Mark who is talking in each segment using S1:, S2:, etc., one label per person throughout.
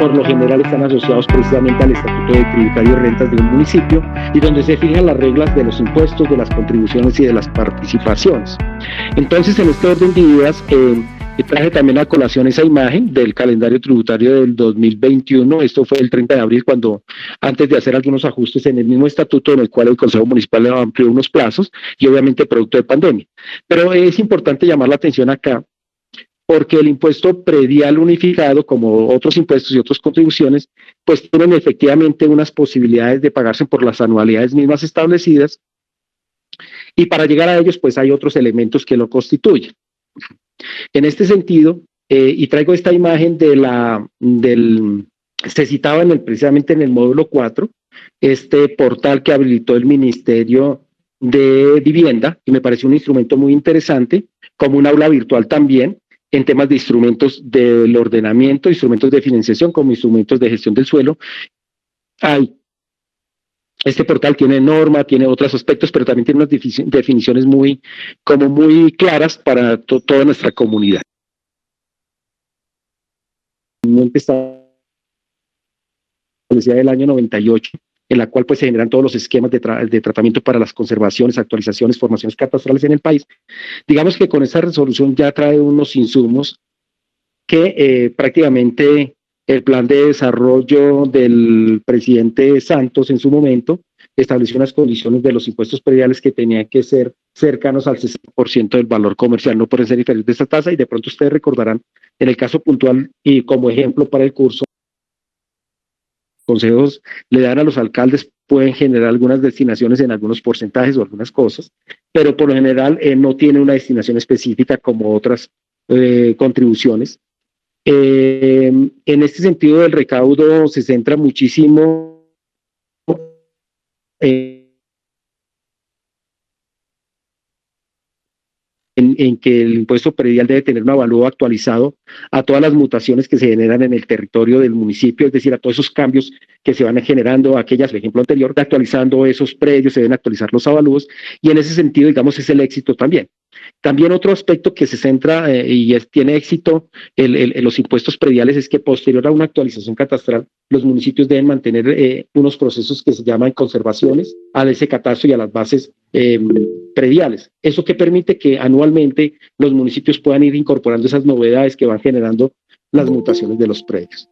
S1: por lo general están asociados precisamente al Estatuto de Tributario y Rentas de un municipio y donde se fijan las reglas de los impuestos, de las contribuciones y de las participaciones. Entonces, en este orden de ideas, traje también a colación esa imagen del calendario tributario del 2021. Esto fue el 30 de abril, cuando antes de hacer algunos ajustes en el mismo estatuto, en el cual el Consejo Municipal amplió unos plazos y obviamente producto de pandemia. Pero es importante llamar la atención acá, porque el impuesto predial unificado, como otros impuestos y otras contribuciones, pues tienen efectivamente unas posibilidades de pagarse por las anualidades mismas establecidas, y para llegar a ellos, pues hay otros elementos que lo constituyen. En este sentido, y traigo esta imagen se citaba precisamente en el módulo 4, este portal que habilitó el Ministerio de Vivienda, y me pareció un instrumento muy interesante, como un aula virtual también, en temas de instrumentos del ordenamiento, instrumentos de financiación, como instrumentos de gestión del suelo. Este portal tiene norma, tiene otros aspectos, pero también tiene unas definiciones muy claras para toda nuestra comunidad. Está establecida del año 98, en la cual pues se generan todos los esquemas de tratamiento para las conservaciones, actualizaciones, formaciones catastrales en el país. Digamos que con esta resolución ya trae unos insumos que prácticamente el plan de desarrollo del presidente Santos en su momento estableció unas condiciones de los impuestos prediales que tenían que ser cercanos al 60% del valor comercial, no pueden ser inferiores de esta tasa, y de pronto ustedes recordarán, en el caso puntual y como ejemplo para el curso, consejos le dan a los alcaldes, pueden generar algunas destinaciones en algunos porcentajes o algunas cosas, pero por lo general no tiene una destinación específica como otras contribuciones. En este sentido, el recaudo se centra muchísimo en que el impuesto predial debe tener un avalúo actualizado a todas las mutaciones que se generan en el territorio del municipio, es decir, a todos esos cambios que se van generando, aquellas, el ejemplo anterior, actualizando esos predios, se deben actualizar los avalúos, y en ese sentido, digamos, es el éxito también. También otro aspecto que se centra tiene éxito los impuestos prediales es que posterior a una actualización catastral, los municipios deben mantener unos procesos que se llaman conservaciones a ese catastro y a las bases prediales. Eso que permite que anualmente los municipios puedan ir incorporando esas novedades que van generando las mutaciones de los predios.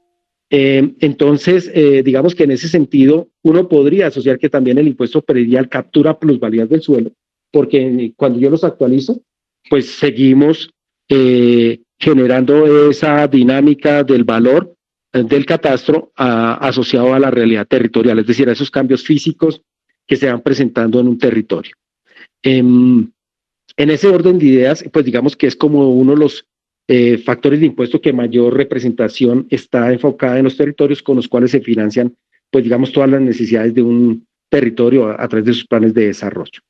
S1: Entonces, digamos que en ese sentido, uno podría asociar que también el impuesto predial captura plusvalías del suelo, porque cuando yo los actualizo, pues seguimos generando esa dinámica del valor del catastro asociado a la realidad territorial, es decir, a esos cambios físicos que se van presentando en un territorio. En ese orden de ideas, pues digamos que es como uno de los factores de impuesto que mayor representación está enfocada en los territorios con los cuales se financian, pues digamos, todas las necesidades de un territorio a través de sus planes de desarrollo.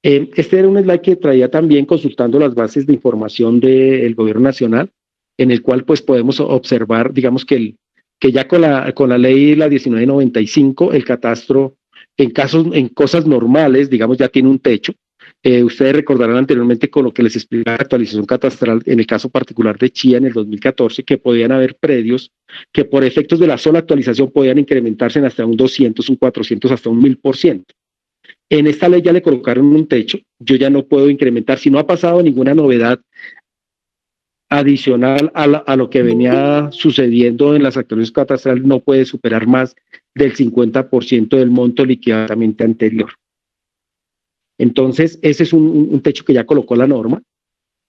S1: Este era un slide que traía también consultando las bases de información del gobierno nacional, en el cual pues podemos observar, digamos que ya con la ley la 1995, el catastro en cosas normales, digamos, ya tiene un techo. Ustedes recordarán anteriormente con lo que les explicaba la actualización catastral en el caso particular de Chía en el 2014, que podían haber predios que por efectos de la sola actualización podían incrementarse en hasta un 200, un 400, hasta un 1000%. En esta ley ya le colocaron un techo, yo ya no puedo incrementar, si no ha pasado ninguna novedad adicional a lo que venía sucediendo en las actualizaciones catastrales, no puede superar más del 50% del monto liquidadamente anterior. Entonces, ese es un techo que ya colocó la norma.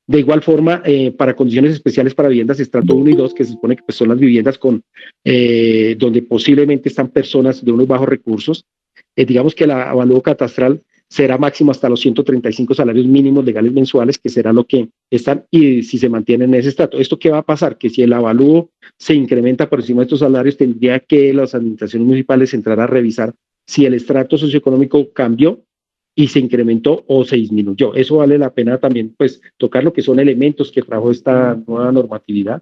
S1: De igual forma, para condiciones especiales para viviendas estrato 1 y 2, que se supone que pues, son las viviendas donde posiblemente están personas de unos bajos recursos, digamos que el avalúo catastral será máximo hasta los 135 salarios mínimos legales mensuales, que será lo que están, y si se mantiene en ese estrato. ¿Esto qué va a pasar? Que si el avalúo se incrementa por encima de estos salarios, tendría que las administraciones municipales entrar a revisar si el estrato socioeconómico cambió y se incrementó o se disminuyó. Eso vale la pena también pues tocar lo que son elementos que trajo esta nueva normatividad.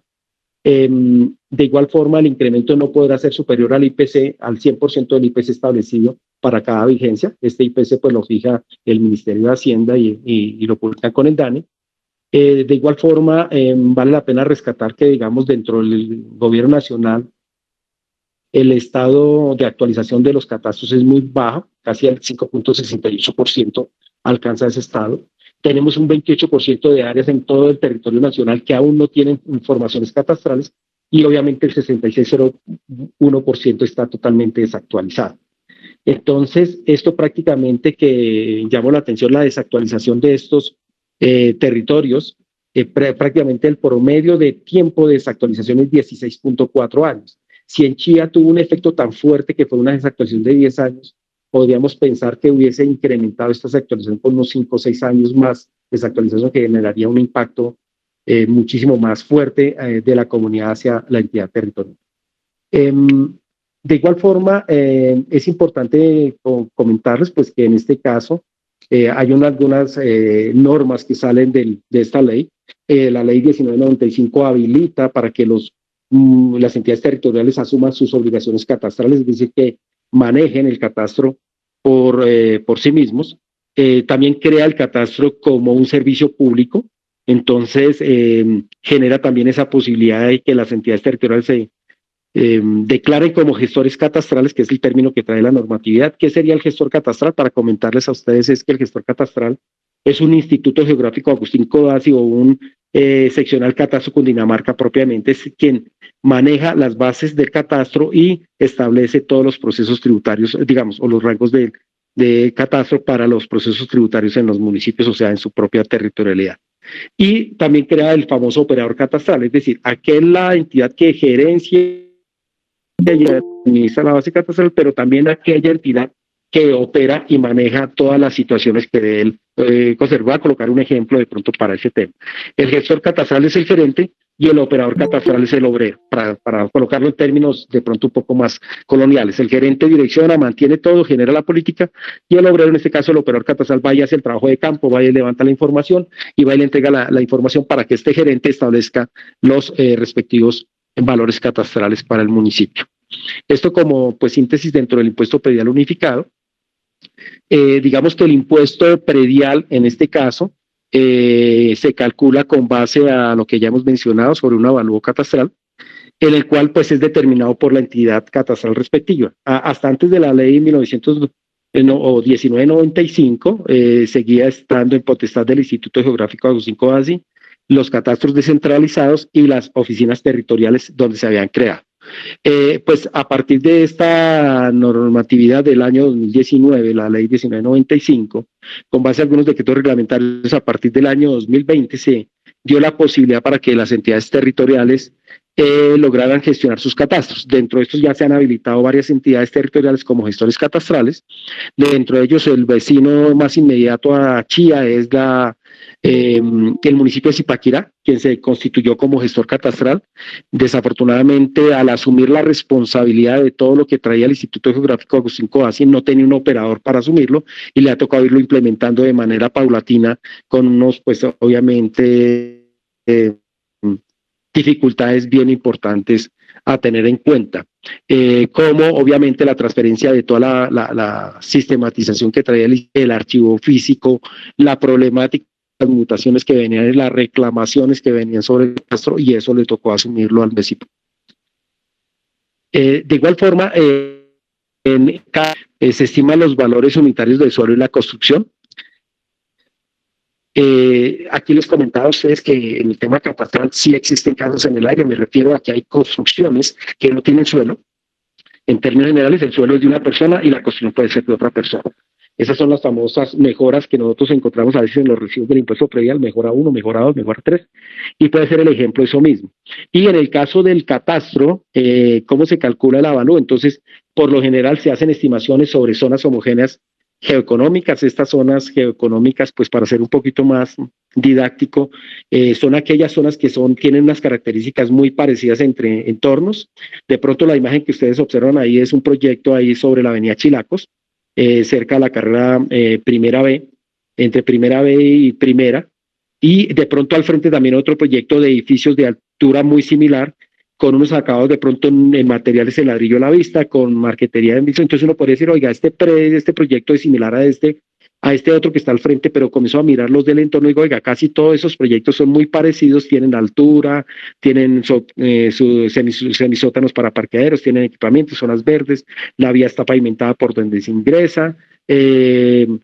S1: De igual forma, el incremento no podrá ser superior al IPC, al 100% del IPC establecido para cada vigencia. Este IPC pues lo fija el Ministerio de Hacienda y lo publica con el DANE. De igual forma, vale la pena rescatar que, digamos, dentro del gobierno nacional el estado de actualización de los catastros es muy bajo, casi el 5.68% alcanza ese estado. Tenemos un 28% de áreas en todo el territorio nacional que aún no tienen informaciones catastrales y obviamente el 66,01% está totalmente desactualizado. Entonces, esto prácticamente que llamó la atención, la desactualización de estos territorios, prácticamente el promedio de tiempo de desactualización es 16,4 años. Si en Chía tuvo un efecto tan fuerte que fue una desactualización de 10 años, podríamos pensar que hubiese incrementado esta desactualización por unos 5 o 6 años más, desactualización que generaría un impacto muchísimo más fuerte de la comunidad hacia la entidad territorial. De igual forma, es importante comentarles pues, que en este caso hay algunas normas que salen de esta ley. La ley 1995 habilita para que las entidades territoriales asuman sus obligaciones catastrales, es decir, que manejen el catastro por sí mismos. También crea el catastro como un servicio público, entonces genera también esa posibilidad de que las entidades territoriales se declaren como gestores catastrales, que es el término que trae la normatividad. ¿Qué sería el gestor catastral? Para comentarles a ustedes es que el gestor catastral es un instituto geográfico Agustín Codazzi o un seccional catastro Cundinamarca propiamente, es quien maneja las bases del catastro y establece todos los procesos tributarios, digamos, o los rangos de catastro para los procesos tributarios en los municipios, o sea, en su propia territorialidad. Y también crea el famoso operador catastral, es decir, aquella entidad que gerencia y administra la base catastral, pero también aquella entidad que opera y maneja todas las situaciones que de él conserva. Voy a colocar un ejemplo de pronto para ese tema. El gestor catastral es el gerente y el operador catastral es el obrero, para colocarlo en términos de pronto un poco más coloniales. El gerente direcciona, mantiene todo, genera la política, y el obrero, en este caso el operador catastral, va y hace el trabajo de campo, va y levanta la información y va y le entrega la información para que este gerente establezca los respectivos valores catastrales para el municipio. Esto como pues síntesis dentro del impuesto predial unificado. Digamos que el impuesto predial en este caso se calcula con base a lo que ya hemos mencionado sobre un avalúo catastral, en el cual pues es determinado por la entidad catastral respectiva. Hasta antes de la ley 1995 seguía estando en potestad del Instituto Geográfico Agustín Codazzi los catastros descentralizados y las oficinas territoriales donde se habían creado. Pues a partir de esta normatividad del año 2019, la ley 1995, con base a algunos decretos reglamentarios a partir del año 2020 se dio la posibilidad para que las entidades territoriales lograran gestionar sus catastros. Dentro de estos ya se han habilitado varias entidades territoriales como gestores catastrales. Dentro de ellos el vecino más inmediato a Chía es el municipio de Zipaquirá, quien se constituyó como gestor catastral. Desafortunadamente, al asumir la responsabilidad de todo lo que traía el Instituto Geográfico Agustín Codazzi, no tenía un operador para asumirlo y le ha tocado irlo implementando de manera paulatina con unos, pues obviamente, dificultades bien importantes a tener en cuenta, como obviamente la transferencia de toda la sistematización que traía el archivo físico, la problemática, las mutaciones que venían, las reclamaciones que venían sobre el catastro, y eso le tocó asumirlo al municipio. De igual forma, se estiman los valores unitarios del suelo y la construcción. Aquí les comentaba a ustedes que en el tema catastral sí existen casos en el aire, me refiero a que hay construcciones que no tienen suelo. En términos generales, el suelo es de una persona y la construcción puede ser de otra persona. Esas son las famosas mejoras que nosotros encontramos a veces en los recibos del impuesto predial, mejora 1, mejora 2, mejora 3, y puede ser el ejemplo de eso mismo. Y en el caso del catastro, ¿cómo se calcula el avalúo? Entonces, por lo general se hacen estimaciones sobre zonas homogéneas geoeconómicas. Estas zonas geoeconómicas, pues para ser un poquito más didáctico, son aquellas zonas que tienen unas características muy parecidas entre entornos. De pronto la imagen que ustedes observan ahí es un proyecto ahí sobre la avenida Chilacos, cerca de la carrera Primera B, entre Primera B y Primera, y de pronto al frente también otro proyecto de edificios de altura muy similar, con unos acabados de pronto en materiales de ladrillo a la vista, con marquetería de enviso. Entonces uno podría decir, oiga, este proyecto es similar a este, a este otro que está al frente, pero comenzó a mirar los del entorno y digo, oiga, casi todos esos proyectos son muy parecidos, tienen altura, tienen sus semisótanos para parqueaderos, tienen equipamientos, zonas verdes, la vía está pavimentada por donde se ingresa, tienen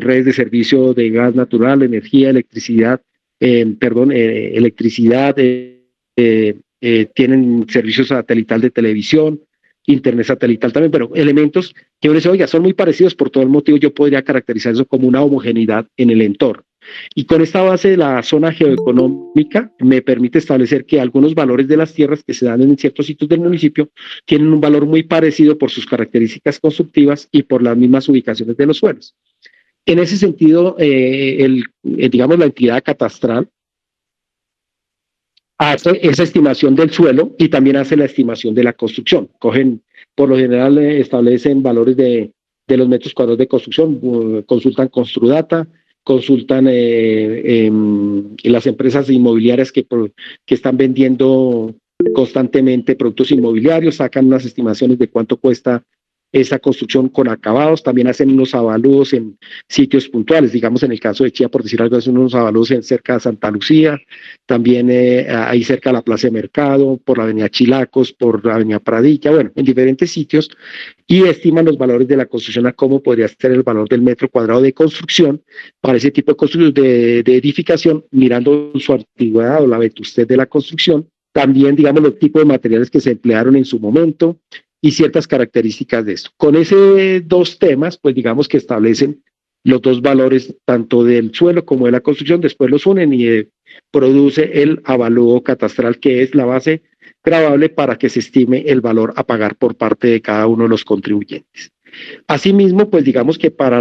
S1: redes de servicio de gas natural, energía, electricidad, tienen servicio satelital de televisión, internet satelital también, pero elementos que uno dice, oiga, son muy parecidos por todo el motivo, yo podría caracterizar eso como una homogeneidad en el entorno. Y con esta base de la zona geoeconómica me permite establecer que algunos valores de las tierras que se dan en ciertos sitios del municipio tienen un valor muy parecido por sus características constructivas y por las mismas ubicaciones de los suelos. En ese sentido, digamos, la entidad catastral hace esa estimación del suelo y también hace la estimación de la construcción. Cogen, por lo general, establecen valores de los metros cuadrados de construcción, consultan Construdata, consultan las empresas inmobiliarias que están vendiendo constantemente productos inmobiliarios, sacan unas estimaciones de cuánto cuesta esa construcción con acabados, también hacen unos avalúos en sitios puntuales, digamos en el caso de Chía, por decir algo, hacen unos avalúos cerca de Santa Lucía, también ahí cerca de la Plaza de Mercado, por la avenida Chilacos, por la avenida Pradilla, bueno, en diferentes sitios, y estiman los valores de la construcción a cómo podría ser el valor del metro cuadrado de construcción para ese tipo de construcción de edificación, mirando su antigüedad o la vetustez de la construcción, también, digamos, los tipos de materiales que se emplearon en su momento, y ciertas características de esto. Con esos dos temas, pues digamos que establecen los dos valores, tanto del suelo como de la construcción, después los unen y produce el avalúo catastral, que es la base gravable para que se estime el valor a pagar por parte de cada uno de los contribuyentes. Asimismo, pues digamos que para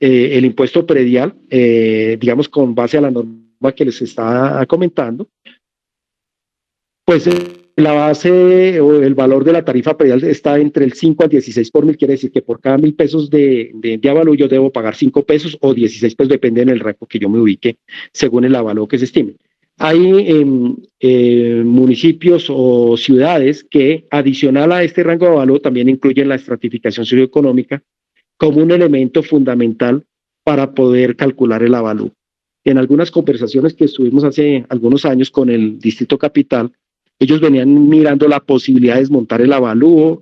S1: el impuesto predial, digamos con base a la norma que les estaba comentando, pues la base o el valor de la tarifa predial está entre el 5 al 16 por mil, quiere decir que por cada 1.000 pesos de avalúo yo debo pagar 5 pesos o 16 pesos, depende en el rango que yo me ubique según el avalúo que se estime. Hay municipios o ciudades que adicional a este rango de avalúo también incluyen la estratificación socioeconómica como un elemento fundamental para poder calcular el avalúo. En algunas conversaciones que estuvimos hace algunos años con el Distrito Capital, ellos venían mirando la posibilidad de desmontar el avalúo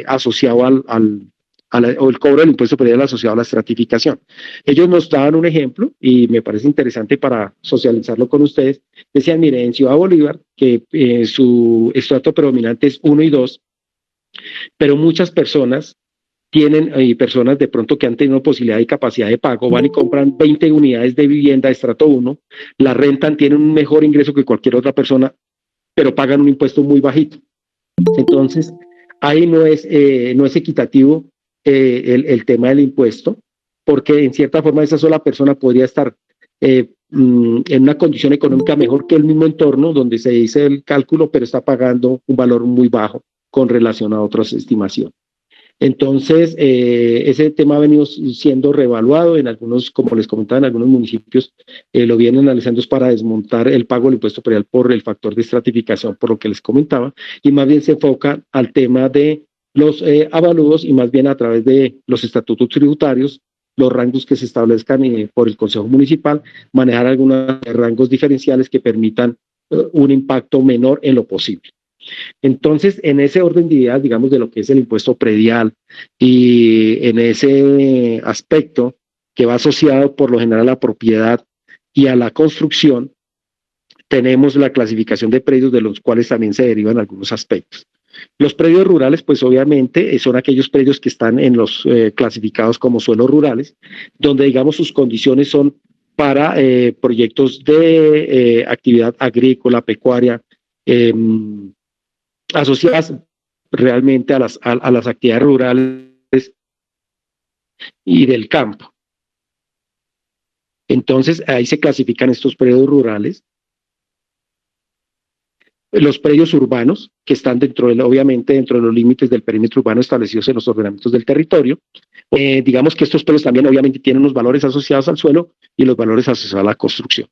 S1: asociado o el cobro del impuesto predial asociado a la estratificación. Ellos nos daban un ejemplo y me parece interesante para socializarlo con ustedes. Decían, mire, en Ciudad Bolívar, que su estrato predominante es 1 y 2, pero muchas personas personas de pronto que han tenido posibilidad y capacidad de pago, van y compran 20 unidades de vivienda de estrato 1, la rentan, tienen un mejor ingreso que cualquier otra persona, pero pagan un impuesto muy bajito. Entonces, ahí no es equitativo el tema del impuesto, porque en cierta forma esa sola persona podría estar en una condición económica mejor que el mismo entorno donde se dice el cálculo, pero está pagando un valor muy bajo con relación a otras estimaciones. Entonces, ese tema ha venido siendo reevaluado en algunos, como les comentaba, en algunos municipios lo vienen analizando para desmontar el pago del impuesto predial por el factor de estratificación, por lo que les comentaba, y más bien se enfoca al tema de los avalúos y más bien a través de los estatutos tributarios, los rangos que se establezcan por el Consejo Municipal, manejar algunos rangos diferenciales que permitan un impacto menor en lo posible. Entonces, en ese orden de ideas, digamos, de lo que es el impuesto predial y en ese aspecto que va asociado por lo general a la propiedad y a la construcción, tenemos la clasificación de predios de los cuales también se derivan algunos aspectos. Los predios rurales, pues obviamente son aquellos predios que están en los clasificados como suelos rurales, donde digamos sus condiciones son para proyectos de actividad agrícola, pecuaria, asociadas realmente a las actividades rurales y del campo. Entonces, ahí se clasifican estos predios rurales. Los predios urbanos, que están obviamente dentro de los límites del perímetro urbano establecidos en los ordenamientos del territorio. Digamos que estos predios también obviamente tienen los valores asociados al suelo y los valores asociados a la construcción.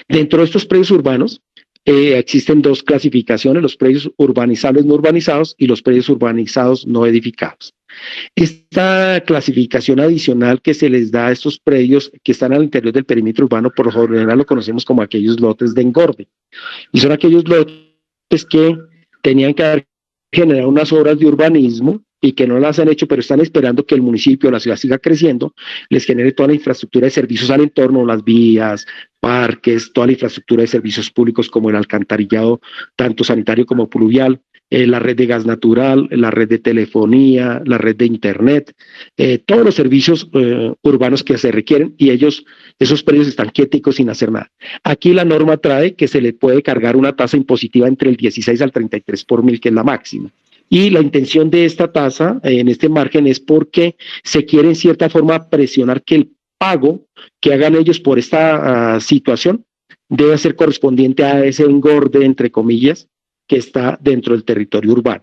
S1: Dentro de estos predios urbanos, existen dos clasificaciones, los predios urbanizables no urbanizados y los predios urbanizados no edificados. Esta clasificación adicional que se les da a estos predios que están al interior del perímetro urbano, por lo general lo conocemos como aquellos lotes de engorde, y son aquellos lotes que tenían que haber generado unas obras de urbanismo y que no las han hecho, pero están esperando que el municipio o la ciudad siga creciendo, les genere toda la infraestructura de servicios al entorno, las vías, parques, toda la infraestructura de servicios públicos como el alcantarillado, tanto sanitario como pluvial, la red de gas natural, la red de telefonía, la red de internet, todos los servicios urbanos que se requieren, y esos predios están quieticos sin hacer nada. Aquí la norma trae que se le puede cargar una tasa impositiva entre el 16 al 33 por mil, que es la máxima. Y la intención de esta tasa en este margen es porque se quiere en cierta forma presionar que el pago que hagan ellos por esta situación debe ser correspondiente a ese engorde, entre comillas, que está dentro del territorio urbano.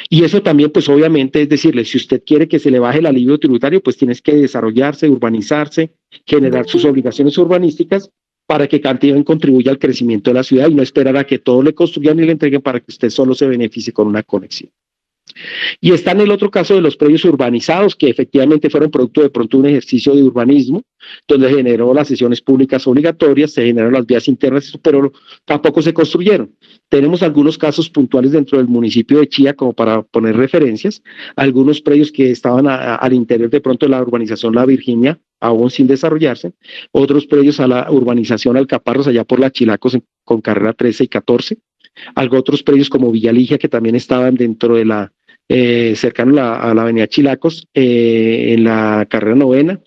S1: Y eso también, pues obviamente, es decirle, si usted quiere que se le baje el alivio tributario, pues tienes que desarrollarse, urbanizarse, generar sus obligaciones urbanísticas para que también contribuya al crecimiento de la ciudad y no esperar a que todo le construyan y le entreguen para que usted solo se beneficie con una conexión. Y está en el otro caso de los predios urbanizados, que efectivamente fueron producto de pronto un ejercicio de urbanismo, donde generó las sesiones públicas obligatorias, se generaron las vías internas, pero tampoco se construyeron. Tenemos algunos casos puntuales dentro del municipio de Chía, como para poner referencias, algunos predios que estaban al interior de pronto de la urbanización La Virginia, aún sin desarrollarse, otros predios a la urbanización Alcaparras, allá por la Chilacos, con carrera 13 y 14, algo otros predios como Villa Ligia, que también estaban dentro de la cercano a la avenida Chilacos, en la carrera 9,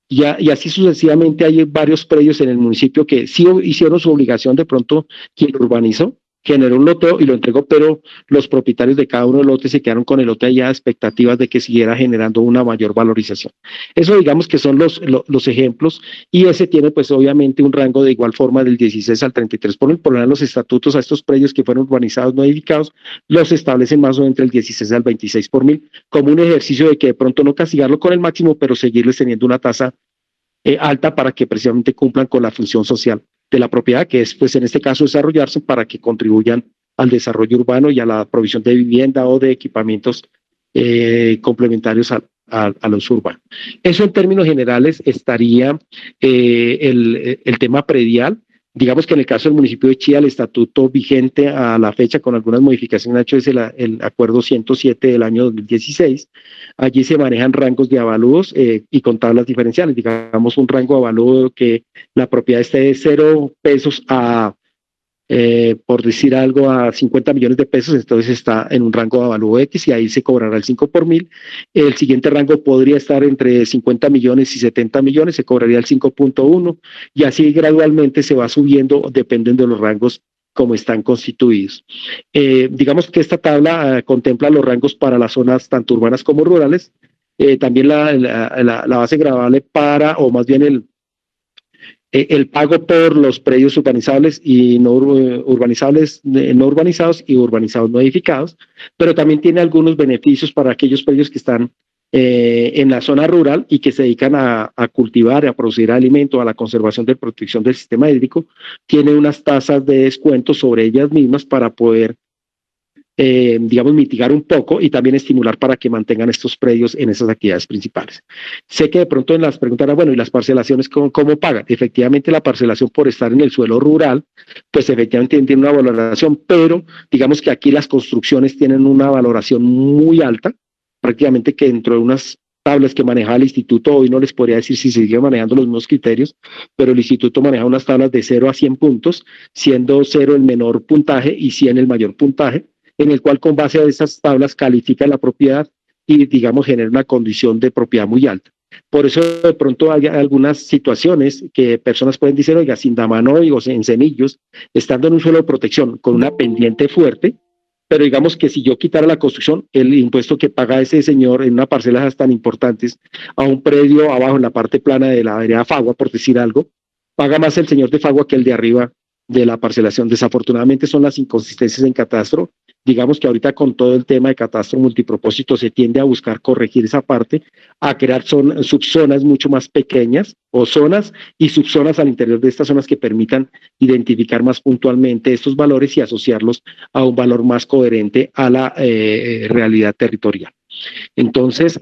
S1: y así sucesivamente. Hay varios predios en el municipio que sí hicieron su obligación, de pronto quien urbanizó generó un loteo y lo entregó, pero los propietarios de cada uno de los lotes se quedaron con el lote allá a expectativas de que siguiera generando una mayor valorización. Eso digamos que son los ejemplos, y ese tiene pues obviamente un rango de igual forma del 16 al 33 por lo menos los estatutos a estos predios que fueron urbanizados no edificados los establecen más o menos entre el 16 al 26 por mil, como un ejercicio de que de pronto no castigarlo con el máximo, pero seguirles teniendo una tasa alta para que precisamente cumplan con la función social de la propiedad, que es pues en este caso desarrollarse para que contribuyan al desarrollo urbano y a la provisión de vivienda o de equipamientos complementarios a los urbanos. Eso en términos generales estaría el tema predial. Digamos que en el caso del municipio de Chía, el estatuto vigente a la fecha, con algunas modificaciones hecho, es el acuerdo 107 del año 2016. Allí se manejan rangos de avalúos y con tablas diferenciales. Digamos, un rango de avalúo que la propiedad esté de 0 pesos a, por decir algo, a 50 millones de pesos, entonces está en un rango de avalúo X y ahí se cobrará el 5 por mil. El siguiente rango podría estar entre 50 millones y 70 millones, se cobraría el 5.1, y así gradualmente se va subiendo, dependiendo de los rangos como están constituidos. Digamos que esta tabla contempla los rangos para las zonas tanto urbanas como rurales, también la base gravable para, o más bien el pago por los predios urbanizables y no urbanizables, no urbanizados y urbanizados no edificados, pero también tiene algunos beneficios para aquellos predios que están en la zona rural y que se dedican a cultivar, a producir alimento, a la conservación de protección del sistema hídrico. Tiene unas tasas de descuento sobre ellas mismas para poder digamos, mitigar un poco y también estimular para que mantengan estos predios en esas actividades principales. Sé que de pronto en las preguntas, bueno, ¿y las parcelaciones cómo pagan? Efectivamente, la parcelación por estar en el suelo rural, pues efectivamente tiene una valoración, pero digamos que aquí las construcciones tienen una valoración muy alta, prácticamente que dentro de unas tablas que manejaba el instituto, hoy no les podría decir si se sigue manejando los mismos criterios, pero el instituto maneja unas tablas de 0 a 100 puntos, siendo 0 el menor puntaje y 100 el mayor puntaje, en el cual con base a esas tablas califica la propiedad y, digamos, genera una condición de propiedad muy alta. Por eso de pronto hay algunas situaciones que personas pueden decir, oiga, sin damanódigos, en cenillos, estando en un suelo de protección con una pendiente fuerte, pero digamos que si yo quitara la construcción, el impuesto que paga ese señor en una parcela tan importantes a un predio abajo en la parte plana de la vereda Fagua, por decir algo, paga más el señor de Fagua que el de arriba de la parcelación. Desafortunadamente son las inconsistencias en catastro. Digamos que ahorita con todo el tema de catastro multipropósito se tiende a buscar corregir esa parte, a crear subzonas mucho más pequeñas o zonas y subzonas al interior de estas zonas que permitan identificar más puntualmente estos valores y asociarlos a un valor más coherente a la realidad territorial. Entonces,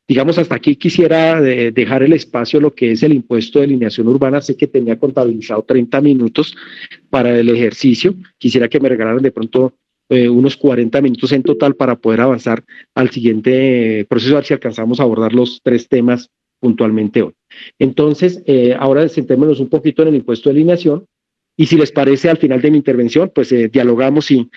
S1: digamos, hasta aquí quisiera dejar el espacio a lo que es el impuesto de alineación urbana. Sé que tenía contabilizado 30 minutos para el ejercicio. Quisiera que me regalaran de pronto unos 40 minutos en total para poder avanzar al siguiente proceso, a ver si alcanzamos a abordar los tres temas puntualmente hoy. Entonces, ahora sentémonos un poquito en el impuesto de alineación. Y si les parece, al final de mi intervención, pues dialogamos y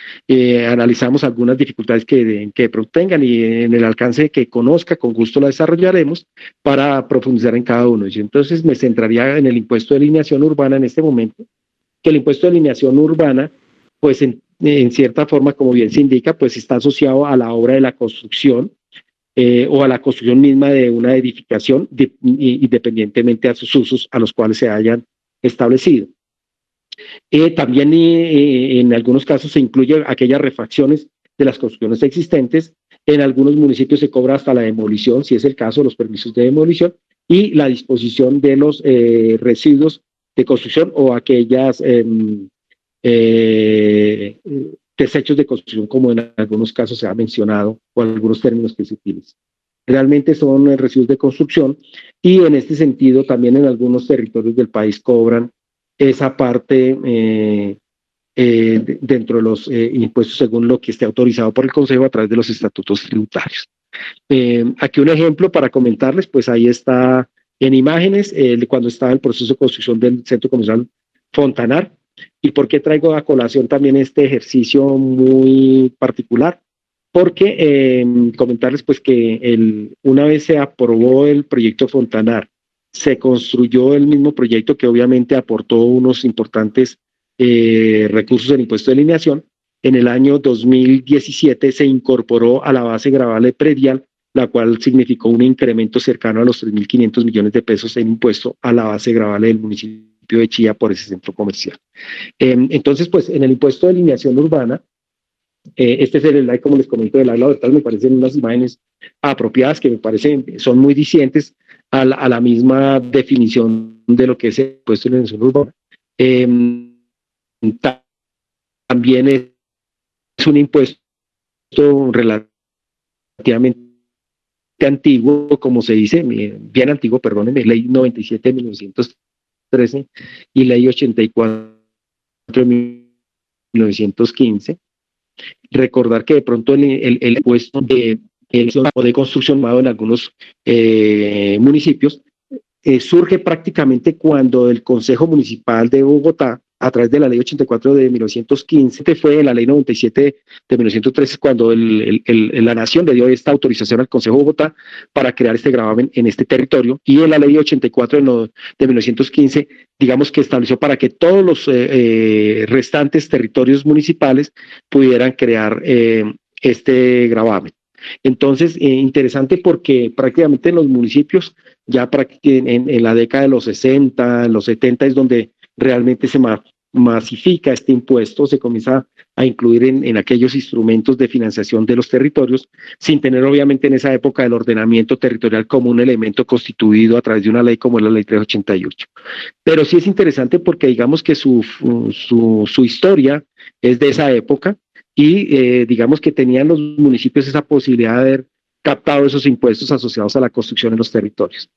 S1: analizamos algunas dificultades que tengan, y en el alcance que conozca, con gusto la desarrollaremos para profundizar en cada uno. Y entonces me centraría en el impuesto de alineación urbana en este momento, que el impuesto de alineación urbana, pues en cierta forma, como bien se indica, pues está asociado a la obra de la construcción, o a la construcción misma de una edificación, independientemente a sus usos a los cuales se hayan establecido. También en algunos casos se incluye aquellas refacciones de las construcciones existentes. En algunos municipios se cobra hasta la demolición, si es el caso, los permisos de demolición y la disposición de los residuos de construcción o aquellas eh, desechos de construcción, como en algunos casos se ha mencionado, o algunos términos que se utilizan. Realmente son residuos de construcción, y en este sentido también en algunos territorios del país cobran esa parte dentro de los impuestos según lo que esté autorizado por el Consejo a través de los estatutos tributarios. Aquí un ejemplo para comentarles, pues ahí está en imágenes cuando estaba el proceso de construcción del centro comercial Fontanar. ¿Y por qué traigo a colación también este ejercicio muy particular? Porque comentarles pues que una vez se aprobó el proyecto Fontanar, se construyó el mismo proyecto que obviamente aportó unos importantes recursos del impuesto de alineación. En el año 2017 se incorporó a la base gravable predial, la cual significó un incremento cercano a los 3.500 millones de pesos en impuesto a la base gravable del municipio de Chía por ese centro comercial. Entonces, pues en el impuesto de alineación urbana, este es el slide, como les comento, del lado tal, me parecen unas imágenes apropiadas que me parecen, son muy discientes a la misma definición de lo que es el impuesto de alineación urbana. También es un impuesto relativamente antiguo, como se dice, bien antiguo, perdónenme, ley 97 de 1913 y ley 84 de 1915. Recordar que de pronto el impuesto de construcción en algunos municipios surge prácticamente cuando el Consejo Municipal de Bogotá, a través de la ley 84 de 1915, fue la ley 97 de 1913 cuando la Nación le dio esta autorización al Consejo de Bogotá para crear este gravamen en este territorio, y en la ley 84 de 1915, digamos que estableció para que todos los restantes territorios municipales pudieran crear este gravamen. Entonces, interesante porque prácticamente en los municipios, ya en la década de los 60, en los 70 es donde realmente se masifica este impuesto, se comienza a incluir en aquellos instrumentos de financiación de los territorios, sin tener obviamente en esa época el ordenamiento territorial como un elemento constituido a través de una ley como es la ley 388. Pero sí es interesante porque digamos que su historia es de esa época, y digamos que tenían los municipios esa posibilidad de haber captado esos impuestos asociados a la construcción en los territorios.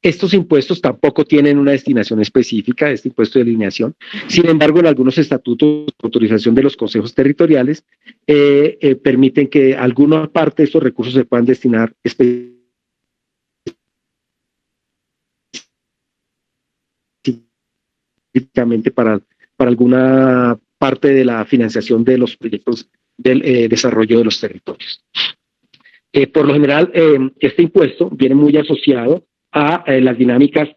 S1: Estos impuestos tampoco tienen una destinación específica, este impuesto de alineación. Sin embargo, en algunos estatutos de autorización de los consejos territoriales permiten que alguna parte de estos recursos se puedan destinar específicamente para alguna parte de la financiación de los proyectos del desarrollo de los territorios. Por lo general, este impuesto viene muy asociado a las dinámicas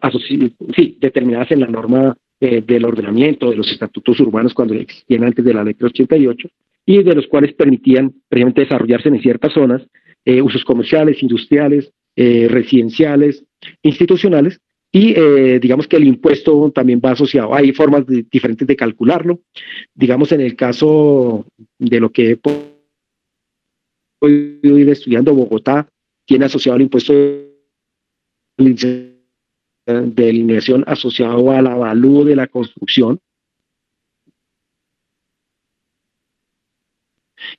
S1: determinadas en la norma del ordenamiento de los estatutos urbanos cuando existían antes de la ley 88, y de los cuales permitían precisamente desarrollarse en ciertas zonas usos comerciales, industriales, residenciales, institucionales, y digamos que el impuesto también va asociado. Hay formas diferentes de calcularlo. Digamos, en el caso de lo que he podido ir estudiando, Bogotá tiene asociado el impuesto de alineación asociado al avalúo de la construcción.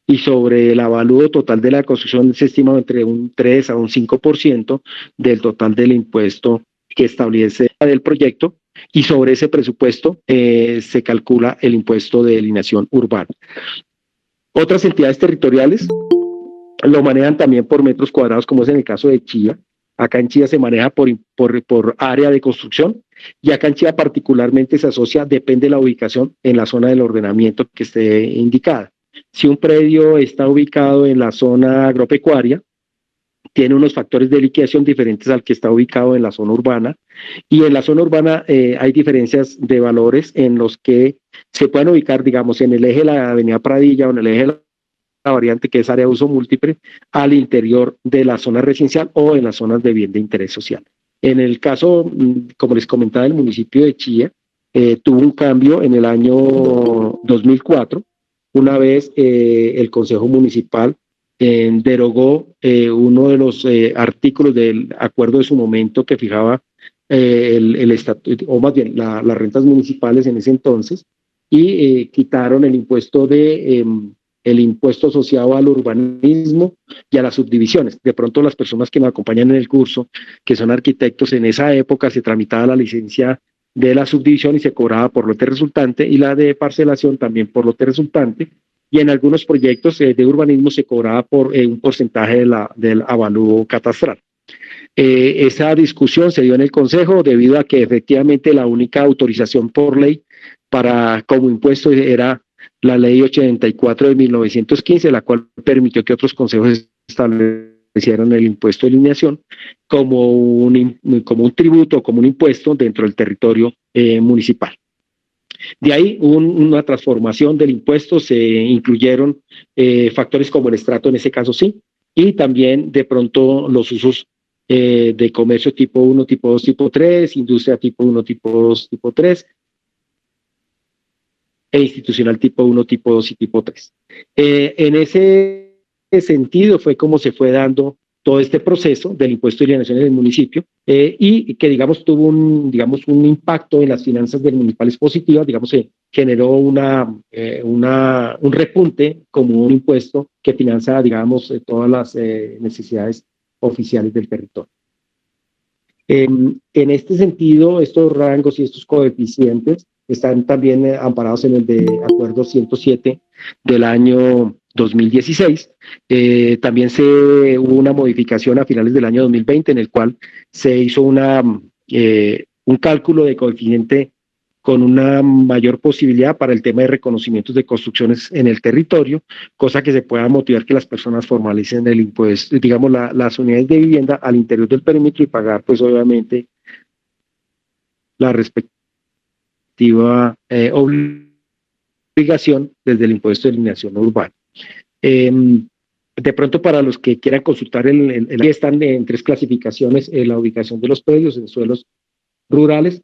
S1: y sobre el avalúo total de la construcción se estima entre un 3 a un 5% del total del impuesto que establece el proyecto, y sobre ese presupuesto se calcula el impuesto de alineación urbana. Otras entidades territoriales lo manejan también por metros cuadrados, como es en el caso de Chía. Acá en Chía se maneja por área de construcción, y acá en Chía particularmente se asocia, depende de la ubicación, en la zona del ordenamiento que esté indicada. Si un predio está ubicado en la zona agropecuaria, tiene unos factores de liquidación diferentes al que está ubicado en la zona urbana, y en la zona urbana hay diferencias de valores en los que se pueden ubicar, digamos, en el eje de la avenida Pradilla o en el eje de la variante, que es área de uso múltiple, al interior de la zona residencial o en las zonas de bien de interés social. En el caso, como les comentaba, el municipio de Chía tuvo un cambio en el año 2004, una vez el Consejo Municipal derogó uno de los artículos del acuerdo de su momento que fijaba el estatuto, o más bien las rentas municipales en ese entonces, y quitaron el impuesto el impuesto asociado al urbanismo y a las subdivisiones. De pronto las personas que me acompañan en el curso, que son arquitectos, en esa época se tramitaba la licencia de la subdivisión y se cobraba por lote resultante, y la de parcelación también por lote resultante, y en algunos proyectos de urbanismo se cobraba por un porcentaje del avalúo catastral. Esa discusión se dio en el Consejo debido a que efectivamente la única autorización por ley como impuesto era la ley 84 de 1915, la cual permitió que otros consejos establecieran el impuesto de alineación como un tributo, como un impuesto dentro del territorio municipal. De ahí una transformación del impuesto, se incluyeron factores como el estrato, en ese caso sí, y también de pronto los usos de comercio tipo 1, tipo 2, tipo 3, industria tipo 1, tipo 2, tipo 3, e institucional tipo 1, tipo 2 y tipo 3. En ese sentido fue como se fue dando todo este proceso del impuesto de alienación en el municipio, y que, digamos, tuvo un impacto en las finanzas del municipales positivas, digamos, se generó un repunte como un impuesto que financia, digamos, todas las necesidades oficiales del territorio. En este sentido, estos rangos y estos coeficientes están también amparados en el de Acuerdo 107 del año 2016. También hubo una modificación a finales del año 2020 en el cual se hizo un cálculo de coeficiente con una mayor posibilidad para el tema de reconocimientos de construcciones en el territorio, cosa que se pueda motivar que las personas formalicen el impuesto, digamos, las unidades de vivienda al interior del perímetro, y pagar, pues obviamente, la respectiva obligación desde el impuesto de alineación urbana. De pronto, para los que quieran consultar, están en 3 clasificaciones: la ubicación de los predios en suelos rurales,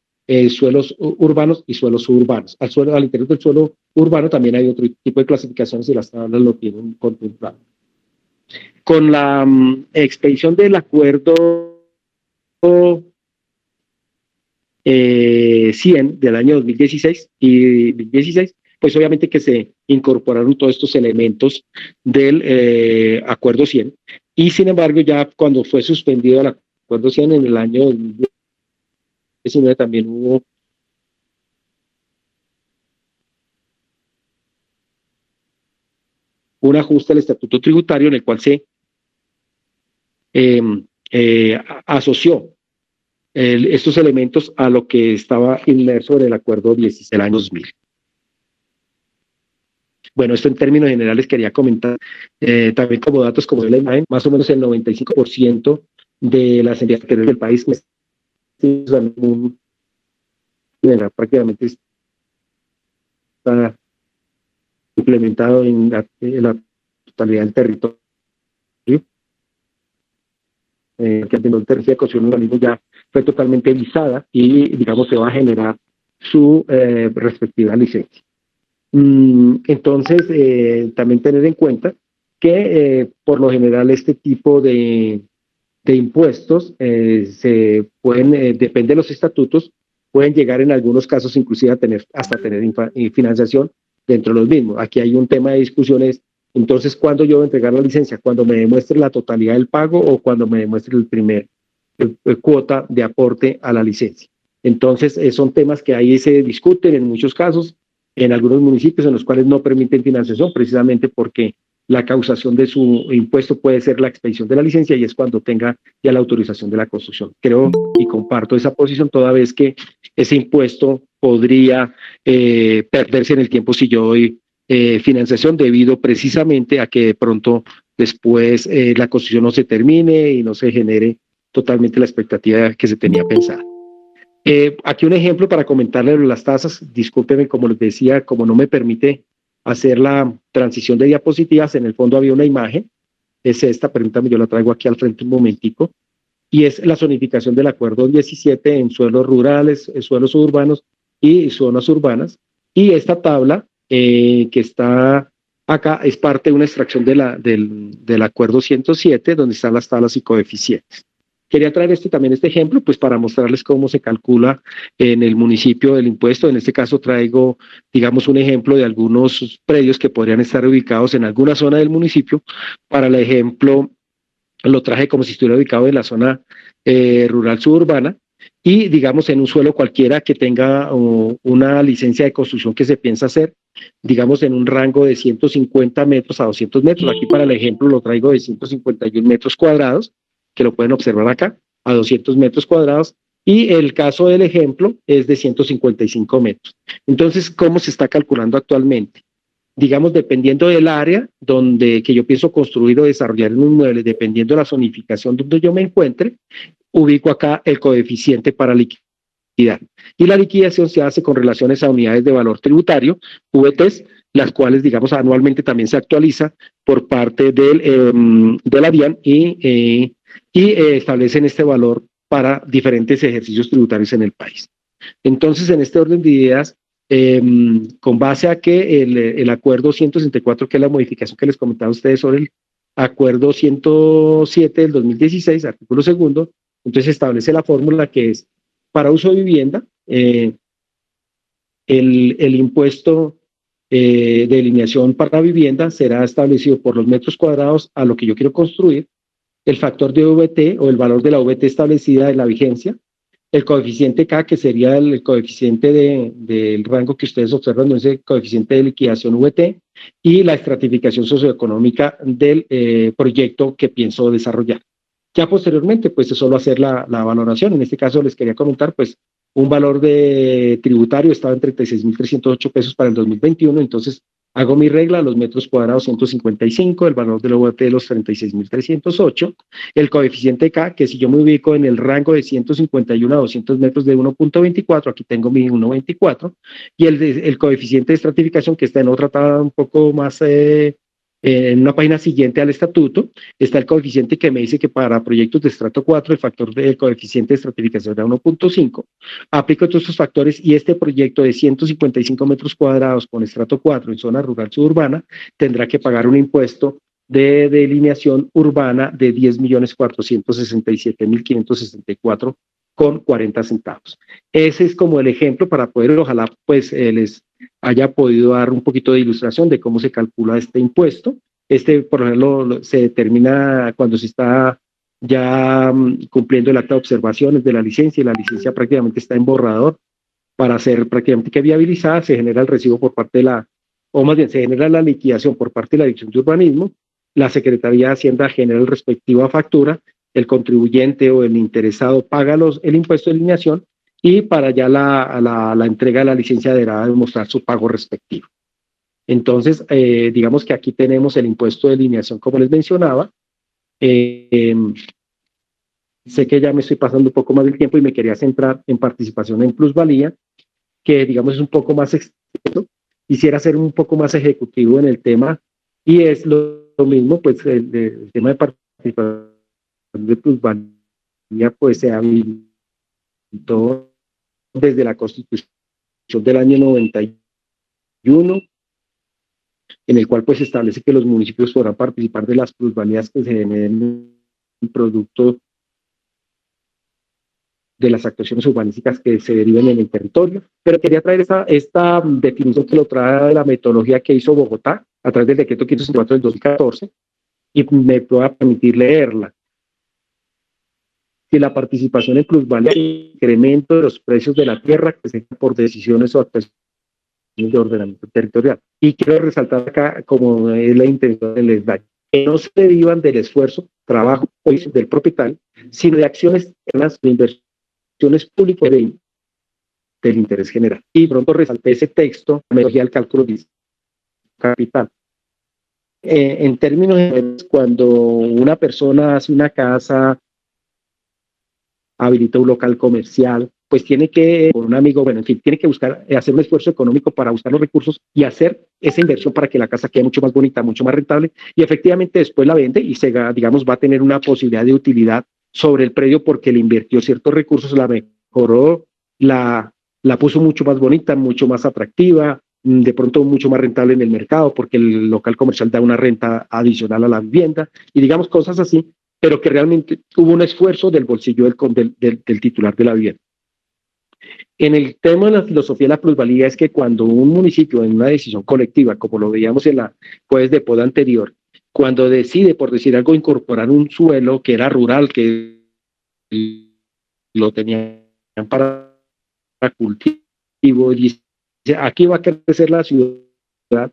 S1: suelos urbanos y suelos suburbanos. Al interior del suelo urbano también hay otro tipo de clasificaciones, y las tablas lo tienen contemplado. Con la expedición del acuerdo 100 del año 2016 y 2016, pues obviamente que se incorporaron todos estos elementos del acuerdo 100, y sin embargo ya cuando fue suspendido el acuerdo 100 en el año 2019 también hubo un ajuste al estatuto tributario en el cual se asoció estos elementos a lo que estaba inmerso en el acuerdo 16 del año 2000. Bueno, esto en términos generales quería comentar. También como datos, como la imagen, más o menos el 95% de las entidades del país prácticamente está implementado en la totalidad del territorio. Que la tecnología de construcción de organismos ya fue totalmente visada, y, digamos, se va a generar su respectiva licencia. Entonces, también tener en cuenta que por lo general este tipo de impuestos se pueden, depende de los estatutos, pueden llegar en algunos casos inclusive a tener financiación dentro de los mismos. Aquí hay un tema de discusiones Entonces, ¿cuándo yo voy a entregar la licencia? Cuando me demuestre la totalidad del pago o cuando me demuestre el primer cuota de aporte a la licencia. Entonces, son temas que ahí se discuten en muchos casos, en algunos municipios en los cuales no permiten financiación, precisamente porque la causación de su impuesto puede ser la expedición de la licencia y es cuando tenga ya la autorización de la construcción. Creo y comparto esa posición toda vez que ese impuesto podría perderse en el tiempo si yo doy financiación debido precisamente a que de pronto después la construcción no se termine y no se genere totalmente la expectativa que se tenía pensada. Aquí un ejemplo para comentarle las tasas, discúlpeme, como les decía, como no me permite hacer la transición de diapositivas, en el fondo había una imagen, es esta, permítame, yo la traigo aquí al frente un momentico, y es la zonificación del acuerdo 17 en suelos rurales, suelos urbanos y zonas urbanas, y esta tabla que está acá es parte de una extracción del acuerdo 107, donde están las tablas y coeficientes. Quería traer también este ejemplo, pues para mostrarles cómo se calcula en el municipio el impuesto. En este caso traigo, digamos, un ejemplo de algunos predios que podrían estar ubicados en alguna zona del municipio. Para el ejemplo, lo traje como si estuviera ubicado en la zona rural suburbana y, digamos, en un suelo cualquiera que tenga una licencia de construcción que se piensa hacer, digamos, en un rango de 150 metros a 200 metros. Aquí para el ejemplo lo traigo de 151 metros cuadrados, que lo pueden observar acá, a 200 metros cuadrados, y el caso del ejemplo es de 155 metros. Entonces, ¿cómo se está calculando actualmente? Digamos, dependiendo del área donde que yo pienso construir o desarrollar un inmueble, dependiendo de la zonificación donde yo me encuentre, ubico acá el coeficiente para liquidar. Y la liquidación se hace con relaciones a unidades de valor tributario, VTs, las cuales, digamos, anualmente también se actualiza por parte de la DIAN y establecen este valor para diferentes ejercicios tributarios en el país. Entonces, en este orden de ideas, con base a que el acuerdo 164, que es la modificación que les comentaba a ustedes sobre el acuerdo 107 del 2016, artículo segundo, entonces establece la fórmula que es para uso de vivienda, el impuesto de alineación para vivienda será establecido por los metros cuadrados a lo que yo quiero construir, el factor de VT o el valor de la VT establecida en la vigencia, el coeficiente K, que sería el coeficiente del rango que ustedes observan, no es el coeficiente de liquidación VT, y la estratificación socioeconómica del proyecto que pienso desarrollar. Ya posteriormente, pues es solo hacer la valoración. En este caso les quería comentar, pues un valor de tributario estaba en 36.308 pesos para el 2021, entonces hago mi regla, los metros cuadrados 155, el valor del OVT de los 36.308, el coeficiente K, que si yo me ubico en el rango de 151 a 200 metros de 1.24, aquí tengo mi 1.24, y el coeficiente de estratificación que está en otra tabla un poco más, en una página siguiente al estatuto, está el coeficiente que me dice que para proyectos de estrato 4, el factor del coeficiente de estratificación era 1.5, aplico todos estos factores y este proyecto de 155 metros cuadrados con estrato 4 en zona rural suburbana tendrá que pagar un impuesto de delineación urbana de 10.467.564 con 40 centavos. Ese es como el ejemplo para poder, ojalá pues les haya podido dar un poquito de ilustración de cómo se calcula este impuesto. Por ejemplo, se determina cuando se está ya cumpliendo el acta de observaciones de la licencia y la licencia prácticamente está en borrador para ser prácticamente que viabilizada, se genera el recibo por parte de o más bien se genera la liquidación por parte de la Dirección de Urbanismo, la Secretaría de Hacienda genera el respectiva factura, el contribuyente o el interesado paga el impuesto de alineación y para ya la entrega de la licencia deberá demostrar su pago respectivo. Entonces, digamos que aquí tenemos el impuesto de alineación, como les mencionaba. Sé que ya me estoy pasando un poco más del tiempo y me quería centrar en participación en plusvalía, que digamos es un poco más extenso. Quisiera ser un poco más ejecutivo en el tema y es lo mismo, pues el tema de participación de plusvalía pues se habilitó desde la Constitución del año 91, en el cual pues se establece que los municipios podrán participar de las plusvalías que se generen en el producto de las actuaciones urbanísticas que se deriven en el territorio. Pero quería traer esta definición que lo trae de la metodología que hizo Bogotá a través del decreto 564 del 2014 y me pueda permitir leerla. Si la participación en plusvalía y incremento de los precios de la tierra que se por decisiones o actuaciones de ordenamiento territorial. Y quiero resaltar acá, como es la intención del SDAI, que no se derivan del esfuerzo, trabajo o del propietario, sino de acciones externas de inversiones públicas del interés general. Y pronto resalté ese texto, la metodología del cálculo de capital. En términos generales, cuando una persona hace una casa, habilita un local comercial, pues tiene que, con un amigo, bueno, en fin, tiene que buscar, hacer un esfuerzo económico para buscar los recursos y hacer esa inversión para que la casa quede mucho más bonita, mucho más rentable, y efectivamente después la vende y digamos, va a tener una posibilidad de utilidad sobre el predio porque le invirtió ciertos recursos, la mejoró, la puso mucho más bonita, mucho más atractiva, de pronto mucho más rentable en el mercado porque el local comercial da una renta adicional a la vivienda y digamos cosas así, pero que realmente hubo un esfuerzo del bolsillo del titular de la vivienda. En el tema de la filosofía de la plusvalía es que cuando un municipio en una decisión colectiva, como lo veíamos en la jueves de poda anterior, cuando decide, por decir algo, incorporar un suelo que era rural, que lo tenían para cultivo, y dice, aquí va a crecer la ciudad,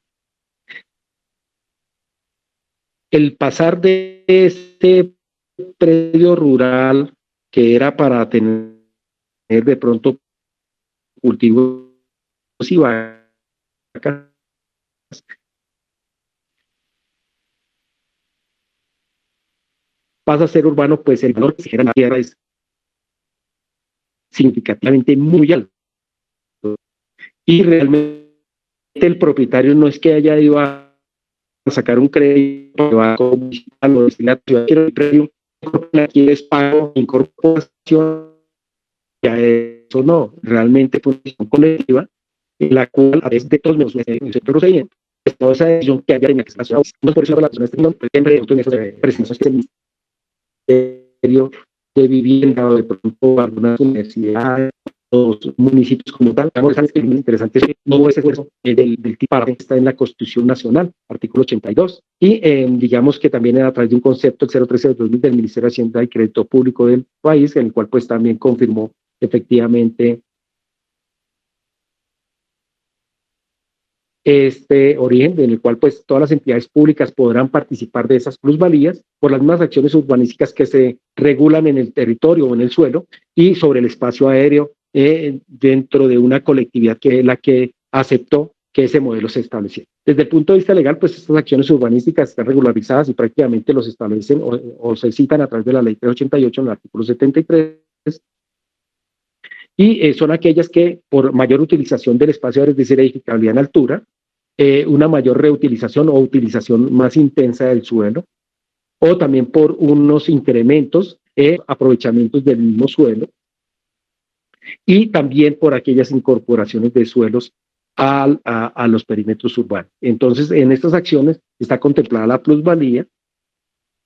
S1: el pasar de este predio rural que era para tener de pronto cultivos y vacas, pasa a ser urbano, pues el valor que se genera en la tierra es significativamente muy alto. Y realmente el propietario no es que haya ido a sacar un crédito, a decirle a la ciudad, quiero el predio, aquí les pago incorporación, ya eso no, realmente fue una decisión colectiva en la cual a veces de todos los procedimientos, toda esa decisión que había en la ciudad, no por eso la persona siempre en esas presentaciones del Ministerio de Vivienda o de pronto algunas universidades, los municipios como tal, es muy interesante todo ese esfuerzo del tipo que está en la Constitución Nacional, artículo 82, y digamos que también a través de un concepto, el 013 del Ministerio de Hacienda y Crédito Público del país, en el cual pues también confirmó efectivamente este origen, en el cual pues todas las entidades públicas podrán participar de esas plusvalías por las mismas acciones urbanísticas que se regulan en el territorio o en el suelo y sobre el espacio aéreo dentro de una colectividad que es la que aceptó que ese modelo se estableciera. Desde el punto de vista legal, pues estas acciones urbanísticas están regularizadas y prácticamente los establecen o se citan a través de la ley 388 en el artículo 73 y son aquellas que por mayor utilización del espacio aéreo, es decir, edificabilidad en altura, una mayor reutilización o utilización más intensa del suelo, o también por unos incrementos, aprovechamientos del mismo suelo, y también por aquellas incorporaciones de suelos a los perímetros urbanos. Entonces, en estas acciones está contemplada la plusvalía,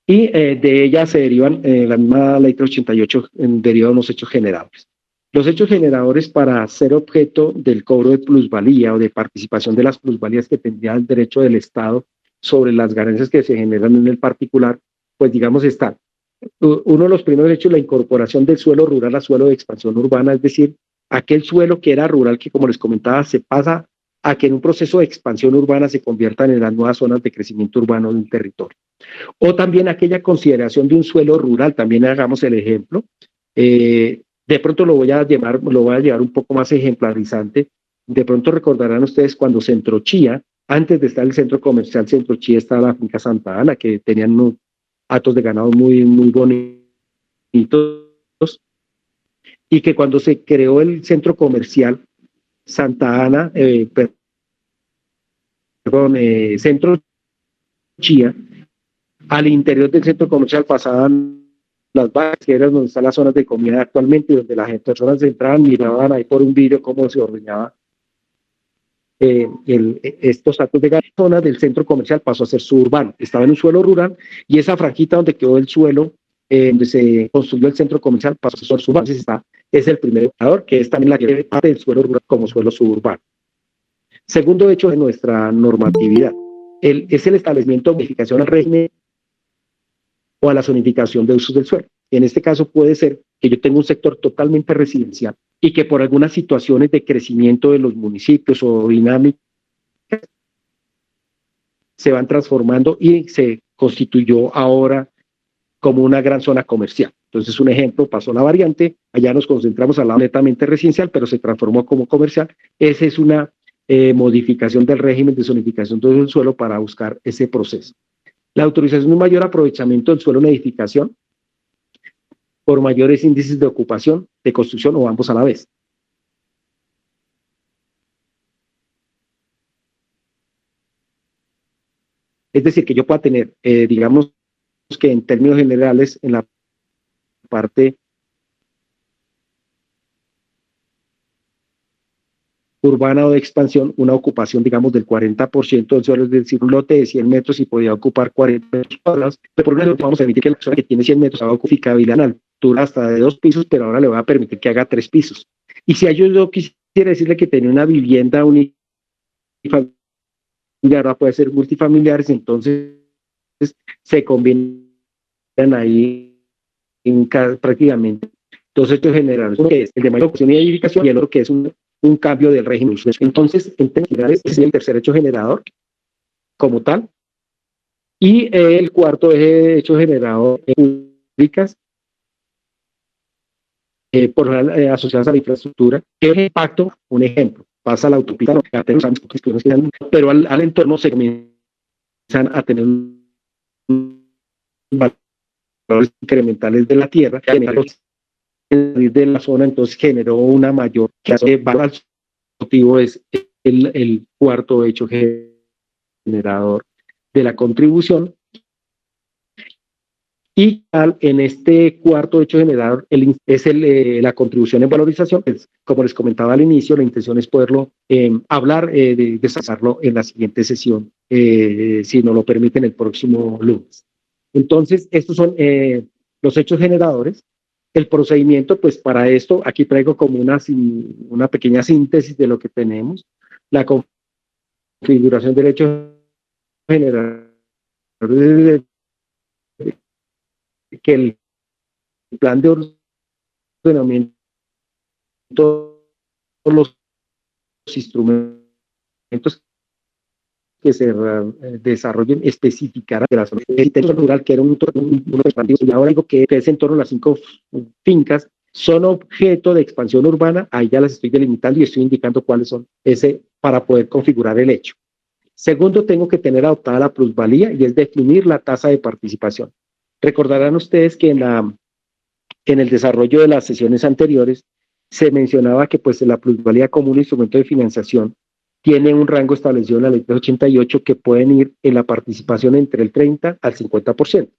S1: y de ella se derivan, la misma ley 388 derivan unos hechos generables. Los hechos generadores para ser objeto del cobro de plusvalía o de participación de las plusvalías que tendría el derecho del Estado sobre las ganancias que se generan en el particular, pues digamos están. Uno de los primeros hechos, la incorporación del suelo rural a suelo de expansión urbana, es decir, aquel suelo que era rural que, como les comentaba, se pasa a que en un proceso de expansión urbana se conviertan en las nuevas zonas de crecimiento urbano de un territorio. O también aquella consideración de un suelo rural, también hagamos el ejemplo, de pronto lo voy a llevar un poco más ejemplarizante. De pronto recordarán ustedes cuando Centro Chía, antes de estar el centro comercial Centro Chía, estaba la finca Santa Ana, que tenían unos hatos de ganado muy, muy bonitos, y que cuando se creó el centro comercial Santa Ana, Centro Chía, al interior del centro comercial pasaban las vacas, que eran donde están las zonas de comida actualmente, donde las personas entraban, miraban ahí por un vidrio cómo se ordeñaba estos actos de ganado. Zona del centro comercial pasó a ser suburbano, estaba en un suelo rural, y esa franjita donde quedó el suelo donde se construyó el centro comercial para los suelos urbanos. Es el primer indicador, que es también la que parte del suelo rural como suelo suburbano. Segundo hecho de nuestra normatividad, es el establecimiento de modificación al régimen o a la zonificación de usos del suelo. En este caso puede ser que yo tenga un sector totalmente residencial y que por algunas situaciones de crecimiento de los municipios o dinámicas se van transformando y se constituyó ahora como una gran zona comercial. Entonces, un ejemplo, pasó la variante, allá nos concentramos al lado netamente residencial, pero se transformó como comercial. Esa es una modificación del régimen de zonificación del suelo para buscar ese proceso. La autorización de un mayor aprovechamiento del suelo en edificación por mayores índices de ocupación, de construcción o ambos a la vez. Es decir, que yo pueda tener, digamos que en términos generales, en la parte urbana o de expansión, una ocupación, digamos, del 40% del suelo, es decir, un lote de 100 metros y podía ocupar 40 metros cuadrados, pero por ejemplo, vamos a permitir que la persona que tiene 100 metros haga ocupación en altura hasta de 2 pisos, pero ahora le va a permitir que haga 3 pisos. Y si a ellos yo quisiera decirle que tenía una vivienda unifamiliar, ahora puede ser multifamiliares, entonces se combinan ahí prácticamente dos hechos generales, uno que es el de mayor ocupación y edificación y el otro que es un cambio del régimen. Entonces, en términos generales, ese es el tercer hecho generador como tal. Y el cuarto hecho generador en públicas, asociadas a la infraestructura, que es el impacto, un ejemplo, pasa la autopista, pero al entorno se comienzan a tener valores incrementales de la tierra, de la zona, entonces generó una mayor valor. El motivo es el cuarto hecho generador de la contribución. Y en este cuarto hecho generador es la contribución en valorización. Como les comentaba al inicio, la intención es poderlo hablar, desarrollarlo en la siguiente sesión, si nos lo permiten el próximo lunes. Entonces, estos son los hechos generadores. El procedimiento, pues para esto, aquí traigo como una pequeña síntesis de lo que tenemos. La configuración del hecho generador, que el plan de ordenamiento, todos los instrumentos que se desarrollen especificarán de la zona rural, que era uno expandido, y ahora digo que es en torno a las 5 fincas, son objeto de expansión urbana. Ahí ya las estoy delimitando y estoy indicando cuáles son para poder configurar el hecho. Segundo, tengo que tener adoptada la plusvalía y es definir la tasa de participación. Recordarán ustedes que en el desarrollo de las sesiones anteriores se mencionaba que pues la plusvalía como un instrumento de financiación tiene un rango establecido en la ley 88 que pueden ir en la participación entre el 30 al 50%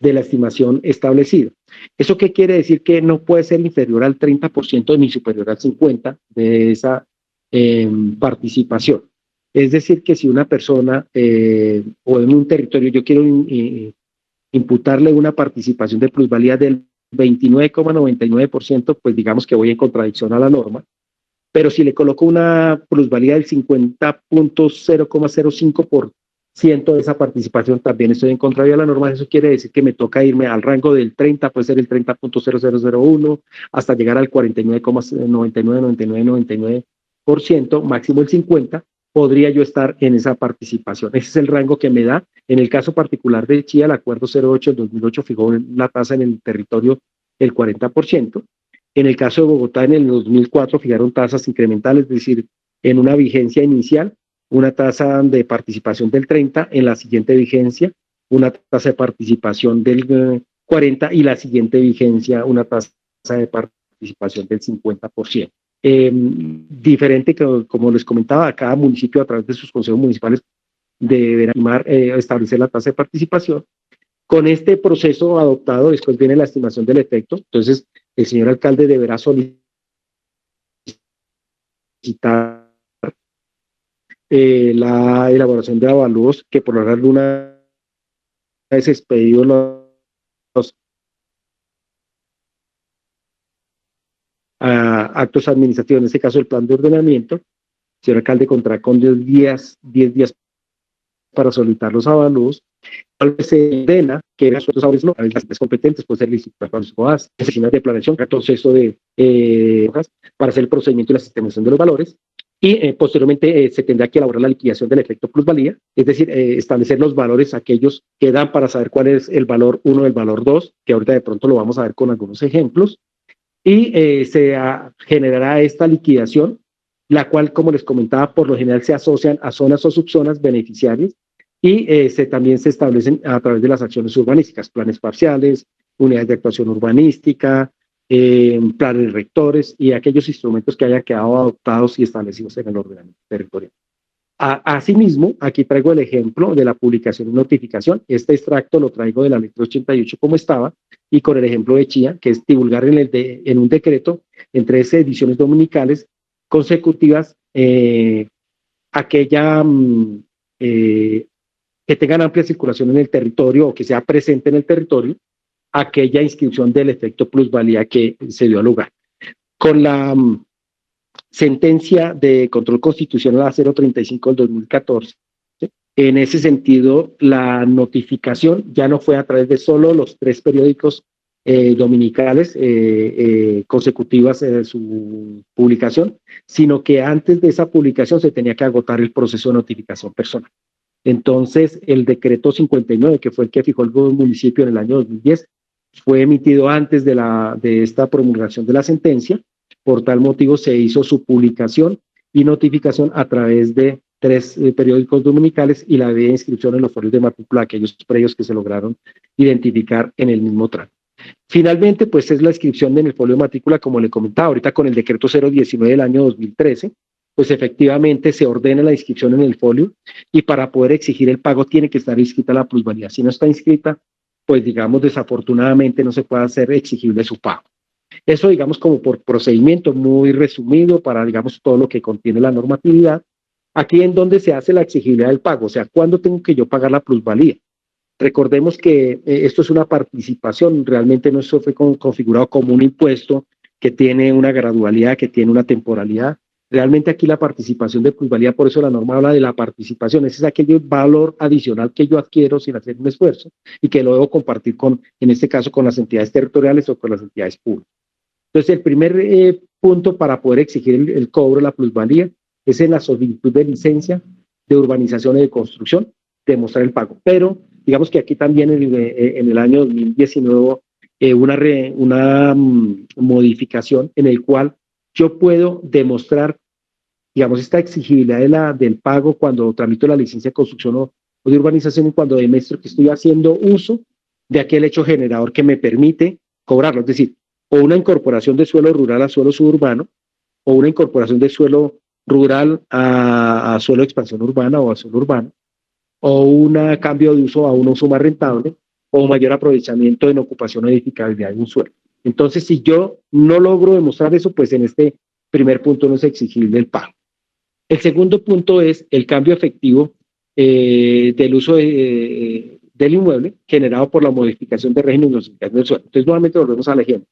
S1: de la estimación establecida. ¿Eso qué quiere decir? Que no puede ser inferior al 30% ni superior al 50% de esa participación. Es decir, que si una persona o en un territorio yo quiero imputarle una participación de plusvalía del 29,99%, pues digamos que voy en contradicción a la norma. Pero si le coloco una plusvalía del 50,05% de esa participación, también estoy en contrario a la norma. Eso quiere decir que me toca irme al rango del 30, puede ser el 30,0001, hasta llegar al 49,999999%, máximo el 50%, podría yo estar en esa participación. Ese es el rango que me da. En el caso particular de Chía, el acuerdo 08 del 2008 fijó la tasa en el territorio del 40%. En el caso de Bogotá, en el 2004 fijaron tasas incrementales, es decir, en una vigencia inicial, una tasa de participación del 30%, en la siguiente vigencia, una tasa de participación del 40% y la siguiente vigencia, una tasa de participación del 50%. Diferente que, como les comentaba, cada municipio a través de sus consejos municipales deberá establecer la tasa de participación. Con este proceso adoptado, después viene la estimación del efecto. Entonces, el señor alcalde deberá solicitar la elaboración de avalúos que por lo general una vez expedidos los actos administrativos, en este caso el plan de ordenamiento. El señor alcalde contará con 10 días para solicitar los avalúos. Se ordena que las autoridades no, las competentes, puede ser el Instituto de oficinas de planeación, el proceso de para hacer el procedimiento y la estimación de los valores. Y posteriormente se tendrá que elaborar la liquidación del efecto plusvalía, es decir, establecer los valores aquellos que dan para saber cuál es el valor 1 del valor 2, que ahorita de pronto lo vamos a ver con algunos ejemplos, y se generará esta liquidación, la cual, como les comentaba, por lo general se asocian a zonas o subzonas beneficiarias, y también se establecen a través de las acciones urbanísticas, planes parciales, unidades de actuación urbanística, planes rectores y aquellos instrumentos que hayan quedado adoptados y establecidos en el ordenamiento territorial. Asimismo, aquí traigo el ejemplo de la publicación y notificación. Este extracto lo traigo de la ley 88 como estaba, y con el ejemplo de Chía, que es divulgar en un decreto en 13 ediciones dominicales consecutivas aquella que tengan amplia circulación en el territorio o que sea presente en el territorio aquella inscripción del efecto plusvalía que se dio lugar. Con la sentencia de control constitucional a 035 del 2014, en ese sentido, la notificación ya no fue a través de solo los 3 periódicos dominicales consecutivas de su publicación, sino que antes de esa publicación se tenía que agotar el proceso de notificación personal. Entonces, el decreto 59, que fue el que fijó el municipio en el año 2010, fue emitido antes de esta promulgación de la sentencia. Por tal motivo, se hizo su publicación y notificación a través de 3 periódicos dominicales y la de inscripción en los folios de matrícula, aquellos predios que se lograron identificar en el mismo tramo. Finalmente, pues es la inscripción en el folio de matrícula, como le comentaba, ahorita con el decreto 019 del año 2013, pues efectivamente se ordena la inscripción en el folio, y para poder exigir el pago tiene que estar inscrita la plusvalía. Si no está inscrita, pues digamos desafortunadamente no se puede hacer exigible su pago. Eso digamos como por procedimiento muy resumido para digamos todo lo que contiene la normatividad. Aquí en donde se hace la exigibilidad del pago, o sea, ¿cuándo tengo que yo pagar la plusvalía? Recordemos que esto es una participación, realmente no fue configurado como un impuesto que tiene una gradualidad, que tiene una temporalidad. Realmente aquí la participación de plusvalía, por eso la norma habla de la participación, ese es aquel valor adicional que yo adquiero sin hacer un esfuerzo y que lo debo compartir en este caso, con las entidades territoriales o con las entidades públicas. Entonces, el primer punto para poder exigir el cobro de la plusvalía es en la solicitud de licencia de urbanización y de construcción, demostrar el pago. Pero digamos que aquí también en el año 2019 una modificación en el cual yo puedo demostrar, digamos, esta exigibilidad del pago cuando tramito la licencia de construcción o de urbanización, y cuando demuestro que estoy haciendo uso de aquel hecho generador que me permite cobrarlo, es decir, o una incorporación de suelo rural a suelo suburbano, o una incorporación de suelo rural a suelo de expansión urbana o a suelo urbano, o un cambio de uso a un uso más rentable, o mayor aprovechamiento en ocupación o edificabilidad de un suelo. Entonces, si yo no logro demostrar eso, pues en este primer punto no es exigible el pago. El segundo punto es el cambio efectivo del uso del inmueble generado por la modificación de régimen del suelo. Entonces, nuevamente volvemos al ejemplo.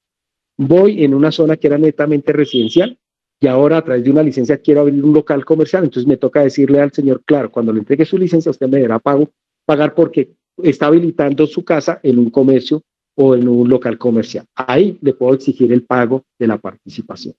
S1: Voy en una zona que era netamente residencial y ahora a través de una licencia quiero abrir un local comercial, entonces me toca decirle al señor, claro, cuando le entregue su licencia usted me deberá pagar porque está habilitando su casa en un comercio o en un local comercial. Ahí le puedo exigir el pago de la participación.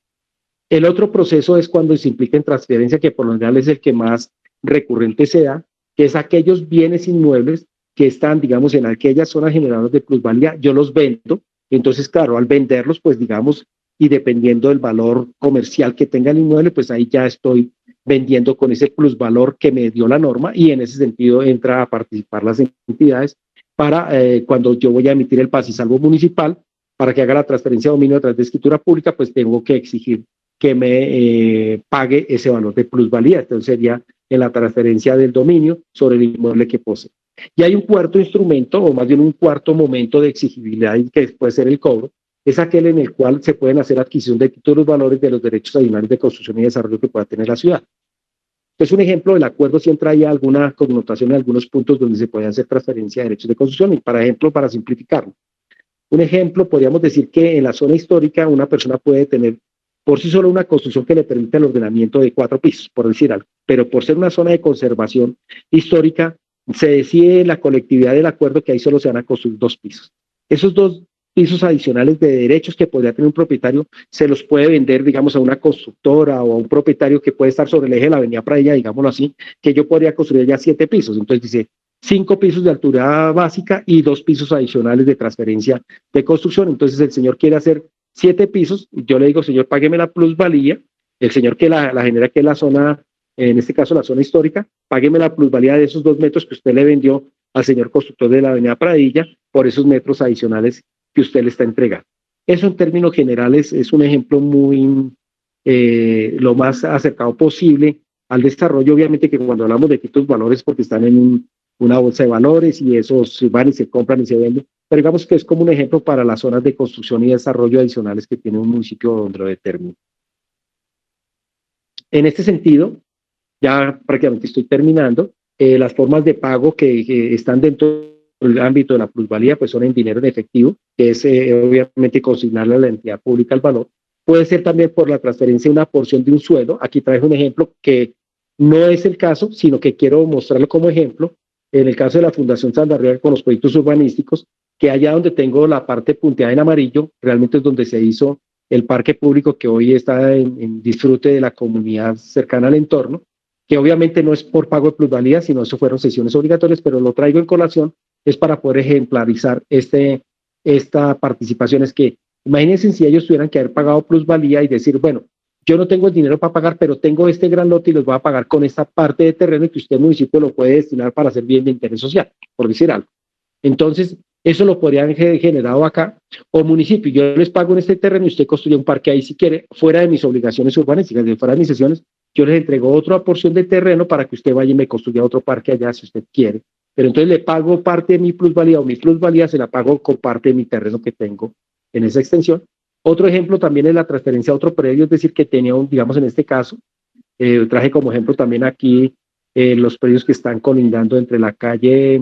S1: El otro proceso es cuando se implica en transferencia, que por lo general es el que más recurrente se da, que es aquellos bienes inmuebles que están, digamos, en aquellas zonas generadoras de plusvalía, yo los vendo. Entonces, claro, al venderlos, pues digamos, y dependiendo del valor comercial que tenga el inmueble, pues ahí ya estoy vendiendo con ese plusvalor que me dio la norma, y en ese sentido entra a participar las entidades para cuando yo voy a emitir el paz y salvo municipal, para que haga la transferencia de dominio a través de escritura pública, pues tengo que exigir que me pague ese valor de plusvalía. Entonces sería en la transferencia del dominio sobre el inmueble que posee. Y hay un cuarto instrumento, o más bien un cuarto momento de exigibilidad, que puede ser el cobro, es aquel en el cual se pueden hacer adquisición de títulos valores de los derechos adicionales de construcción y desarrollo que pueda tener la ciudad. Entonces, un ejemplo del acuerdo siempre hay alguna connotación en algunos puntos donde se puede hacer transferencia de derechos de construcción, y para ejemplo, para simplificarlo. Un ejemplo, podríamos decir que en la zona histórica una persona puede tener por sí solo una construcción que le permite el ordenamiento de 4 pisos, por decir algo, pero por ser una zona de conservación histórica, se decide en la colectividad del acuerdo que ahí solo se van a construir 2 pisos. Esos 2 pisos adicionales de derechos que podría tener un propietario se los puede vender, digamos, a una constructora o a un propietario que puede estar sobre el eje de la avenida Pradilla, digámoslo así, que yo podría construir ya 7 pisos. Entonces dice 5 pisos de altura básica y 2 pisos adicionales de transferencia de construcción. Entonces el señor quiere hacer 7 pisos, yo le digo, señor, págueme la plusvalía, el señor que la genera, que es la zona, en este caso la zona histórica, págueme la plusvalía de esos 2 metros que usted le vendió al señor constructor de la avenida Pradilla por esos metros adicionales que usted le está entregando. Eso en términos generales es un ejemplo muy lo más acercado posible al desarrollo. Obviamente que cuando hablamos de títulos valores porque están en una bolsa de valores y esos van y se compran y se venden, pero digamos que es como un ejemplo para las zonas de construcción y desarrollo adicionales que tiene un municipio donde lo determina. En este sentido, ya prácticamente estoy terminando, las formas de pago que están dentro del ámbito de la plusvalía pues son en dinero en efectivo, que es obviamente consignarle a la entidad pública el valor. Puede ser también por la transferencia de una porción de un sueldo. Aquí traigo un ejemplo que no es el caso, sino que quiero mostrarlo como ejemplo. En el caso de la Fundación Sandarriaga con los proyectos urbanísticos, que allá donde tengo la parte punteada en amarillo, realmente es donde se hizo el parque público que hoy está en disfrute de la comunidad cercana al entorno, que obviamente no es por pago de plusvalía, sino eso fueron sesiones obligatorias, pero lo traigo en colación, es para poder ejemplarizar esta participación. Es que imagínense si ellos tuvieran que haber pagado plusvalía y decir, bueno, yo no tengo el dinero para pagar, pero tengo este gran lote y los voy a pagar con esta parte de terreno que usted, municipio, lo puede destinar para hacer bien de interés social, por decir algo. Entonces, eso lo podrían haber generado acá, o municipio, yo les pago en este terreno y usted construye un parque ahí si quiere, fuera de mis obligaciones urbanísticas, fuera de mis sesiones, yo les entrego otra porción de terreno para que usted vaya y me construya otro parque allá si usted quiere. Pero entonces le pago parte de mi plusvalía o mi plusvalía se la pago con parte de mi terreno que tengo en esa extensión. Otro ejemplo también es la transferencia a otro predio, es decir, que tenía digamos en este caso, traje como ejemplo también aquí los predios que están colindando entre la calle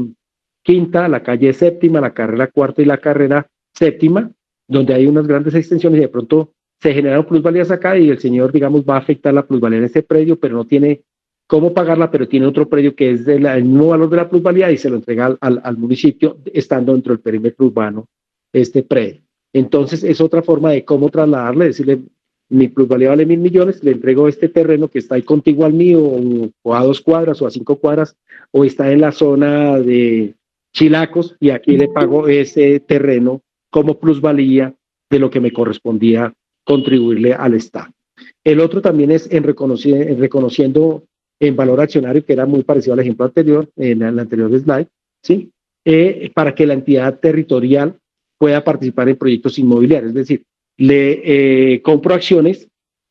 S1: Quinta, la calle Séptima, la carrera Cuarta y la carrera Séptima, donde hay unas grandes extensiones y de pronto se generaron plusvalías acá y el señor, digamos, va a afectar la plusvalía en este predio, pero no tiene cómo pagarla, pero tiene otro predio que es del mismo valor de la plusvalía y se lo entrega al municipio, estando dentro del perímetro urbano este predio. Entonces, es otra forma de cómo trasladarle, decirle, mi plusvalía vale 1.000 millones, le entrego este terreno que está ahí contiguo al mío, o a 2 cuadras, o a 5 cuadras, o está en la zona de Chilacos, y aquí le pago ese terreno como plusvalía de lo que me correspondía contribuirle al Estado. El otro también es en reconociendo en valor accionario, que era muy parecido al ejemplo anterior, en el anterior slide, ¿sí? Para que la entidad territorial pueda participar en proyectos inmobiliarios, es decir, le compro acciones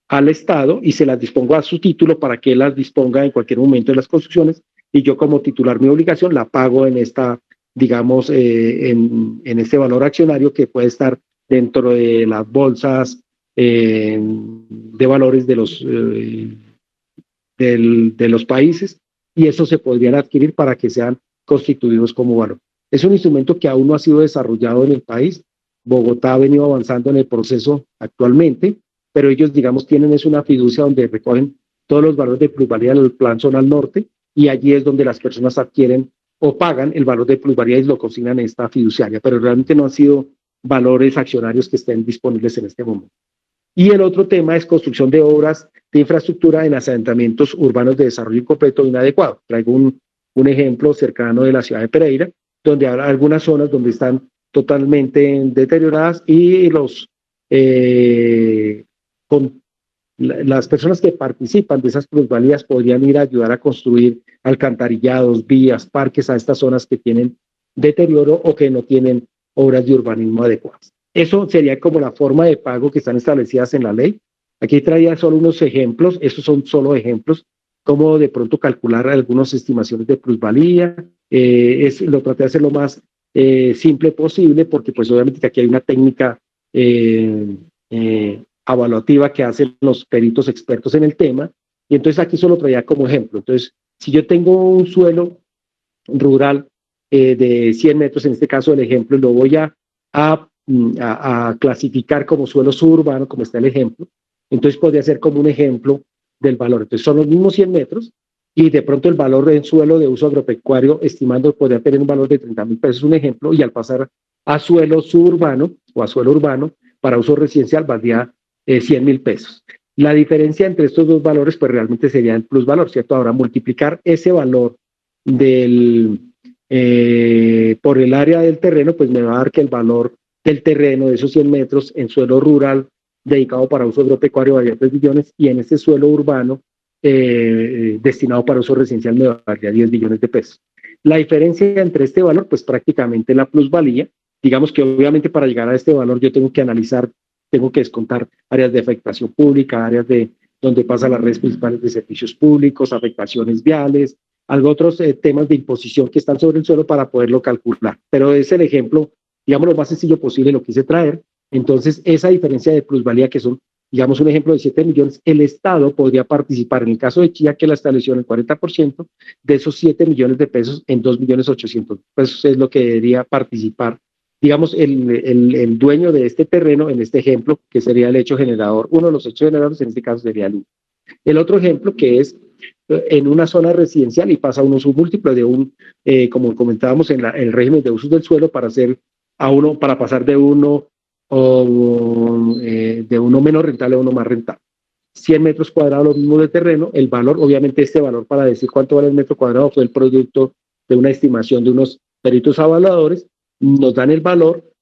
S1: al Estado y se las dispongo a su título para que él las disponga en cualquier momento de las construcciones y yo como titular mi obligación la pago en esta, digamos, en este valor accionario que puede estar dentro de las bolsas de valores de los países, y eso se podrían adquirir para que sean constituidos como valor. Es un instrumento que aún no ha sido desarrollado en el país. Bogotá ha venido avanzando en el proceso actualmente, pero ellos, digamos, tienen una fiducia donde recogen todos los valores de plusvalía del Plan Zonal Norte, y allí es donde las personas adquieren o pagan el valor de plusvalía y lo consignan en esta fiduciaria, pero realmente no han sido valores accionarios que estén disponibles en este momento. Y el otro tema es construcción de obras de infraestructura en asentamientos urbanos de desarrollo incompleto e inadecuado. Traigo un ejemplo cercano de la ciudad de Pereira, donde hay algunas zonas donde están totalmente deterioradas y las personas que participan de esas plusvalías podrían ir a ayudar a construir alcantarillados, vías, parques a estas zonas que tienen deterioro o que no tienen obras de urbanismo adecuadas. Eso sería como la forma de pago que están establecidas en la ley. Aquí traía solo unos ejemplos, estos son solo ejemplos, cómo de pronto calcular algunas estimaciones de plusvalía. Lo traté de hacer lo más simple posible, porque pues obviamente aquí hay una técnica evaluativa que hacen los peritos expertos en el tema, y entonces aquí solo traía como ejemplo. Entonces, si yo tengo un suelo rural de 100 metros, en este caso el ejemplo, lo voy a clasificar como suelo suburbano, como está el ejemplo, Entonces podría ser como un ejemplo del valor. Entonces son los mismos 100 metros y de pronto el valor en suelo de uso agropecuario, estimando, podría tener un valor de 30.000 pesos, un ejemplo, y al pasar a suelo suburbano o a suelo urbano para uso residencial valdría 100.000 pesos. La diferencia entre estos dos valores pues realmente sería el plusvalor, ¿cierto? Ahora multiplicar ese valor del, por el área del terreno, pues me va a dar que el valor del terreno de esos 100 metros en suelo rural dedicado para uso agropecuario valía 3 millones y en este suelo urbano destinado para uso residencial me valía 10 millones de pesos. La diferencia entre este valor, pues prácticamente la plusvalía. Digamos que obviamente para llegar a este valor yo tengo que analizar, tengo que descontar áreas de afectación pública, áreas de donde pasan las redes principales de servicios públicos, afectaciones viales, algo otros temas de imposición que están sobre el suelo para poderlo calcular. Pero es el ejemplo, digamos, lo más sencillo posible, lo quise traer. Entonces, esa diferencia de plusvalía, que son, digamos, un ejemplo de 7 millones, el Estado podría participar, en el caso de Chía, que la estableció en el 40%, de esos 7 millones de pesos en 2.800.000 pesos es lo que debería participar, digamos, el dueño de este terreno, en este ejemplo, que sería el hecho generador. Uno de los hechos generadores en este caso sería el otro ejemplo, que es en una zona residencial y pasa a un uso múltiplo de como comentábamos en el régimen de usos del suelo para pasar de uno de uno menos rentable a uno más rentable. 100 metros cuadrados lo mismo de terreno, el valor, obviamente este valor para decir cuánto vale el metro cuadrado fue el producto de una estimación de unos peritos avaladores, nos dan el valor,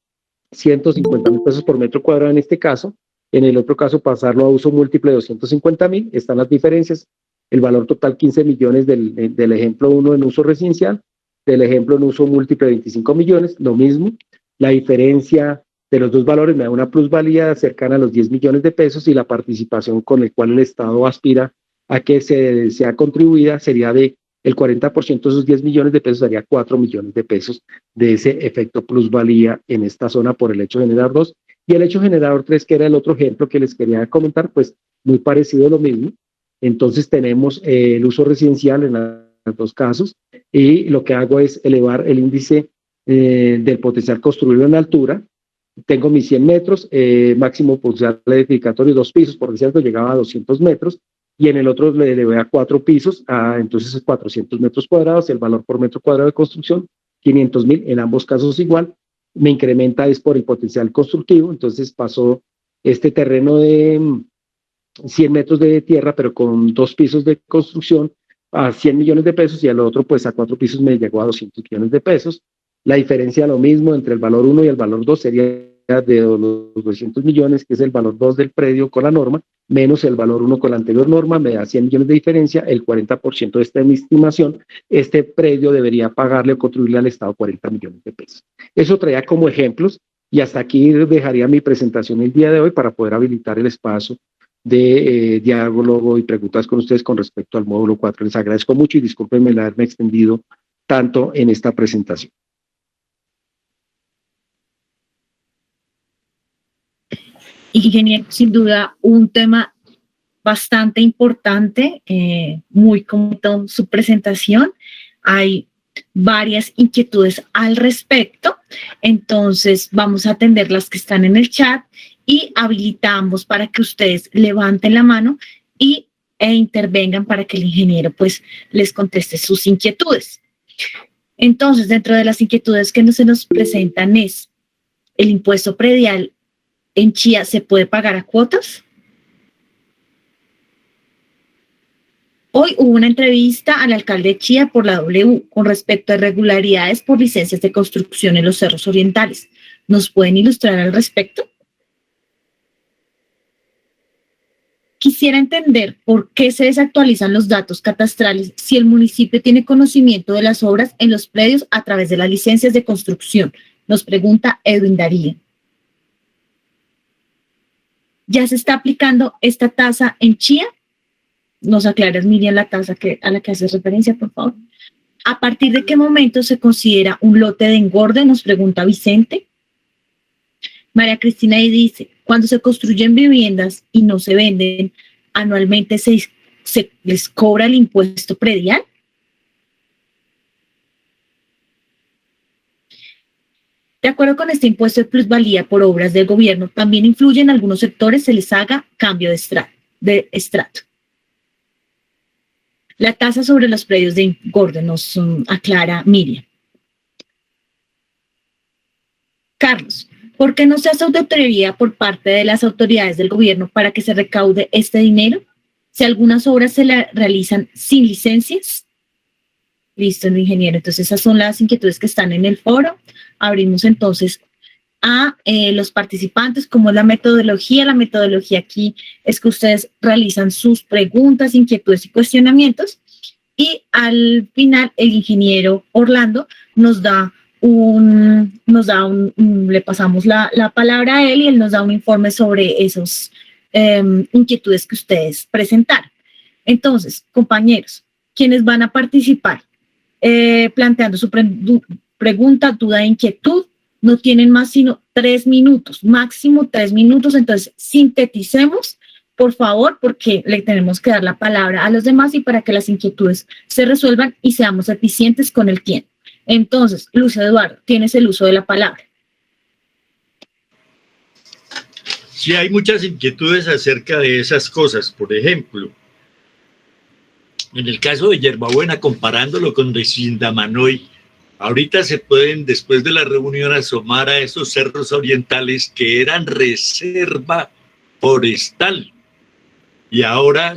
S1: 150.000 pesos por metro cuadrado en este caso, en el otro caso pasarlo a uso múltiple de 250.000, están las diferencias, el valor total 15 millones del ejemplo 1 en uso residencial, del ejemplo en uso múltiple 25 millones, lo mismo, la diferencia de los dos valores me da una plusvalía cercana a los 10 millones de pesos y la participación con el cual el Estado aspira a que sea contribuida sería de el 40% de esos 10 millones de pesos daría 4 millones de pesos de ese efecto plusvalía en esta zona por el hecho generador 2. Y el hecho generador 3, que era el otro ejemplo que les quería comentar, pues muy parecido a lo mismo. Entonces tenemos el uso residencial en los dos casos y lo que hago es elevar el índice del potencial construido en altura. Tengo mis 100 metros, máximo potencial edificatorio 2 pisos, por cierto, llegaba a 200 metros, y en el otro le voy a 4 pisos, entonces es 400 metros cuadrados, el valor por metro cuadrado de construcción, 500.000, en ambos casos igual, me incrementa es por el potencial constructivo, entonces pasó este terreno de 100 metros de tierra, pero con 2 pisos de construcción, a 100 millones de pesos, y al otro, pues a 4 pisos me llegó a 200 millones de pesos. La diferencia, lo mismo, entre el valor 1 y el valor 2 sería de los 200 millones, que es el valor 2 del predio con la norma, menos el valor 1 con la anterior norma, me da 100 millones de diferencia, el 40% de esta es mi estimación, este predio debería pagarle o contribuirle al Estado 40 millones de pesos. Eso traía como ejemplos, y hasta aquí dejaría mi presentación el día de hoy para poder habilitar el espacio de diálogo y preguntas con ustedes con respecto al módulo 4. Les agradezco mucho y discúlpenme el haberme extendido tanto en esta presentación.
S2: Ingeniero, sin duda, un tema bastante importante, muy completo su presentación. Hay varias inquietudes al respecto, entonces vamos a atender las que están en el chat y habilitamos para que ustedes levanten la mano e intervengan para que el ingeniero pues les conteste sus inquietudes. Entonces, dentro de las inquietudes que se nos presentan es, ¿el impuesto predial en Chía se puede pagar a cuotas? Hoy hubo una entrevista al alcalde de Chía por la W con respecto a irregularidades por licencias de construcción en los cerros orientales. ¿Nos pueden ilustrar al respecto? Quisiera entender por qué se desactualizan los datos catastrales si el municipio tiene conocimiento de las obras en los predios a través de las licencias de construcción. Nos pregunta Edwin Darío. ¿Ya se está aplicando esta tasa en Chía? Nos aclaras, Miriam, la tasa a la que haces referencia, por favor. ¿A partir de qué momento se considera un lote de engorde? Nos pregunta Vicente. María Cristina ahí dice, cuando se construyen viviendas y no se venden, anualmente se les cobra el impuesto predial. De acuerdo con este impuesto de plusvalía por obras del gobierno, también influye en algunos sectores se les haga cambio de estrato. La tasa sobre los predios de engorde nos aclara Miriam. Carlos, ¿por qué no se hace auditoría por parte de las autoridades del gobierno para que se recaude este dinero? Si algunas obras se realizan sin licencias. Listo, el ingeniero. Entonces esas son las inquietudes que están en el foro. Abrimos entonces a los participantes, como es la metodología. La metodología aquí es que ustedes realizan sus preguntas, inquietudes y cuestionamientos, y al final el ingeniero Orlando le pasamos la palabra a él y él nos da un informe sobre esos inquietudes que ustedes presentaron. Entonces, compañeros, quienes van a participar planteando su pregunta, duda e inquietud, no tienen más sino 3 minutos, máximo 3 minutos. Entonces, sinteticemos, por favor, porque le tenemos que dar la palabra a los demás y para que las inquietudes se resuelvan y seamos eficientes con el tiempo. Entonces, Lucio Eduardo, tienes el uso de la palabra.
S3: Sí, hay muchas inquietudes acerca de esas cosas. Por ejemplo, en el caso de Yerbabuena, comparándolo con Sindamanoy, ahorita se pueden, después de la reunión, asomar a esos cerros orientales que eran reserva forestal. Y ahora,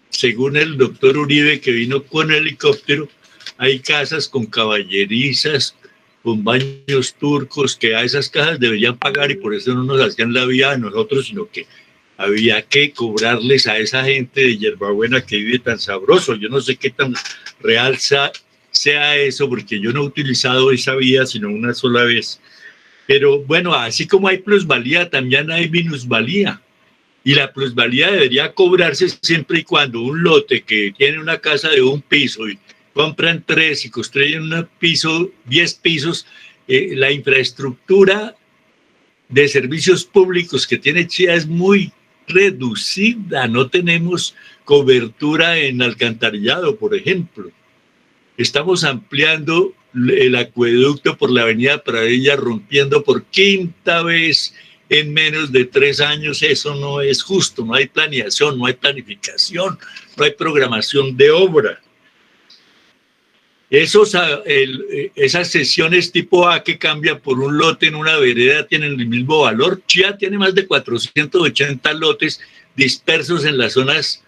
S3: según el doctor Uribe, que vino con helicóptero, hay casas con caballerizas, con baños turcos, que a esas casas deberían pagar y por eso no nos hacían la vida a nosotros, sino que había que cobrarles a esa gente de Yerbabuena que vive tan sabroso. Yo no sé qué tan real sea eso, porque yo no he utilizado esa vía sino una sola vez. Pero bueno, así como hay plusvalía, también hay minusvalía. Y la plusvalía debería cobrarse siempre y cuando un lote que tiene una casa de 1 piso y compran 3 y construyen un piso, 10 pisos, la infraestructura de servicios públicos que tiene Chía es muy reducida. No tenemos cobertura en alcantarillado, por ejemplo. Estamos ampliando el acueducto por la avenida Pradilla, rompiendo por 5ª vez en menos de 3 años. Eso no es justo. No hay planeación, no hay planificación, no hay programación de obra. Esas sesiones tipo A que cambian por un lote en una vereda tienen el mismo valor. Chía tiene más de 480 lotes dispersos en las zonas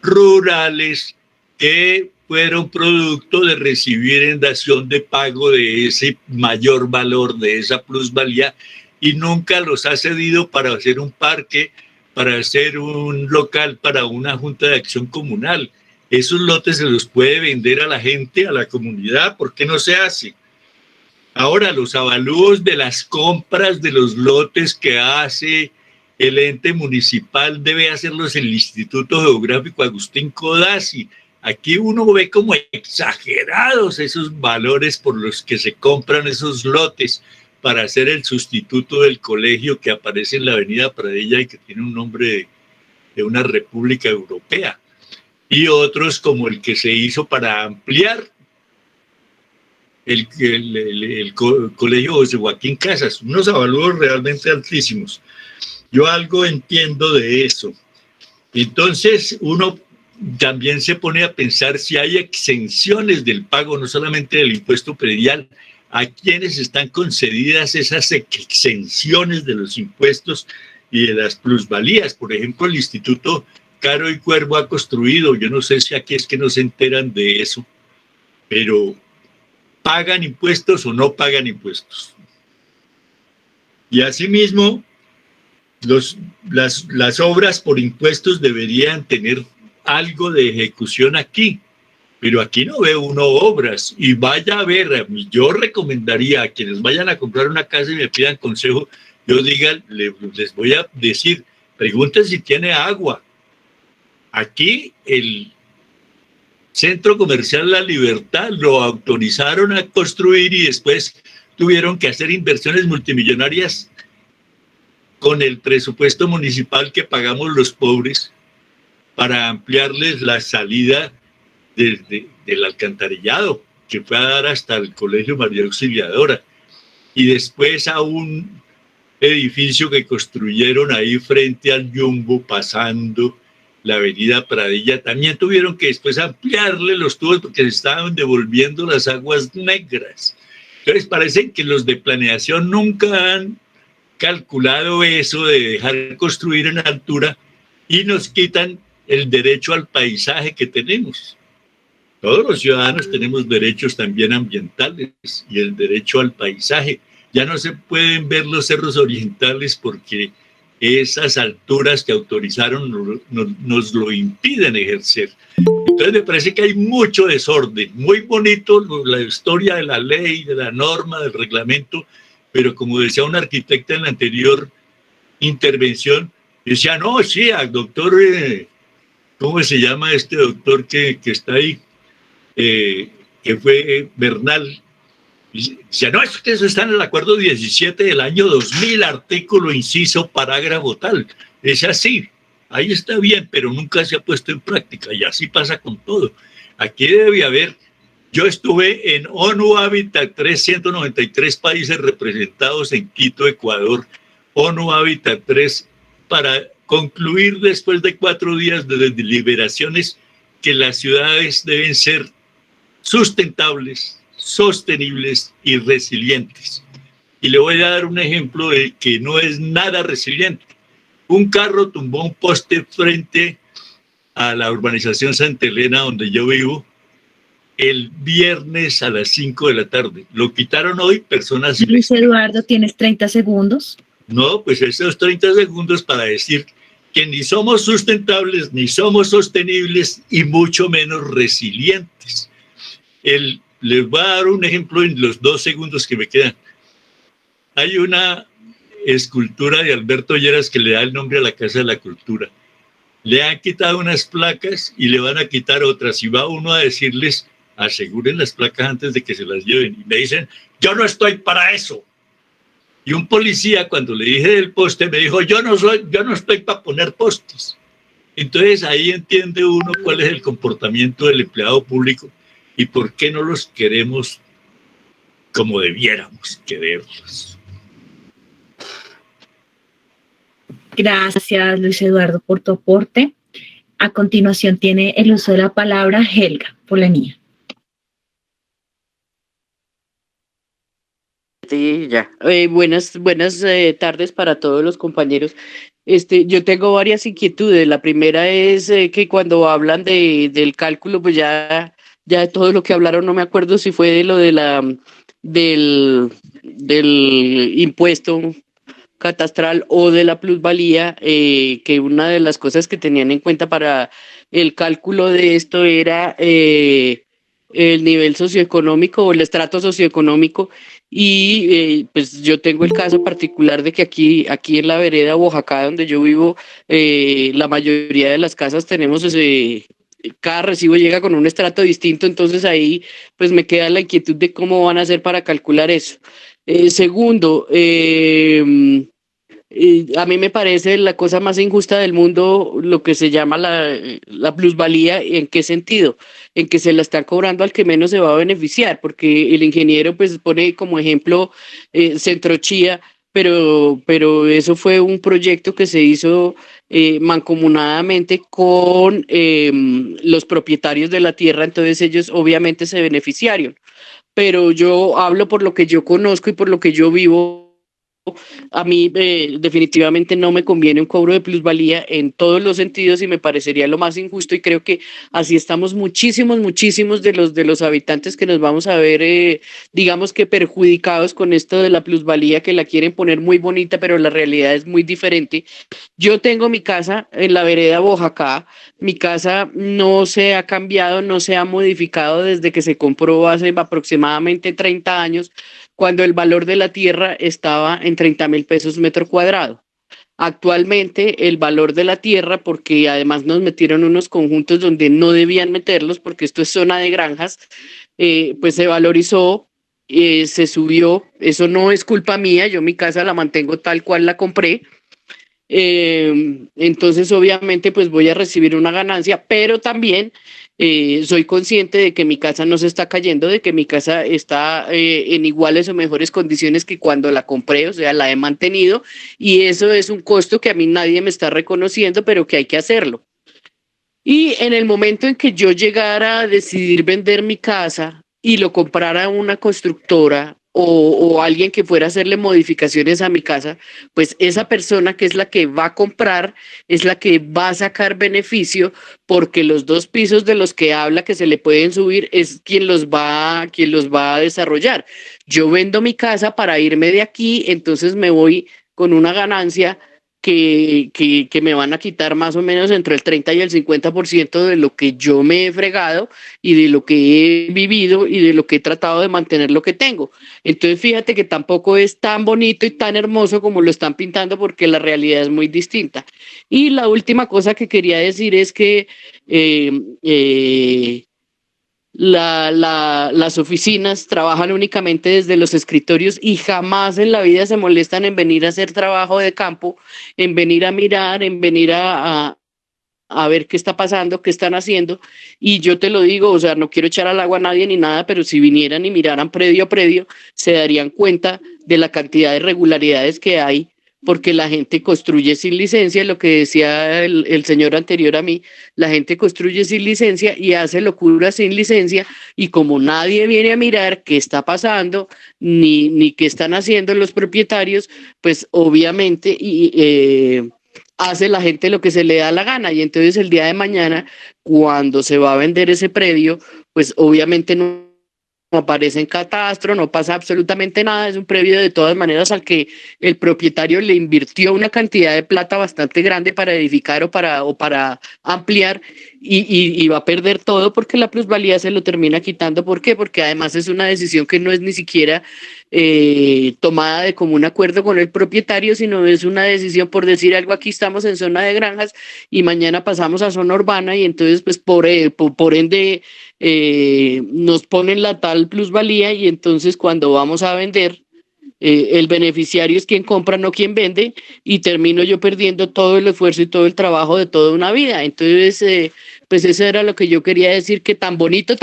S3: rurales que fueron producto de recibir en dación de pago de ese mayor valor, de esa plusvalía, y nunca los ha cedido para hacer un parque, para hacer un local, para una junta de acción comunal. Esos lotes se los puede vender a la gente, a la comunidad. ¿Por qué no se hace? Ahora, los avalúos de las compras de los lotes que hace el ente municipal debe hacerlos el Instituto Geográfico Agustín Codazzi. Aquí uno ve como exagerados esos valores por los que se compran esos lotes para hacer el sustituto del colegio que aparece en la avenida Pradilla y que tiene un nombre de una república europea. Y otros como el que se hizo para ampliar el colegio José Joaquín Casas, unos avalúos realmente altísimos. Yo algo entiendo de eso. Entonces uno también se pone a pensar si hay exenciones del pago, no solamente del impuesto predial, a quienes están concedidas esas exenciones de los impuestos y de las plusvalías. Por ejemplo, el Instituto Caro y Cuervo ha construido, yo no sé si aquí es que no se enteran de eso, pero ¿pagan impuestos o no pagan impuestos? Y asimismo, las obras por impuestos deberían tener algo de ejecución aquí, pero aquí no veo uno obras. Y vaya a ver, yo recomendaría a quienes vayan a comprar una casa y me pidan consejo, yo les voy a decir, pregunten si tiene agua. Aquí el Centro Comercial La Libertad lo autorizaron a construir y después tuvieron que hacer inversiones multimillonarias con el presupuesto municipal que pagamos los pobres para ampliarles la salida del alcantarillado, que fue a dar hasta el Colegio María Auxiliadora. y después a un edificio que construyeron ahí frente al Jumbo, pasando la avenida Pradilla. También tuvieron que después ampliarle los tubos porque se estaban devolviendo las aguas negras. Entonces parece que los de planeación nunca han calculado eso de dejar construir en altura y nos quitan el derecho al paisaje que tenemos. Todos los ciudadanos tenemos derechos también ambientales y el derecho al paisaje. Ya no se pueden ver los cerros orientales porque esas alturas que autorizaron nos lo impiden ejercer. Entonces me parece que hay mucho desorden. Muy bonito la historia de la ley, de la norma, del reglamento, pero como decía un arquitecta en la anterior intervención, decía, no, sí, al doctor, ¿cómo se llama este doctor que está ahí? Que fue Bernal, decía, no, eso está en el acuerdo 17 del año 2000, artículo, inciso, parágrafo tal. Es así, ahí está bien, pero nunca se ha puesto en práctica y así pasa con todo. Aquí debe haber, yo estuve en ONU Habitat 3, 193 países representados en Quito, Ecuador, ONU Habitat 3, para concluir después de 4 días de deliberaciones que las ciudades deben ser sustentables, sostenibles y resilientes. Y le voy a dar un ejemplo de que no es nada resiliente. Un carro tumbó un poste frente a la urbanización Santa Elena, donde yo vivo, el viernes a las 5 de la tarde. Lo quitaron hoy personas...
S2: Luis Eduardo, tienes 30 segundos.
S3: No, pues esos 30 segundos para decir que ni somos sustentables, ni somos sostenibles y mucho menos resilientes. Les voy a dar un ejemplo en los 2 segundos que me quedan. Hay una escultura de Alberto Lleras que le da el nombre a la Casa de la Cultura. Le han quitado unas placas y le van a quitar otras. Y va uno a decirles, aseguren las placas antes de que se las lleven. Y me dicen, yo no estoy para eso. Y un policía, cuando le dije del poste, me dijo, yo no estoy para poner postes. Entonces ahí entiende uno cuál es el comportamiento del empleado público y por qué no los queremos como debiéramos quererlos.
S2: Gracias, Luis Eduardo, por tu aporte. A continuación tiene el uso de la palabra Helga Polanía.
S4: Sí, ya. Buenas tardes para todos los compañeros. Yo tengo varias inquietudes. La primera es que cuando hablan del cálculo, pues ya de todo lo que hablaron, no me acuerdo si fue de lo de del impuesto catastral o de la plusvalía, que una de las cosas que tenían en cuenta para el cálculo de esto era el nivel socioeconómico o el estrato socioeconómico. Y pues yo tengo el caso particular de que aquí en la vereda Oaxaca, donde yo vivo, la mayoría de las casas tenemos cada recibo llega con un estrato distinto, entonces ahí pues me queda la inquietud de cómo van a hacer para calcular eso. Segundo, a mí me parece la cosa más injusta del mundo lo que se llama la plusvalía. ¿En qué sentido? En que se la están cobrando al que menos se va a beneficiar, porque el ingeniero pues pone como ejemplo Centrochía, pero eso fue un proyecto que se hizo mancomunadamente con los propietarios de la tierra, entonces ellos obviamente se beneficiaron. Pero yo hablo por lo que yo conozco y por lo que yo vivo. A mí definitivamente no me conviene un cobro de plusvalía en todos los sentidos y me parecería lo más injusto, y creo que así estamos muchísimos de los habitantes que nos vamos a ver digamos que perjudicados con esto de la plusvalía, que la quieren poner muy bonita pero la realidad es muy diferente. Yo tengo mi casa en la vereda Oaxaca, mi casa no se ha cambiado, no se ha modificado desde que se compró hace aproximadamente 30 años, cuando el valor de la tierra estaba en 30,000 pesos metro cuadrado. Actualmente el valor de la tierra, porque además nos metieron unos conjuntos donde no debían meterlos, porque esto es zona de granjas, pues se valorizó, se subió. Eso no es culpa mía, yo mi casa la mantengo tal cual la compré. entonces obviamente pues voy a recibir una ganancia, pero también soy consciente de que mi casa no se está cayendo, de que mi casa está en iguales o mejores condiciones que cuando la compré, o sea, la he mantenido, y eso es un costo que a mí nadie me está reconociendo, pero que hay que hacerlo. Y en el momento en que yo llegara a decidir vender mi casa y lo comprara una constructora o alguien que fuera a hacerle modificaciones a mi casa, pues esa persona que es la que va a comprar es la que va a sacar beneficio, porque los 2 pisos de los que habla que se le pueden subir es quien los va a desarrollar. Yo vendo mi casa para irme de aquí, entonces me voy con una ganancia que me van a quitar más o menos entre el 30 y el 50% de lo que yo me he fregado y de lo que he vivido y de lo que he tratado de mantener lo que tengo. Entonces fíjate que tampoco es tan bonito y tan hermoso como lo están pintando, porque la realidad es muy distinta. Y la última cosa que quería decir es que eh, eh, las oficinas trabajan únicamente desde los escritorios y jamás en la vida se molestan en venir a hacer trabajo de campo, en venir a mirar, en venir a ver qué está pasando, qué están haciendo. Y yo te lo digo, o sea, no quiero echar al agua a nadie ni nada, pero si vinieran y miraran predio a predio, se darían cuenta de la cantidad de irregularidades que hay, porque la gente construye sin licencia, lo que decía el señor anterior a mí, la gente construye sin licencia y hace locuras sin licencia, y como nadie viene a mirar qué está pasando, ni qué están haciendo los propietarios, pues obviamente hace la gente lo que se le da la gana, y entonces el día de mañana, cuando se va a vender ese predio, pues obviamente no aparece en catastro, no pasa absolutamente nada, es un predio de todas maneras al que el propietario le invirtió una cantidad de plata bastante grande para edificar o para ampliar, y va a perder todo porque la plusvalía se lo termina quitando. ¿Por qué? Porque además es una decisión que no es ni siquiera tomada de común acuerdo con el propietario, sino es una decisión por decir algo: aquí estamos en zona de granjas y mañana pasamos a zona urbana, y entonces pues por ende nos ponen la tal plusvalía, y entonces cuando vamos a vender, el beneficiario es quien compra, no quien vende, y termino yo perdiendo todo el esfuerzo y todo el trabajo de toda una vida. Entonces, pues eso era lo que yo quería decir, que tan bonito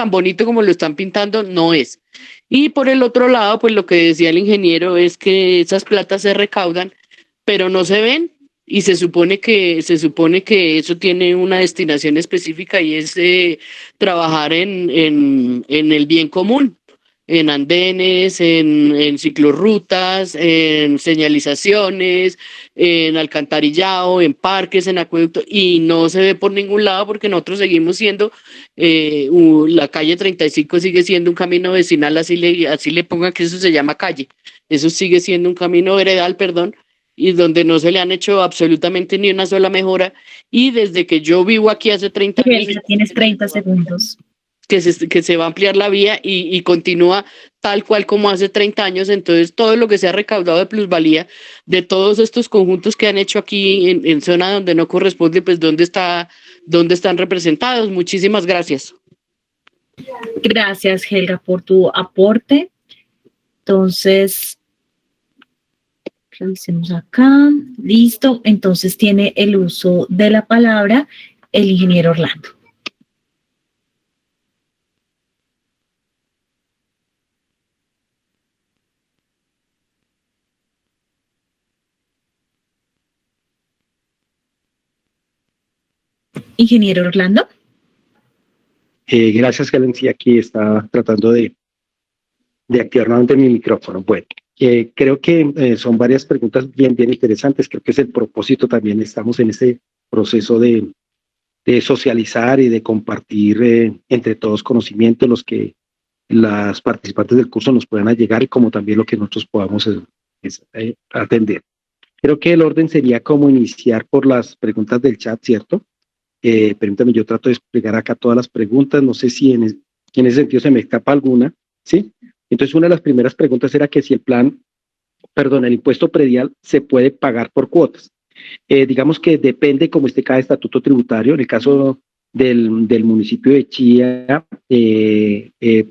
S4: como lo están pintando no es. Y por el otro lado, pues lo que decía el ingeniero es que esas platas se recaudan, pero no se ven. Y se supone que eso tiene una destinación específica, y es trabajar en el bien común, en andenes, en ciclorrutas, en señalizaciones, en alcantarillado, en parques, en acueducto, y no se ve por ningún lado, porque nosotros seguimos siendo, la calle 35 sigue siendo un camino vecinal, así le pongan que eso se llama calle, eso sigue siendo un camino veredal, perdón, y donde no se le han hecho absolutamente ni una sola mejora. Y desde que yo vivo aquí hace 30 años...
S2: Ya tienes 30 segundos.
S4: Que se va a ampliar la vía y continúa tal cual como hace 30 años. Entonces, todo lo que se ha recaudado de plusvalía de todos estos conjuntos que han hecho aquí en zona donde no corresponde, pues dónde están representados. Muchísimas gracias.
S2: Gracias, Helga, por tu aporte. Entonces, revisemos acá. Listo. Entonces tiene el uso de la palabra el ingeniero Orlando. Ingeniero Orlando.
S1: Gracias, Helen. Sí, aquí está tratando de activar nuevamente mi micrófono. Bueno, creo que son varias preguntas bien interesantes. Creo que es el propósito también. Estamos en ese proceso de socializar y de compartir entre todos conocimientos, los que las participantes del curso nos puedan llegar, y como también lo que nosotros podamos atender. Creo que el orden sería como iniciar por las preguntas del chat, ¿cierto? Permítame, yo trato de explicar acá todas las preguntas, no sé si en ese sentido se me escapa alguna, ¿sí? Entonces, una de las primeras preguntas era que si el impuesto predial se puede pagar por cuotas. Digamos que depende cómo esté cada estatuto tributario. En el caso del municipio de Chía,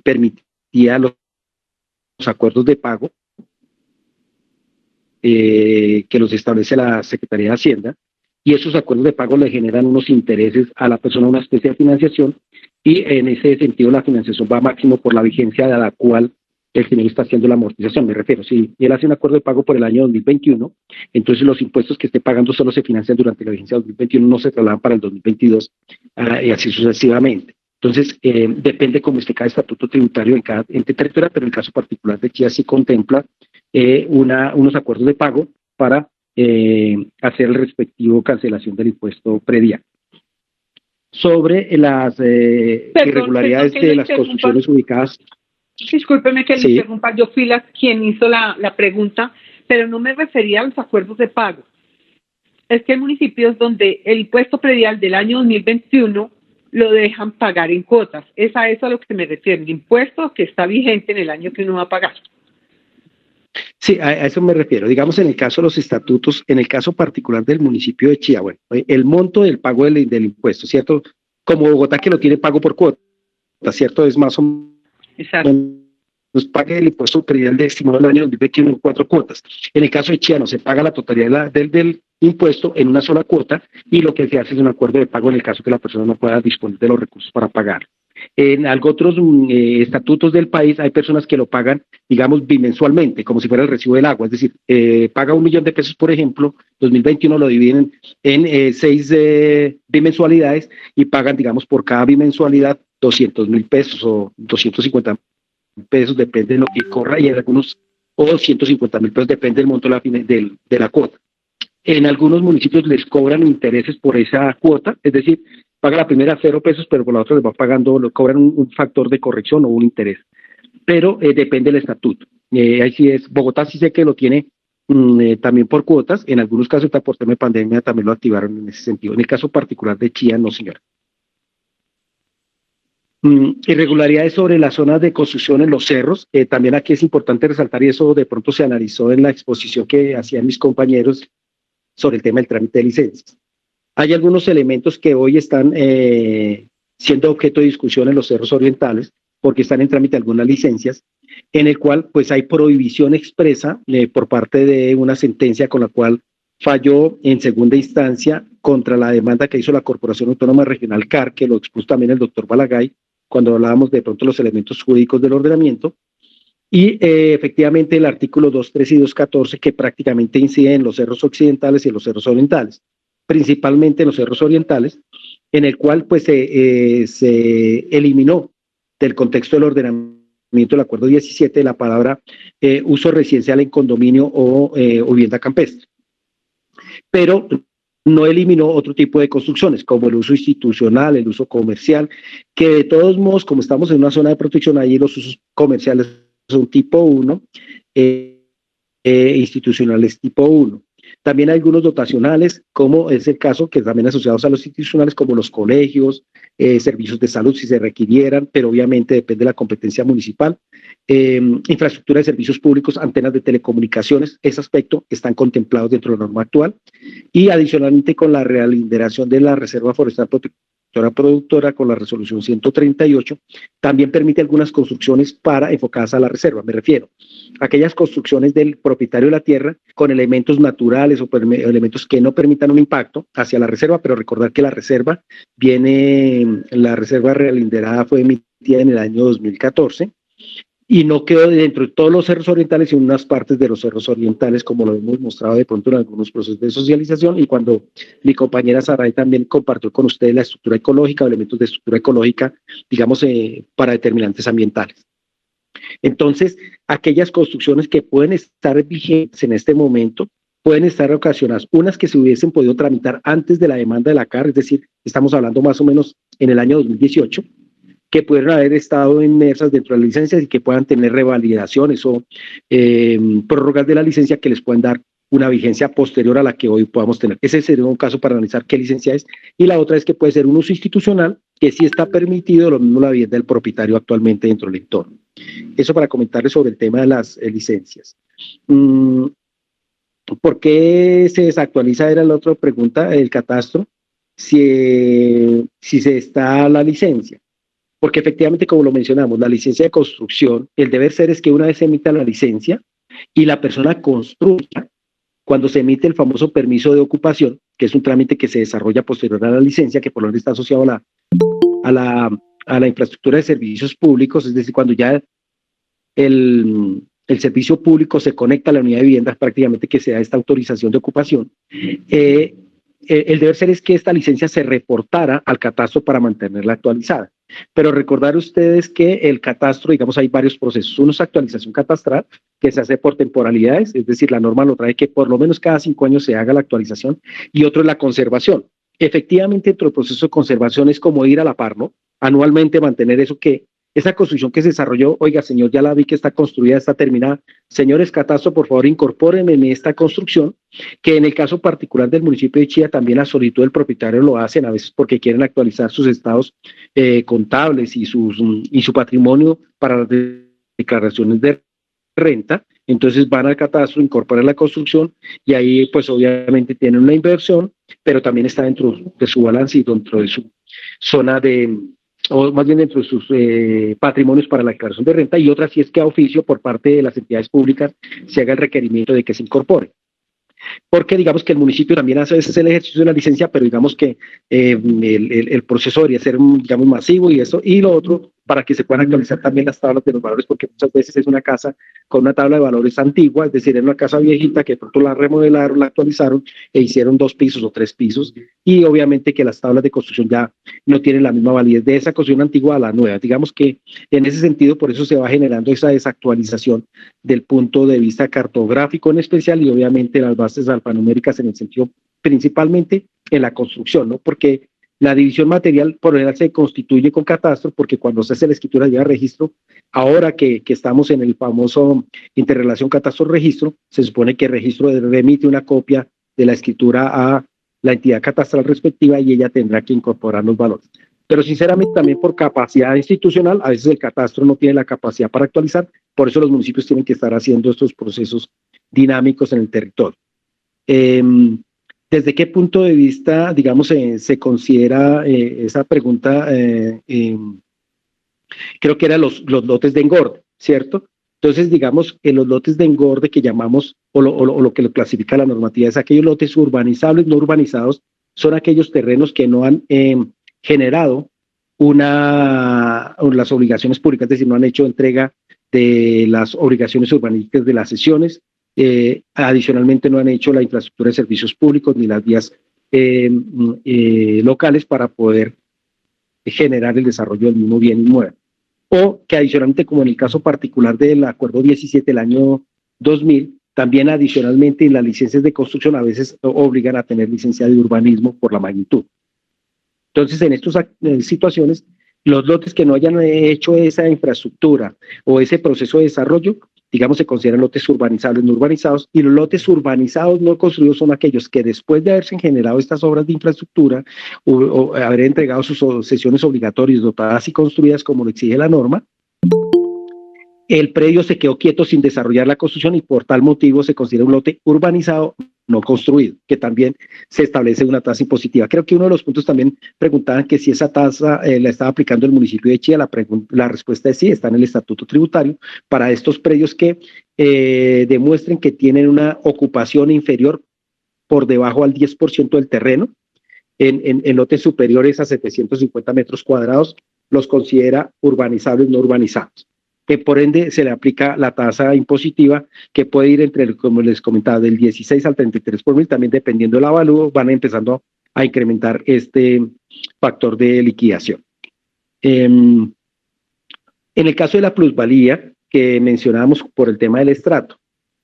S1: permitía los acuerdos de pago que los establece la Secretaría de Hacienda, y esos acuerdos de pago le generan unos intereses a la persona, una especie de financiación, y en ese sentido la financiación va máximo por la vigencia de la cual el señor está haciendo la amortización. Me refiero, si él hace un acuerdo de pago por el año 2021, entonces los impuestos que esté pagando solo se financian durante la vigencia de 2021, no se trasladan para el 2022, y así sucesivamente. Entonces, depende cómo esté cada estatuto tributario en cada ente territorial, pero en el caso particular de Chía sí contempla unos acuerdos de pago para hacer el respectivo cancelación del impuesto predial. Sobre las irregularidades de las construcciones ubicadas.
S5: Discúlpeme que le interrumpa, yo fui quien hizo la pregunta, pero no me refería a los acuerdos de pago. Es que hay municipios donde el impuesto predial del año 2021 lo dejan pagar en cuotas. Es a eso a lo que me refiero, el impuesto que está vigente en el año que uno va a pagar.
S1: Sí, a eso me refiero. Digamos, en el caso de los estatutos, en el caso particular del municipio de Chía, bueno, el monto del pago del impuesto, ¿cierto? Como Bogotá, que lo tiene pago por cuota, ¿cierto? Es más o menos.
S5: Exacto.
S1: Nos paga el impuesto predial de estimado del año 2021 en 4 cuotas. En el caso de Chía, no se paga la totalidad del impuesto en una sola cuota, y lo que se hace es un acuerdo de pago en el caso que la persona no pueda disponer de los recursos para pagar. En otros estatutos del país hay personas que lo pagan, digamos, bimensualmente, como si fuera el recibo del agua, es decir, paga 1 millón de pesos, por ejemplo, 2021 lo dividen en 6 bimensualidades y pagan, digamos, por cada bimensualidad 200.000 pesos o 250 pesos, depende de lo que corra, y en algunos, o 250.000 pesos, depende del monto de la cuota. En algunos municipios les cobran intereses por esa cuota, es decir, paga la primera 0 pesos, pero por la otra les va pagando, lo cobran un factor de corrección o un interés. Pero depende del estatuto. Ahí sí es, Bogotá sí sé que lo tiene también por cuotas, en algunos casos por tema de pandemia también lo activaron en ese sentido. En el caso particular de Chía, no, señora. Irregularidades sobre las zonas de construcción en los cerros, también aquí es importante resaltar, y eso de pronto se analizó en la exposición que hacían mis compañeros sobre el tema del trámite de licencias. Hay algunos elementos que hoy están siendo objeto de discusión en los cerros orientales, porque están en trámite algunas licencias, en el cual pues hay prohibición expresa por parte de una sentencia con la cual falló en segunda instancia contra la demanda que hizo la Corporación Autónoma Regional CAR, que lo expuso también el doctor Balagay, cuando hablábamos de pronto los elementos jurídicos del ordenamiento, y efectivamente el artículo 2.13 y 2.14 que prácticamente inciden en los cerros occidentales y en los cerros orientales, principalmente en los cerros orientales, en el cual pues se eliminó del contexto del ordenamiento del acuerdo 17 la palabra uso residencial en condominio o vivienda campestre, pero no eliminó otro tipo de construcciones, como el uso institucional, el uso comercial, que de todos modos, como estamos en una zona de protección, ahí los usos comerciales son tipo 1, institucionales tipo 1. También hay algunos dotacionales, como es el caso que también asociados a los institucionales, como los colegios, servicios de salud si se requirieran, pero obviamente depende de la competencia municipal, infraestructura de servicios públicos, antenas de telecomunicaciones, ese aspecto están contemplados dentro de la norma actual, y adicionalmente con la realinderación de la Reserva Forestal Productora con la resolución 138, también permite algunas construcciones para enfocadas a la reserva, me refiero a aquellas construcciones del propietario de la tierra con elementos naturales o elementos que no permitan un impacto hacia la reserva, pero recordar que la reserva realinderada fue emitida en el año 2014, y no quedó dentro de todos los cerros orientales, sino en unas partes de los cerros orientales, como lo hemos mostrado de pronto en algunos procesos de socialización, y cuando mi compañera Saray también compartió con ustedes la estructura ecológica, elementos de estructura ecológica, digamos, para determinantes ambientales. Entonces, aquellas construcciones que pueden estar vigentes en este momento, pueden estar ocasionadas, unas que se hubiesen podido tramitar antes de la demanda de la CAR, es decir, estamos hablando más o menos en el año 2018, que pudieron haber estado inmersas dentro de las licencias y que puedan tener revalidaciones o prórrogas de la licencia que les puedan dar una vigencia posterior a la que hoy podamos tener. Ese sería un caso para analizar qué licencia es, y la otra es que puede ser un uso institucional, que sí está permitido, lo mismo la vivienda del propietario actualmente dentro del entorno. Eso para comentarles sobre el tema de las licencias. ¿Por qué se desactualiza? Era la otra pregunta, el catastro, si se está la licencia. Porque efectivamente, como lo mencionamos, la licencia de construcción, el deber ser es que una vez se emita la licencia y la persona construya, cuando se emite el famoso permiso de ocupación, que es un trámite que se desarrolla posterior a la licencia, que por lo menos está asociado a la infraestructura de servicios públicos, es decir, cuando ya el servicio público se conecta a la unidad de viviendas, prácticamente que se da esta autorización de ocupación, el deber ser es que esta licencia se reportara al catastro para mantenerla actualizada. Pero recordar ustedes que el catastro, digamos, hay varios procesos. Uno es actualización catastral, que se hace por temporalidades, es decir, la norma lo trae que por lo menos cada 5 años se haga la actualización, y otro es la conservación. Efectivamente, dentro del proceso de conservación es como ir a la par, ¿no? Anualmente mantener eso que esa construcción que se desarrolló, oiga, señor, ya la vi que está construida, está terminada. Señores catastro, por favor, incorpórenme en esta construcción, que en el caso particular del municipio de Chía, también a solicitud del propietario lo hacen, a veces porque quieren actualizar sus estados contables y su patrimonio para las declaraciones de renta. Entonces van al catastro, incorporan la construcción y ahí pues obviamente tienen una inversión, pero también está dentro de su balance y dentro de su zona o más bien dentro de sus patrimonios para la declaración de renta, y otra si es que a oficio por parte de las entidades públicas se haga el requerimiento de que se incorpore. Porque digamos que el municipio también hace a veces el ejercicio de la licencia, pero digamos que el proceso debería ser, digamos, masivo y eso, y lo otro, para que se puedan actualizar también las tablas de los valores, porque muchas veces es una casa con una tabla de valores antigua, es decir, es una casa viejita que de pronto la remodelaron, la actualizaron e hicieron 2 pisos o 3 pisos, y obviamente que las tablas de construcción ya no tienen la misma validez de esa construcción antigua a la nueva. Digamos que en ese sentido, por eso se va generando esa desactualización del punto de vista cartográfico en especial, y obviamente las bases alfanuméricas en el sentido principalmente en la construcción, ¿no? Porque la división material por lo general se constituye con catastro, porque cuando se hace la escritura lleva registro. Ahora que estamos en el famoso interrelación catastro-registro, se supone que el registro remite una copia de la escritura a la entidad catastral respectiva y ella tendrá que incorporar los valores. Pero sinceramente también por capacidad institucional, a veces el catastro no tiene la capacidad para actualizar, por eso los municipios tienen que estar haciendo estos procesos dinámicos en el territorio. ¿Desde qué punto de vista, digamos, se considera esa pregunta? Creo que eran los lotes de engorde, ¿cierto? Entonces, digamos, en los lotes de engorde que llamamos, o lo que lo clasifica la normativa, es aquellos lotes urbanizables, no urbanizados, son aquellos terrenos que no han generado las obligaciones públicas, es decir, no han hecho entrega de las obligaciones urbanísticas de las sesiones. Adicionalmente no han hecho la infraestructura de servicios públicos ni las vías locales para poder generar el desarrollo del mismo bien inmueble. O que adicionalmente, como en el caso particular del acuerdo 17 del año 2000, también adicionalmente en las licencias de construcción a veces obligan a tener licencia de urbanismo por la magnitud. Entonces, en estas situaciones, los lotes que no hayan hecho esa infraestructura o ese proceso de desarrollo, digamos, se consideran lotes urbanizables no urbanizados, y los lotes urbanizados no construidos son aquellos que después de haberse generado estas obras de infraestructura o haber entregado sus sesiones obligatorias dotadas y construidas como lo exige la norma, el predio se quedó quieto sin desarrollar la construcción y por tal motivo se considera un lote urbanizado no construido, que también se establece una tasa impositiva. Creo que uno de los puntos también preguntaban que si esa tasa la estaba aplicando el municipio de Chía. La respuesta es sí, está en el estatuto tributario para estos predios que demuestren que tienen una ocupación inferior por debajo al 10% del terreno, en lotes superiores a 750 metros cuadrados, los considera urbanizables no urbanizados, que por ende se le aplica la tasa impositiva que puede ir entre, como les comentaba, del 16 al 33 por mil, también dependiendo del avalúo, van empezando a incrementar este factor de liquidación. En el caso de la plusvalía, que mencionábamos por el tema del estrato,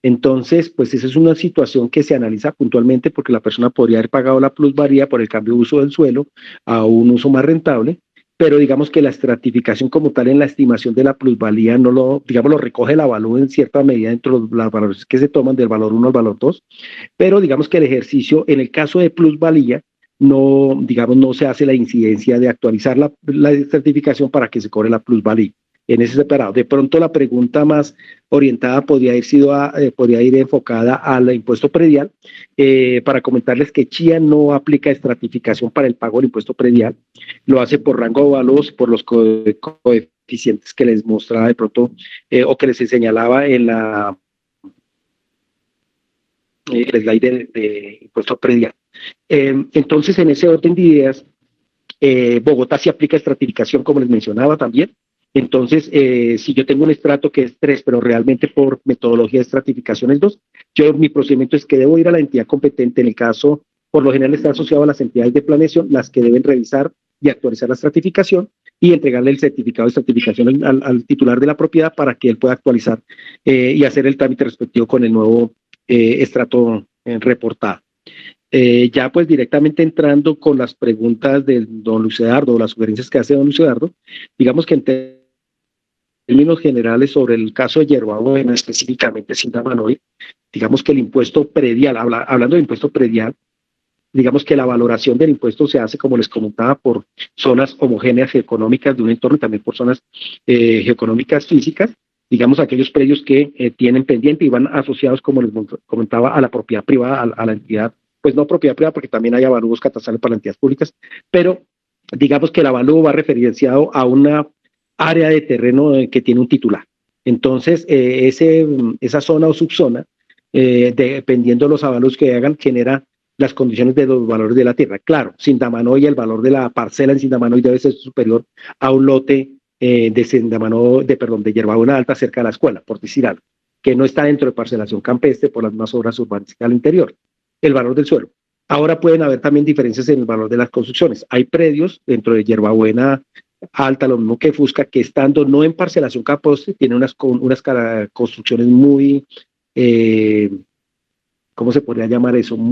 S1: entonces, pues esa es una situación que se analiza puntualmente porque la persona podría haber pagado la plusvalía por el cambio de uso del suelo a un uso más rentable, pero digamos que la estratificación como tal en la estimación de la plusvalía no lo recoge el avalúo en cierta medida dentro de los valores que se toman del valor 1 al valor 2, pero digamos que el ejercicio en el caso de plusvalía no se hace la incidencia de actualizar la estratificación para que se cobre la plusvalía en ese separado. De pronto la pregunta más orientada podría ir enfocada al impuesto predial, para comentarles que Chía no aplica estratificación para el pago del impuesto predial, lo hace por rango de valos, por los coeficientes que les mostraba de pronto o que les señalaba en ley de impuesto predial. Entonces, en ese orden de ideas, Bogotá sí aplica estratificación, como les mencionaba también. Entonces, si yo tengo un estrato que es 3, pero realmente por metodología de estratificación es 2, mi procedimiento es que debo ir a la entidad competente. En el caso, por lo general está asociado a las entidades de planeación, las que deben revisar y actualizar la estratificación y entregarle el certificado de estratificación al titular de la propiedad para que él pueda actualizar y hacer el trámite respectivo con el nuevo estrato reportado. Ya pues directamente entrando con las preguntas de don Luis Eduardo, o las sugerencias que hace don Luis Eduardo, digamos que en términos generales sobre el caso de Hierbabuena, específicamente Sindamanoy, digamos que el impuesto predial, hablando de impuesto predial, digamos que la valoración del impuesto se hace, como les comentaba, por zonas homogéneas geoeconómicas de un entorno y también por zonas geoeconómicas físicas, digamos aquellos predios que tienen pendiente y van asociados, como les comentaba, a la propiedad privada, a la entidad, pues no propiedad privada, porque también hay avalúos catastrales para las entidades públicas, pero digamos que el avalúo va referenciado a una área de terreno que tiene un titular. Entonces, esa zona o subzona, dependiendo de los avalúos que hagan, genera las condiciones de los valores de la tierra. Claro, Sindamanoy, el valor de la parcela en Sindamanoy debe ser superior a un lote de Hierbabuena Alta cerca de la escuela, por decir algo, que no está dentro de parcelación campestre por las más obras urbanísticas al interior. El valor del suelo. Ahora pueden haber también diferencias en el valor de las construcciones. Hay predios dentro de Hierbabuena Alta, lo mismo que Fusca, que estando no en parcelación campestre, tienen unas construcciones muy... ¿cómo se podría llamar eso? Con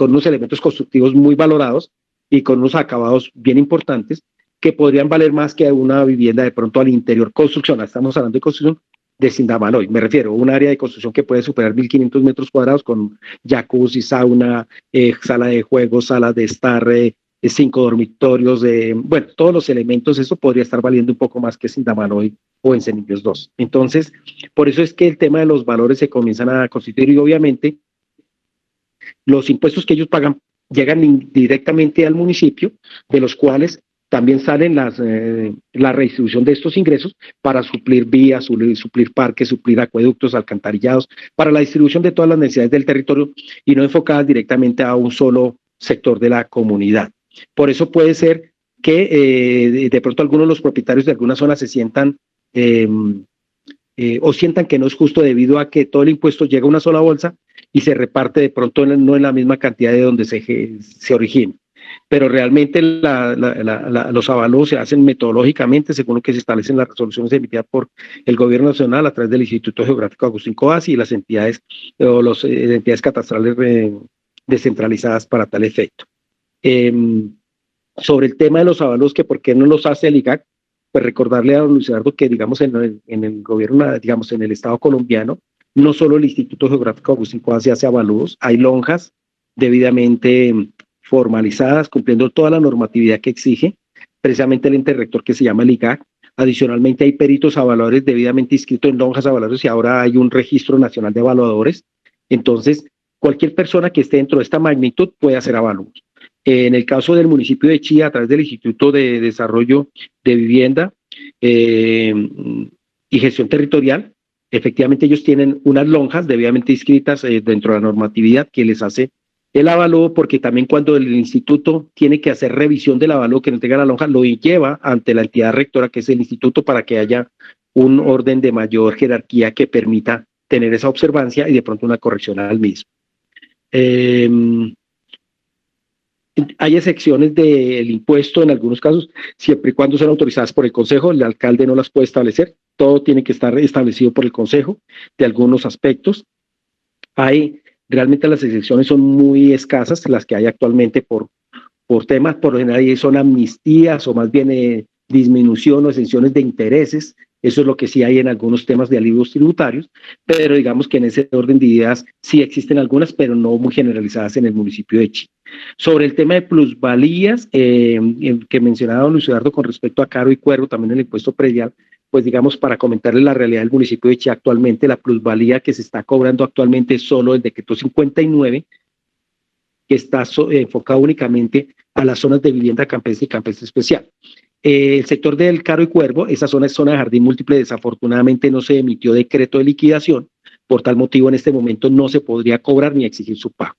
S1: unos elementos constructivos muy valorados y con unos acabados bien importantes que podrían valer más que una vivienda de pronto al interior. Construcción, estamos hablando de construcción de Sindamanoy, me refiero a un área de construcción que puede superar 1.500 metros cuadrados con jacuzzi, sauna, sala de juegos, sala de estar, 5 dormitorios, bueno, todos los elementos, eso podría estar valiendo un poco más que Sindamanoy o en Cenillos 2. Entonces, por eso es que el tema de los valores se comienzan a constituir y obviamente los impuestos que ellos pagan llegan directamente al municipio, de los cuales también salen la redistribución de estos ingresos para suplir vías, suplir parques, suplir acueductos, alcantarillados, para la distribución de todas las necesidades del territorio y no enfocadas directamente a un solo sector de la comunidad. Por eso puede ser que de pronto algunos de los propietarios de algunas zonas se sientan o sientan que no es justo debido a que todo el impuesto llega a una sola bolsa y se reparte de pronto no en la misma cantidad de donde se origina. Pero realmente los avalúos se hacen metodológicamente según lo que se establece en las resoluciones emitidas por el Gobierno Nacional a través del Instituto Geográfico Agustín Codazzi y las entidades o las entidades catastrales descentralizadas para tal efecto. Sobre el tema de los avalúos, que por qué no los hace el IGAC, pues recordarle a don Luis Eduardo que digamos en el gobierno, digamos en el Estado colombiano, no solo el Instituto Geográfico Agustín Codazzi hace avalúos, hay lonjas debidamente formalizadas, cumpliendo toda la normatividad que exige precisamente el ente rector que se llama el IGAC. Adicionalmente hay peritos evaluadores debidamente inscritos en lonjas evaluadores y ahora hay un registro nacional de evaluadores. Entonces, cualquier persona que esté dentro de esta magnitud puede hacer avalúos. En el caso del municipio de Chía, a través del Instituto de Desarrollo de Vivienda y Gestión Territorial, efectivamente ellos tienen unas lonjas debidamente inscritas dentro de la normatividad que les hace el avalúo, porque también cuando el instituto tiene que hacer revisión del avalúo que entrega la lonja, lo lleva ante la entidad rectora, que es el instituto, para que haya un orden de mayor jerarquía que permita tener esa observancia y de pronto una corrección al mismo. Hay excepciones del impuesto en algunos casos, siempre y cuando sean autorizadas por el Consejo, el alcalde no las puede establecer, todo tiene que estar establecido por el Consejo de algunos aspectos. Realmente las excepciones son muy escasas, las que hay actualmente por temas, por lo general son amnistías o más bien disminución o exenciones de intereses. Eso es lo que sí hay en algunos temas de alivios tributarios, pero digamos que en ese orden de ideas sí existen algunas, pero no muy generalizadas en el municipio de Chía. Sobre el tema de plusvalías, que mencionaba don Luis Eduardo con respecto a Caro y Cuervo, también el impuesto predial, pues digamos, para comentarles la realidad del municipio de Chía actualmente, la plusvalía que se está cobrando actualmente es solo el decreto 59, que está enfocado únicamente a las zonas de vivienda campestre y campestre especial. El sector del Caro y Cuervo, esa zona es zona de jardín múltiple, desafortunadamente no se emitió decreto de liquidación, Por tal motivo, en este momento no se podría cobrar ni exigir su pago.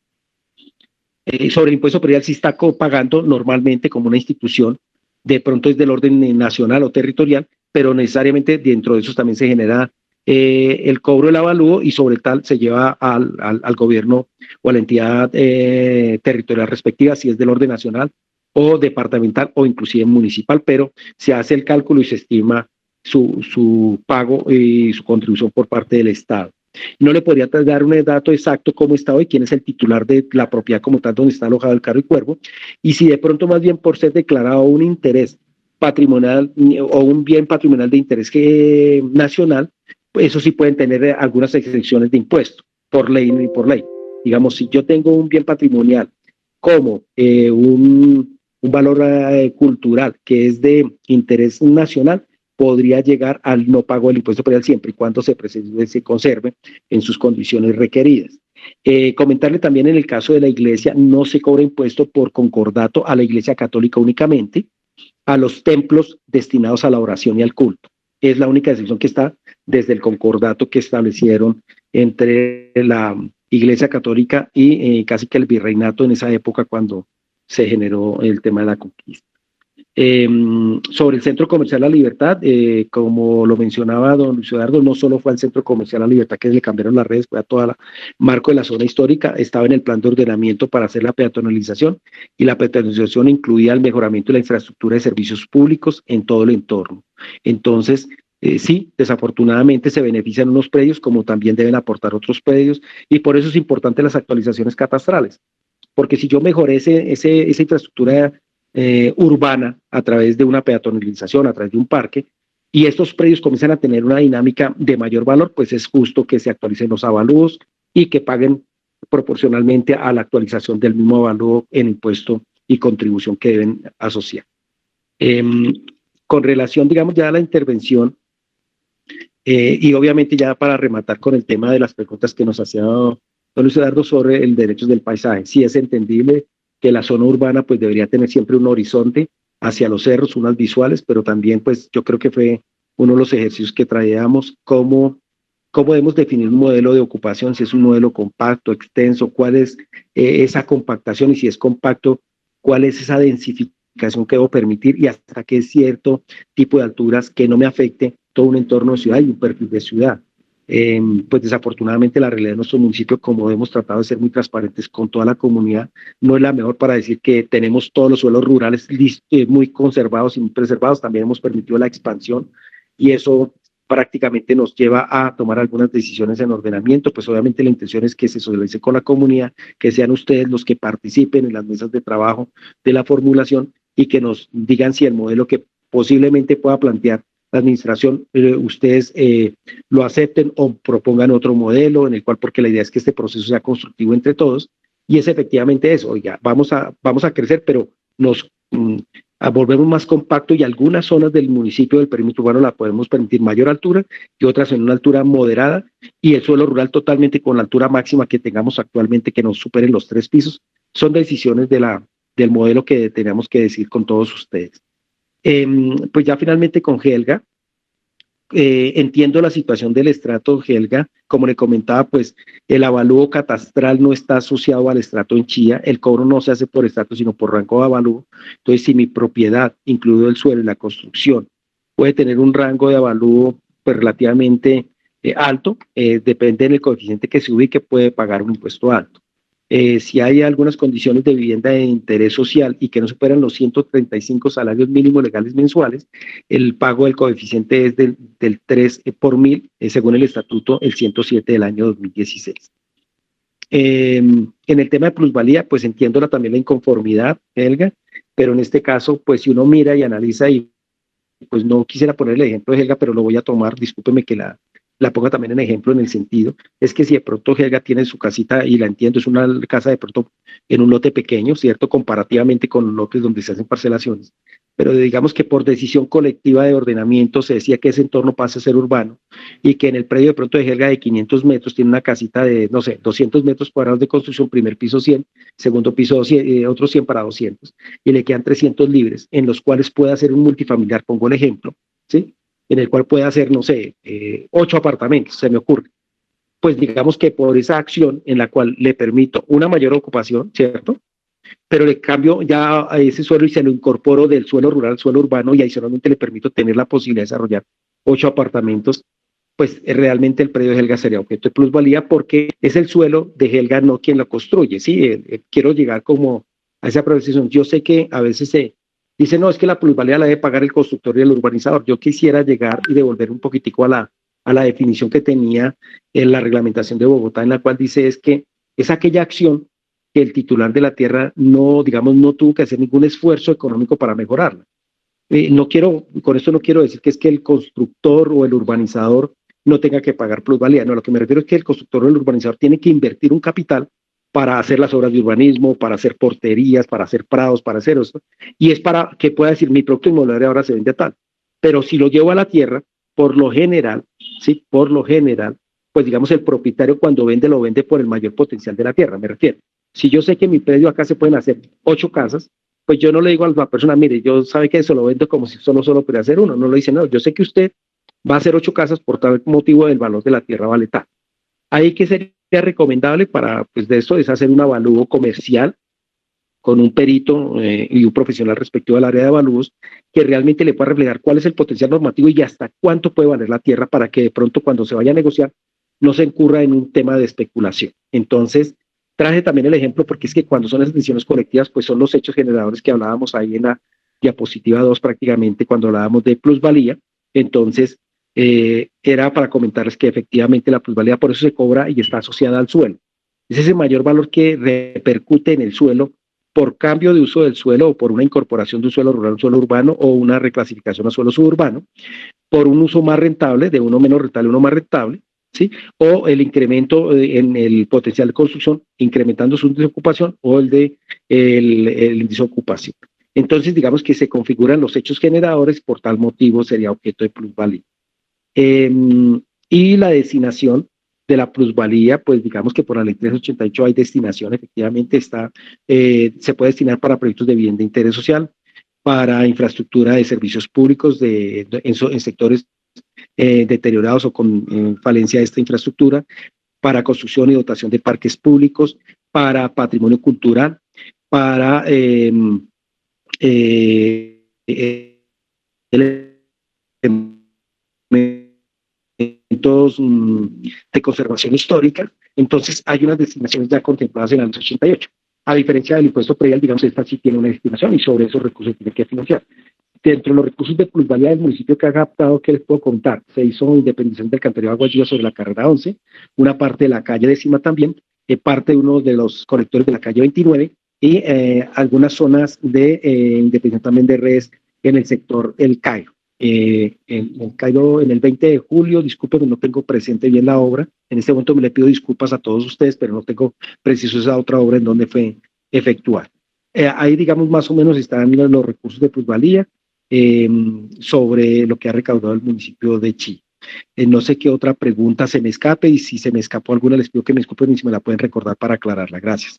S1: Sobre el impuesto predial sí está pagando normalmente como una institución, de pronto es del orden nacional o territorial, pero necesariamente dentro de eso también se genera el cobro del avalúo y sobre tal se lleva al gobierno o a la entidad territorial respectiva, si es del orden nacional o departamental o inclusive municipal, pero se hace el cálculo y se estima su pago y su contribución por parte del Estado. No le podría dar un dato exacto cómo está hoy, quién es el titular de la propiedad como tal donde está alojado el carro y cuervo, y si de pronto más bien por ser declarado un interés patrimonial o un bien patrimonial de interés nacional, pues eso sí pueden tener algunas exenciones de impuesto, por ley y por ley. Digamos, si yo tengo un bien patrimonial como un valor cultural que es de interés nacional, podría llegar al no pago del impuesto predial siempre y cuando se conserve en sus condiciones requeridas. Comentarle también en el caso de la iglesia, no se cobra impuesto por concordato a la iglesia católica únicamente, a los templos destinados a la oración y al culto. Es la única decisión que está desde el concordato que establecieron entre la iglesia católica y casi que el virreinato en esa época cuando se generó el tema de la conquista. Sobre el Centro Comercial La Libertad, como lo mencionaba don Luis Eduardo, no solo fue al Centro Comercial La Libertad que le cambiaron las redes, fue a todo el marco de la zona histórica, estaba en el plan de ordenamiento para hacer la peatonalización, y la peatonalización incluía el mejoramiento de la infraestructura de servicios públicos en todo el entorno. Entonces, sí, desafortunadamente se benefician unos predios como también deben aportar otros predios, y por eso es importante las actualizaciones catastrales, porque si yo mejoré esa infraestructura urbana a través de una peatonalización, a través de un parque, y estos predios comienzan a tener una dinámica de mayor valor, pues es justo que se actualicen los avalúos y que paguen proporcionalmente a la actualización del mismo avalúo en impuesto y contribución que deben asociar. Con relación, digamos, ya a la intervención, y obviamente ya para rematar con el tema de las preguntas que nos hacía don Luis Eduardo sobre el derecho del paisaje, sí es entendible que la zona urbana pues debería tener siempre un horizonte hacia los cerros, unas visuales, pero también pues yo creo que fue uno de los ejercicios que traíamos, cómo debemos definir un modelo de ocupación, si es un modelo compacto, extenso, cuál es esa compactación y si es compacto, cuál es esa densificación que debo permitir y hasta qué cierto tipo de alturas que no me afecte todo un entorno de ciudad y un perfil de ciudad. Pues desafortunadamente la realidad de nuestro municipio, como hemos tratado de ser muy transparentes con toda la comunidad, no es la mejor para decir que tenemos todos los suelos rurales muy conservados y muy preservados. También hemos permitido la expansión y eso prácticamente nos lleva a tomar algunas decisiones en ordenamiento. Pues obviamente la intención es que se socialice con la comunidad, que sean ustedes los que participen en las mesas de trabajo de la formulación y que nos digan si el modelo que posiblemente pueda plantear la administración, ustedes lo acepten o propongan otro modelo en el cual, porque la idea es que este proceso sea constructivo entre todos, y es efectivamente eso, oiga, vamos a crecer, pero nos volvemos más compacto y algunas zonas del municipio del perímetro urbano la podemos permitir mayor altura y otras en una altura moderada, y el suelo rural totalmente con la altura máxima que tengamos actualmente que nos superen los 3 pisos. Son decisiones del modelo que tenemos que decidir con todos ustedes. Pues ya finalmente con Helga, entiendo la situación del estrato, Helga, como le comentaba, pues el avalúo catastral no está asociado al estrato en Chía, el cobro no se hace por estrato sino por rango de avalúo. Entonces, si mi propiedad, incluido el suelo y la construcción, puede tener un rango de avalúo pues relativamente alto, depende del coeficiente que se ubique, puede pagar un impuesto alto. Si hay algunas condiciones de vivienda de interés social y que no superan los 135 salarios mínimos legales mensuales, el pago del coeficiente es del 3 por 1000, según el estatuto, el 107 del año 2016. En el tema de plusvalía, pues entiendo también la inconformidad, Helga, pero en este caso, pues si uno mira y analiza, y pues no quisiera poner el ejemplo de Helga, pero lo voy a tomar, discúlpeme que la pongo también en ejemplo en el sentido, es que si de pronto Helga tiene su casita, y la entiendo, es una casa de pronto en un lote pequeño, ¿cierto? Comparativamente con lotes donde se hacen parcelaciones, pero digamos que por decisión colectiva de ordenamiento se decía que ese entorno pase a ser urbano y que en el predio de pronto de Helga de 500 metros tiene una casita de, no sé, 200 metros cuadrados de construcción, primer piso 100, segundo piso otros 100 para 200, y le quedan 300 libres, en los cuales puede hacer un multifamiliar, pongo el ejemplo, ¿sí? En el cual puede hacer, no sé, 8 apartamentos, se me ocurre. pues digamos que por esa acción en la cual le permito una mayor ocupación, ¿cierto? Pero le cambio ya a ese suelo y se lo incorporo del suelo rural al suelo urbano y adicionalmente le permito tener la posibilidad de desarrollar 8 apartamentos, pues realmente el predio de Helga sería objeto de plusvalía porque es el suelo de Helga, no quien lo construye, ¿sí? Quiero llegar como a esa precisión. Yo sé que a veces se dice, no, es que la plusvalía la debe pagar el constructor y el urbanizador. Yo quisiera llegar y devolver un poquitico a la definición que tenía en la reglamentación de Bogotá, en la cual dice es que es aquella acción que el titular de la tierra no, digamos, no tuvo que hacer ningún esfuerzo económico para mejorarla. Con esto no quiero decir que es que el constructor o el urbanizador no tenga que pagar plusvalía, no, lo que me refiero es que el constructor o el urbanizador tiene que invertir un capital para hacer las obras de urbanismo, para hacer porterías, para hacer prados, para hacer esto, y es para que pueda decir, mi producto inmobiliario ahora se vende a tal. Pero si lo llevo a la tierra, por lo general, ¿sí? Por lo general, pues digamos el propietario cuando vende, lo vende por el mayor potencial de la tierra, me refiero. Si yo sé que en mi predio acá se pueden hacer 8 casas, pues yo no le digo a la persona, mire, yo sabe que eso lo vendo como si solo pudiera hacer uno, no lo dice, no, yo sé que usted va a hacer 8 casas por tal motivo del valor de la tierra vale tal. Ahí que sería recomendable para, pues de esto es hacer un avalúo comercial con un perito y un profesional respectivo al área de avalúos que realmente le pueda reflejar cuál es el potencial normativo y hasta cuánto puede valer la tierra para que de pronto cuando se vaya a negociar no se incurra en un tema de especulación. Entonces, traje también el ejemplo porque es que cuando son las decisiones colectivas, pues son los hechos generadores que hablábamos ahí en la diapositiva 2 prácticamente cuando hablábamos de plusvalía. Entonces, era para comentarles que efectivamente la plusvalía por eso se cobra y está asociada al suelo. Es ese mayor valor que repercute en el suelo por cambio de uso del suelo o por una incorporación de un suelo rural a un suelo urbano o una reclasificación a suelo suburbano, por un uso más rentable, de uno menos rentable a uno más rentable, ¿sí? O el incremento en el potencial de construcción, incrementando su índice de ocupación o el índice de ocupación. Entonces, digamos que se configuran los hechos generadores, por tal motivo sería objeto de plusvalía. Y la destinación de la plusvalía, pues digamos que por la ley 388 hay destinación, efectivamente se puede destinar para proyectos de vivienda de interés social, para infraestructura de servicios públicos en sectores deteriorados o con falencia de esta infraestructura, para construcción y dotación de parques públicos, para patrimonio cultural, para elementos de conservación histórica. Entonces hay unas destinaciones ya contempladas en la ley 88. A diferencia del impuesto predial, digamos, esta sí tiene una destinación y sobre esos recursos tiene que financiar. Dentro de los recursos de plusvalía del municipio que ha captado, ¿qué les puedo contar? Se hizo independización del alcantarillado Aguayuya sobre la carrera 11, una parte de la calle 10ª también, parte de uno de los conectores de la calle 29 y algunas zonas de independización también de redes en el sector El Cairo. El Cairo en el 20 de julio, disculpen, no tengo presente bien la obra, en este momento me le pido disculpas a todos ustedes, pero no tengo preciso esa otra obra en donde fue efectuada. Ahí digamos más o menos están los recursos de plusvalía sobre lo que ha recaudado el municipio de Chía. No sé qué otra pregunta se me escape y si se me escapó alguna les pido que me disculpen y si me la pueden recordar para aclararla. Gracias.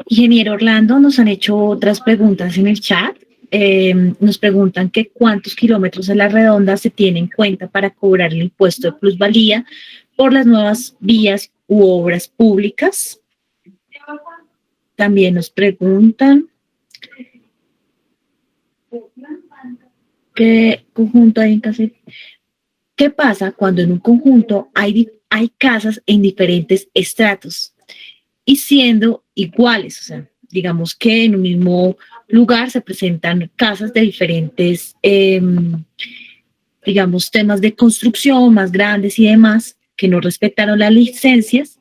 S2: Ingeniero Orlando, nos han hecho otras preguntas en el chat. Nos preguntan que cuántos kilómetros a la redonda se tiene en cuenta para cobrar el impuesto de plusvalía por las nuevas vías u obras públicas. También nos preguntan qué conjunto hay en casa. ¿Qué pasa cuando en un conjunto hay casas en diferentes estratos y siendo iguales? O sea, digamos que en un mismo lugar se presentan casas de diferentes, digamos, temas de construcción más grandes y demás, que no respetaron las licencias.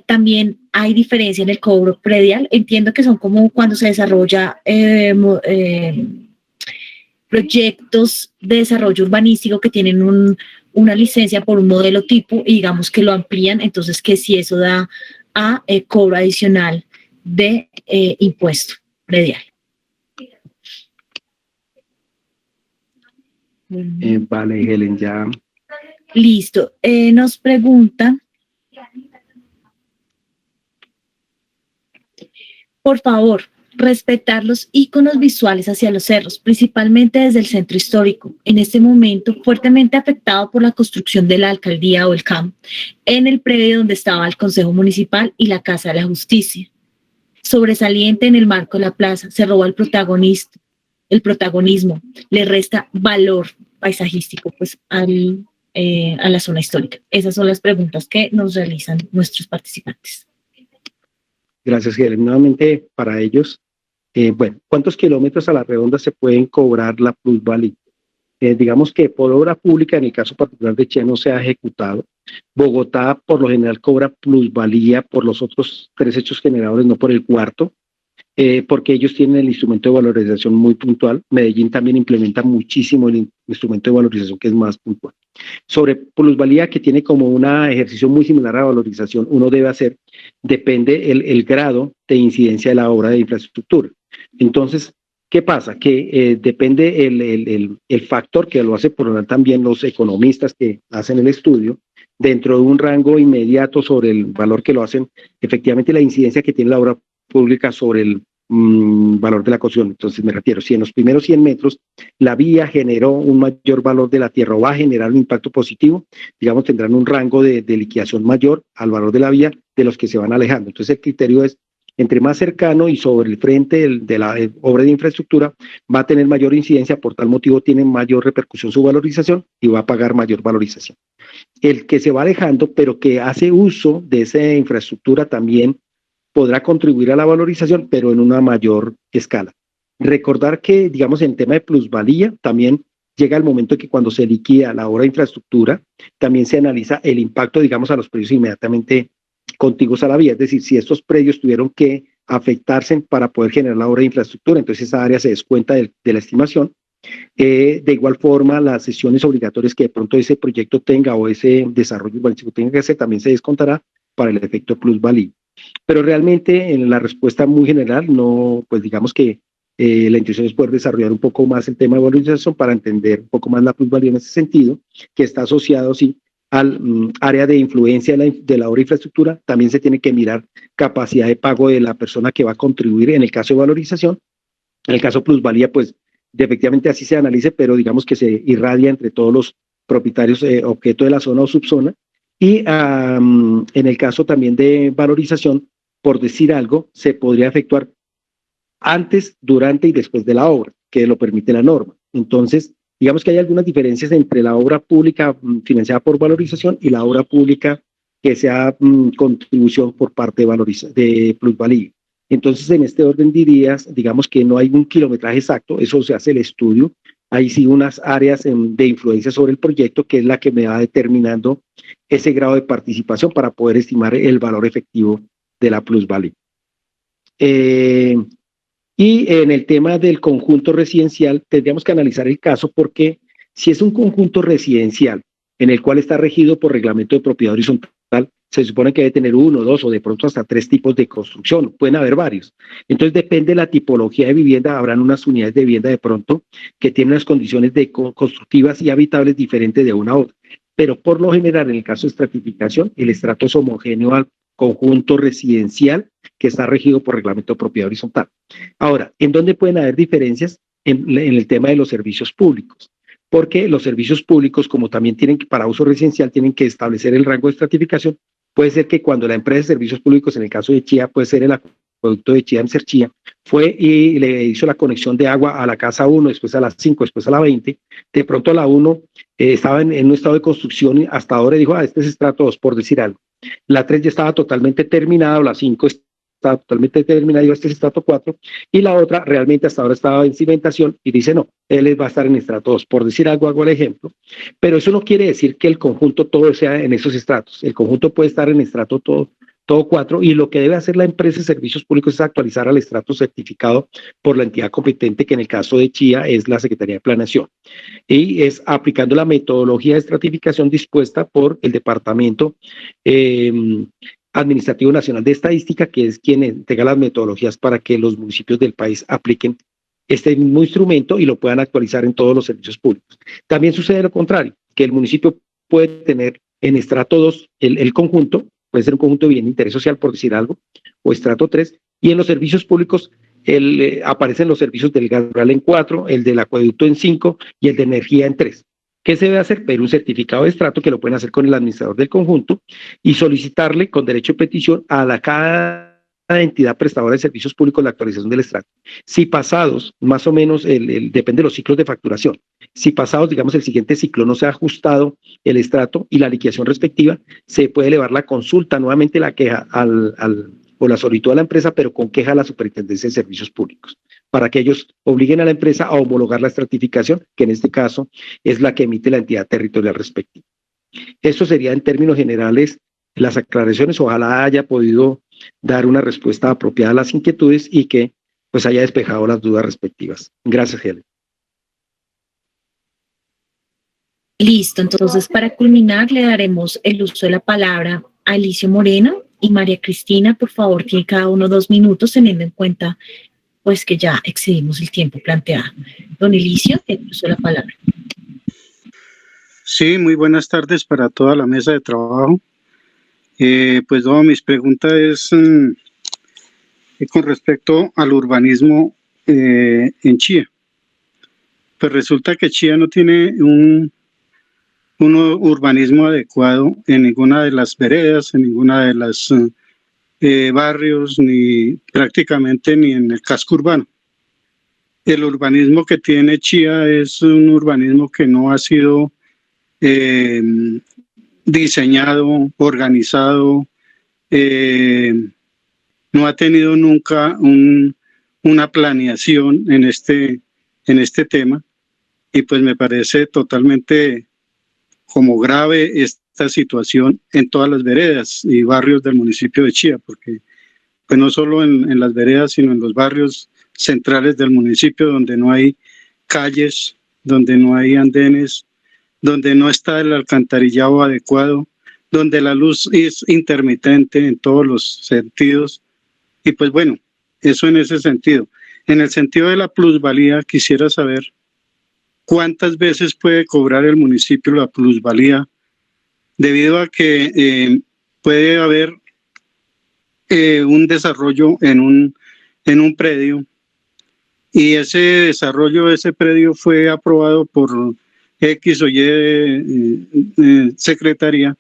S2: También hay diferencia en el cobro predial. Entiendo que son como cuando se desarrolla proyectos de desarrollo urbanístico que tienen una licencia por un modelo tipo y digamos que lo amplían, entonces que si eso da a cobro adicional de impuesto predial.
S1: Vale, Helen, ya.
S2: Listo. Nos preguntan, por favor, respetar los íconos visuales hacia los cerros, principalmente desde el centro histórico, en este momento fuertemente afectado por la construcción de la alcaldía o el CAM, en el predio donde estaba el Consejo Municipal y la Casa de la Justicia. Sobresaliente en el marco de la plaza, se roba el protagonismo, le resta valor paisajístico pues, a la zona histórica. Esas son las preguntas que nos realizan nuestros participantes.
S1: Gracias, Helen. Nuevamente, para ellos, bueno, ¿cuántos kilómetros a la redonda se pueden cobrar la plusvalía? Digamos que por obra pública, en el caso particular de Chía, no se ha ejecutado. Bogotá, por lo general, cobra plusvalía por los otros 3 hechos generadores, no por el cuarto, porque ellos tienen el instrumento de valorización muy puntual. Medellín también implementa muchísimo el instrumento de valorización, que es más puntual. Sobre plusvalía, que tiene como un ejercicio muy similar a valorización, uno debe hacer, depende el grado de incidencia de la obra de infraestructura. Entonces, ¿qué pasa? Que depende el factor que lo hace por lo tanto también los economistas que hacen el estudio, dentro de un rango inmediato sobre el valor que lo hacen, efectivamente la incidencia que tiene la obra pública sobre el valor de la construcción. Entonces me refiero, si en los primeros 100 metros la vía generó un mayor valor de la tierra o va a generar un impacto positivo, digamos, tendrán un rango de liquidación mayor al valor de la vía de los que se van alejando. Entonces el criterio es, entre más cercano y sobre el frente de la obra de infraestructura, va a tener mayor incidencia, por tal motivo tiene mayor repercusión su valorización y va a pagar mayor valorización. El que se va alejando, pero que hace uso de esa infraestructura también podrá contribuir a la valorización, pero en una mayor escala. Recordar que, digamos, en tema de plusvalía, también llega el momento que cuando se liquida la obra de infraestructura, también se analiza el impacto, digamos, a los predios inmediatamente contiguos a la vía, es decir, si estos predios tuvieron que afectarse para poder generar la obra de infraestructura, entonces esa área se descuenta de la estimación. De igual forma, las sesiones obligatorias que de pronto ese proyecto tenga o ese desarrollo urbanístico tenga que hacer, también se descontará para el efecto plusvalía. Pero realmente en la respuesta muy general, no, pues digamos que la intención es poder desarrollar un poco más el tema de valorización para entender un poco más la plusvalía en ese sentido, que está asociado, sí, al área de influencia de la obra de infraestructura. También se tiene que mirar capacidad de pago de la persona que va a contribuir en el caso de valorización. En el caso de plusvalía, pues efectivamente así se analice, pero digamos que se irradia entre todos los propietarios objeto de la zona o subzona. Y en el caso también de valorización, por decir algo, se podría efectuar antes, durante y después de la obra, que lo permite la norma. Entonces, digamos que hay algunas diferencias entre la obra pública financiada por valorización y la obra pública que sea contribución por parte de plusvalía. Entonces, en este orden de ideas, digamos que no hay un kilometraje exacto, eso se hace el estudio. Hay sí unas áreas de influencia sobre el proyecto, que es la que me va determinando ese grado de participación para poder estimar el valor efectivo de la plusvalía. Y en el tema del conjunto residencial, tendríamos que analizar el caso, porque si es un conjunto residencial en el cual está regido por reglamento de propiedad horizontal, se supone que debe tener 1, 2 o de pronto hasta 3 tipos de construcción, pueden haber varios. Entonces depende de la tipología de vivienda, habrán unas unidades de vivienda de pronto que tienen unas condiciones constructivas y habitables diferentes de una a otra. Pero por lo general, en el caso de estratificación, el estrato es homogéneo al conjunto residencial que está regido por reglamento de propiedad horizontal. Ahora, ¿en dónde pueden haber diferencias? En el tema de los servicios públicos, porque los servicios públicos, como también tienen que, para uso residencial, tienen que establecer el rango de estratificación. Puede ser que cuando la empresa de servicios públicos, en el caso de Chía, puede ser el acueducto de Chía en Chía, fue y le hizo la conexión de agua a la casa 1, después a la 5, después a la 20, de pronto a la 1 estaba en un estado de construcción y hasta ahora dijo, este es estrato 2, por decir algo. La 3 ya estaba totalmente terminada, o la 5 estaba totalmente terminada, digo, este es estrato 4, y la otra realmente hasta ahora estaba en cimentación y dice, no, él va a estar en estrato 2, por decir algo, hago el ejemplo, pero eso no quiere decir que el conjunto todo sea en esos estratos, el conjunto puede estar en estrato todo 4, y lo que debe hacer la empresa de servicios públicos es actualizar al estrato certificado por la entidad competente, que en el caso de Chía es la Secretaría de Planeación, y es aplicando la metodología de estratificación dispuesta por el Departamento Administrativo Nacional de Estadística, que es quien entrega las metodologías para que los municipios del país apliquen este mismo instrumento y lo puedan actualizar en todos los servicios públicos. También sucede lo contrario, que el municipio puede tener en estrato 2 el conjunto, puede ser un conjunto de bien de interés social, por decir algo, o estrato 3, y en los servicios públicos aparecen los servicios del gas rural en 4, el del acueducto en 5 y el de energía en 3. ¿Qué se debe hacer? Pedir un certificado de estrato que lo pueden hacer con el administrador del conjunto y solicitarle con derecho de petición a cada entidad prestadora de servicios públicos la actualización del estrato. Si pasados, más o menos, depende de los ciclos de facturación, si pasados, digamos, el siguiente ciclo no se ha ajustado el estrato y la liquidación respectiva, se puede elevar la consulta, nuevamente la queja o la solicitud a la empresa, pero con queja a la Superintendencia de Servicios Públicos, para que ellos obliguen a la empresa a homologar la estratificación, que en este caso es la que emite la entidad territorial respectiva. Esto sería en términos generales las aclaraciones. Ojalá haya podido dar una respuesta apropiada a las inquietudes y que pues haya despejado las dudas respectivas. Gracias, Helen.
S2: Listo, entonces para culminar le daremos el uso de la palabra a Alicio Moreno y María Cristina. Por favor, tiene cada uno 2 minutos, teniendo en cuenta pues que ya excedimos el tiempo planteado. Don Alicio, tiene el uso de la palabra.
S6: Sí, muy buenas tardes para toda la mesa de trabajo. Pues no, mis preguntas es con respecto al urbanismo en Chía. Pues resulta que Chía no tiene un urbanismo adecuado en ninguna de las veredas, en ninguna de las barrios, ni prácticamente ni en el casco urbano. El urbanismo que tiene Chía es un urbanismo que no ha sido diseñado, organizado, no ha tenido nunca una planeación en este tema, y pues me parece totalmente como grave esta situación en todas las veredas y barrios del municipio de Chía, porque pues no solo en las veredas, sino en los barrios centrales del municipio, donde no hay calles, donde no hay andenes, donde no está el alcantarillado adecuado, donde la luz es intermitente en todos los sentidos. Y pues bueno, eso en ese sentido. En el sentido de la plusvalía, quisiera saber cuántas veces puede cobrar el municipio la plusvalía, debido a que puede haber un desarrollo en un predio, y ese desarrollo de ese predio fue aprobado por X o Y secretaría,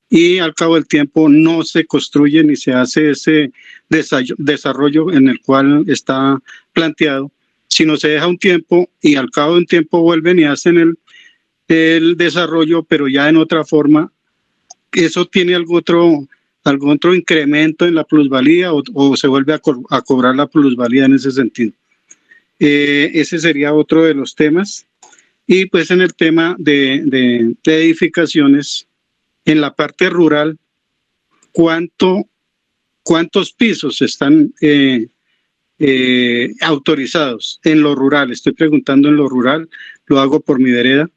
S6: y al cabo del tiempo no se construye ni se hace ese desarrollo en el cual está planteado, sino se deja un tiempo y al cabo de un tiempo vuelven y hacen el desarrollo, pero ya en otra forma. ¿Eso tiene algún otro incremento en la plusvalía o se vuelve a cobrar la plusvalía en ese sentido? Ese sería otro de los temas. Y pues en el tema de edificaciones, en la parte rural, ¿cuántos pisos están autorizados en lo rural? Estoy preguntando en lo rural, lo hago por mi vereda.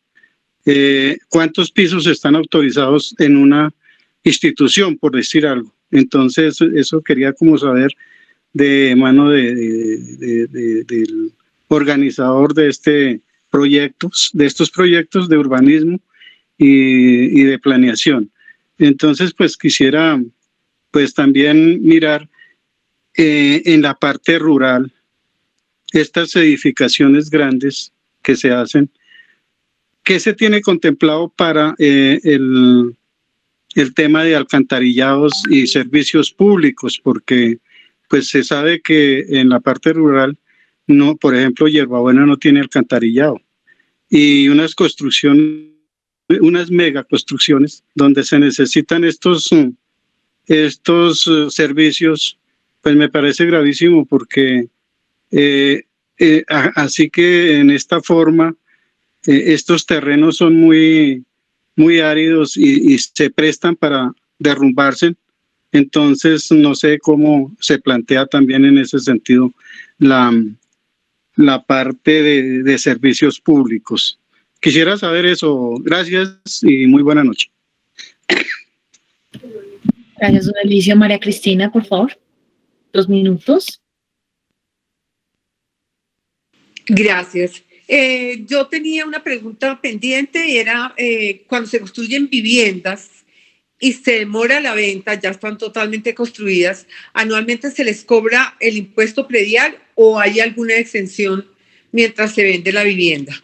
S6: ¿Cuántos pisos están autorizados en una institución, por decir algo? Entonces, eso quería como saber de mano del organizador de estos proyectos de urbanismo y de planeación. Entonces, pues quisiera pues también mirar en la parte rural estas edificaciones grandes que se hacen. ¿Qué se tiene contemplado para el tema de alcantarillados y servicios públicos? Porque pues se sabe que en la parte rural, no, por ejemplo, Hierbabuena no tiene alcantarillado, y unas mega construcciones donde se necesitan estos servicios, pues me parece gravísimo, porque así que en esta forma estos terrenos son muy, muy áridos y se prestan para derrumbarse. Entonces no sé cómo se plantea también en ese sentido la parte de servicios públicos. Quisiera saber eso. Gracias y muy buena noche.
S2: Gracias, don Alicio. María Cristina, por favor, 2 minutos.
S5: Gracias. Yo tenía una pregunta pendiente, era cuando se construyen viviendas y se demora la venta, ya están totalmente construidas, ¿anualmente se les cobra el impuesto predial o hay alguna exención mientras se vende la vivienda?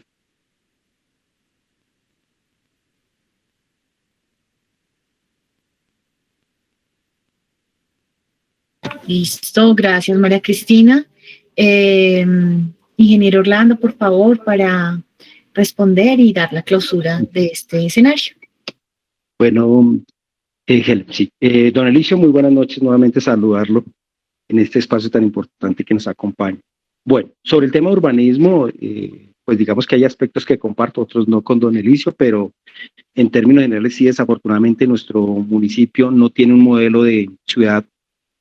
S2: Listo, gracias María Cristina. Ingeniero Orlando, por favor, para responder y dar la clausura de este escenario.
S1: Bueno, sí. Don Elicio, muy buenas noches, nuevamente saludarlo en este espacio tan importante que nos acompaña. Bueno, sobre el tema de urbanismo, pues digamos que hay aspectos que comparto, otros no con don Elicio, pero en términos generales sí, desafortunadamente nuestro municipio no tiene un modelo de ciudad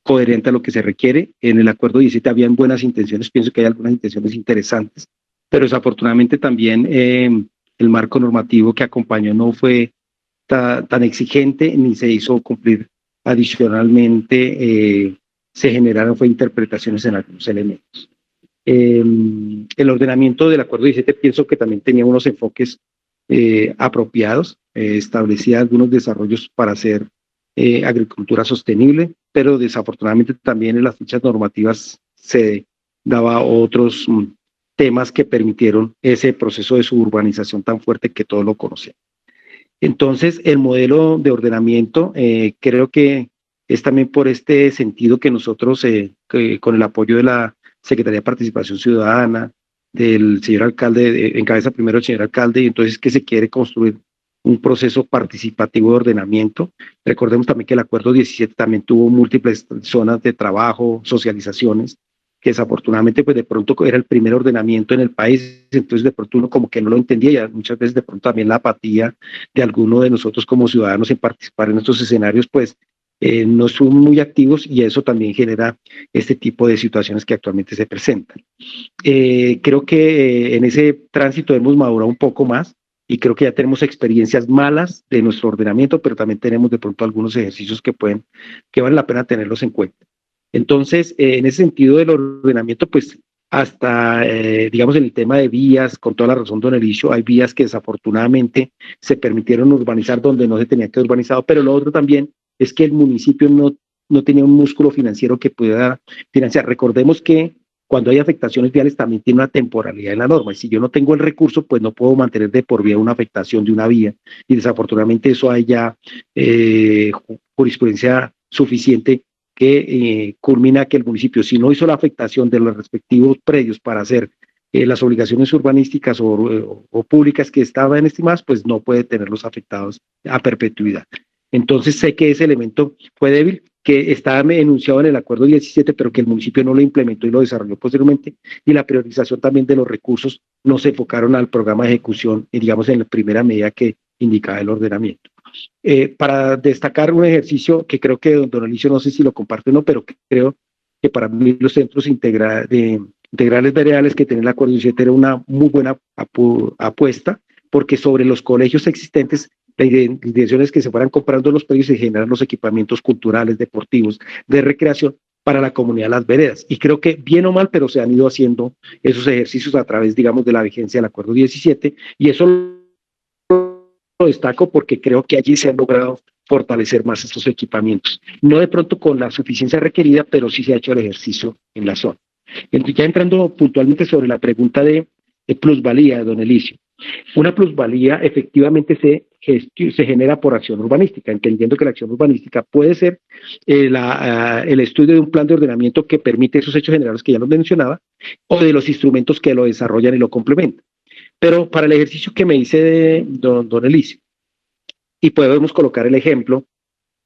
S1: coherente a lo que se requiere. En el acuerdo 17 habían buenas intenciones, pienso que hay algunas intenciones interesantes, pero desafortunadamente también el marco normativo que acompañó no fue tan exigente ni se hizo cumplir. Adicionalmente se generaron interpretaciones en algunos elementos. El ordenamiento del acuerdo 17 pienso que también tenía unos enfoques apropiados, establecía algunos desarrollos para hacer agricultura sostenible, pero desafortunadamente también en las fichas normativas se daba otros temas que permitieron ese proceso de suburbanización tan fuerte que todos lo conocemos. Entonces, el modelo de ordenamiento creo que es también por este sentido que nosotros, con el apoyo de la Secretaría de Participación Ciudadana, del señor alcalde, encabeza primero el señor alcalde, y entonces que se quiere construir un proceso participativo de ordenamiento. Recordemos también que el acuerdo 17 también tuvo múltiples zonas de trabajo, socializaciones, que desafortunadamente pues de pronto era el primer ordenamiento en el país, entonces de pronto uno como que no lo entendía, y muchas veces de pronto también la apatía de alguno de nosotros como ciudadanos en participar en estos escenarios pues no son muy activos, y eso también genera este tipo de situaciones que actualmente se presentan. Creo que en ese tránsito hemos madurado un poco más, y creo que ya tenemos experiencias malas de nuestro ordenamiento, pero también tenemos de pronto algunos ejercicios que vale la pena tenerlos en cuenta. Entonces, en ese sentido del ordenamiento, pues hasta, digamos, en el tema de vías, con toda la razón, don Elicio, hay vías que desafortunadamente se permitieron urbanizar donde no se tenía que urbanizar, pero lo otro también es que el municipio no tenía un músculo financiero que pudiera financiar. Recordemos que cuando hay afectaciones viales también tiene una temporalidad en la norma, y si yo no tengo el recurso, pues no puedo mantener de por vida una afectación de una vía, y desafortunadamente eso hay ya jurisprudencia suficiente que culmina que el municipio, si no hizo la afectación de los respectivos predios para hacer las obligaciones urbanísticas o públicas que estaban estimadas, pues no puede tenerlos afectados a perpetuidad. Entonces sé que ese elemento fue débil, que estaba enunciado en el acuerdo 17, pero que el municipio no lo implementó y lo desarrolló posteriormente, y la priorización también de los recursos no se enfocaron al programa de ejecución, digamos, en la primera medida que indicaba el ordenamiento. Para destacar un ejercicio que creo que don Elicio, no sé si lo comparte o no, pero creo que para mí los centros integrales veredales que tenía el acuerdo 17 era una muy buena apuesta, porque sobre los colegios existentes la intención es que se fueran comprando los predios y generar los equipamientos culturales, deportivos, de recreación para la comunidad de las veredas. Y creo que bien o mal, pero se han ido haciendo esos ejercicios a través, digamos, de la vigencia del acuerdo 17, y eso lo destaco porque creo que allí se han logrado fortalecer más estos equipamientos. No de pronto con la suficiencia requerida, pero sí se ha hecho el ejercicio en la zona. Entonces, ya entrando puntualmente sobre la pregunta de plusvalía de don Elicio. Una plusvalía efectivamente se genera por acción urbanística, entendiendo que la acción urbanística puede ser el estudio de un plan de ordenamiento que permite esos hechos generales que ya los mencionaba, o de los instrumentos que lo desarrollan y lo complementan. Pero para el ejercicio que me hice de don Elicio, y podemos colocar el ejemplo,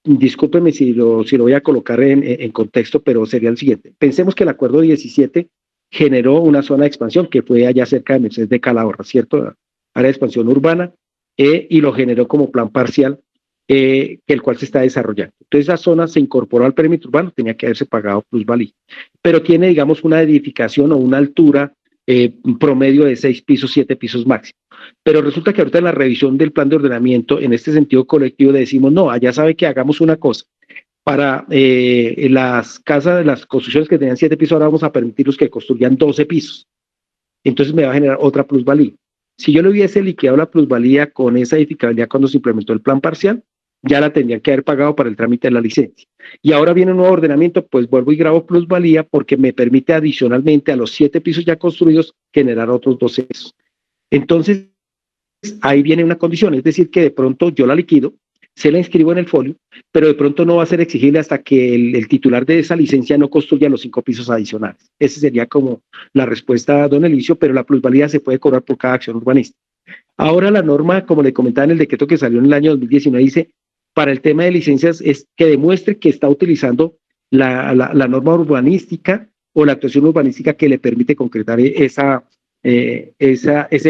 S1: discúlpeme si lo voy a colocar en contexto, pero sería el siguiente. Pensemos que el acuerdo 17 generó una zona de expansión que fue allá cerca de Mercedes de Calahorra, ¿cierto? Área de expansión urbana, y lo generó como plan parcial, el cual se está desarrollando. Entonces esa zona se incorporó al perímetro urbano, tenía que haberse pagado plusvalía, pero tiene, digamos, una edificación o una altura un promedio de 6 pisos, 7 pisos máximo. Pero resulta que ahorita en la revisión del plan de ordenamiento, en este sentido colectivo, le decimos, no, allá sabe que hagamos una cosa. Para las casas, las construcciones que tenían 7 pisos, ahora vamos a permitirlos que construyan 12 pisos. Entonces me va a generar otra plusvalía. Si yo le hubiese liquidado la plusvalía con esa edificabilidad cuando se implementó el plan parcial, ya la tendrían que haber pagado para el trámite de la licencia. Y ahora viene un nuevo ordenamiento, pues vuelvo y grabo plusvalía porque me permite adicionalmente a los 7 pisos ya construidos generar otros 12 pisos. Entonces, ahí viene una condición, es decir, que de pronto yo la liquido, se la inscribo en el folio, pero de pronto no va a ser exigible hasta que el titular de esa licencia no construya los 5 pisos adicionales. Esa sería como la respuesta a don Elicio, pero la plusvalía se puede cobrar por cada acción urbanística. Ahora la norma, como le comentaba en el decreto que salió en el año 2019, dice, para el tema de licencias es que demuestre que está utilizando la norma urbanística o la actuación urbanística que le permite concretar ese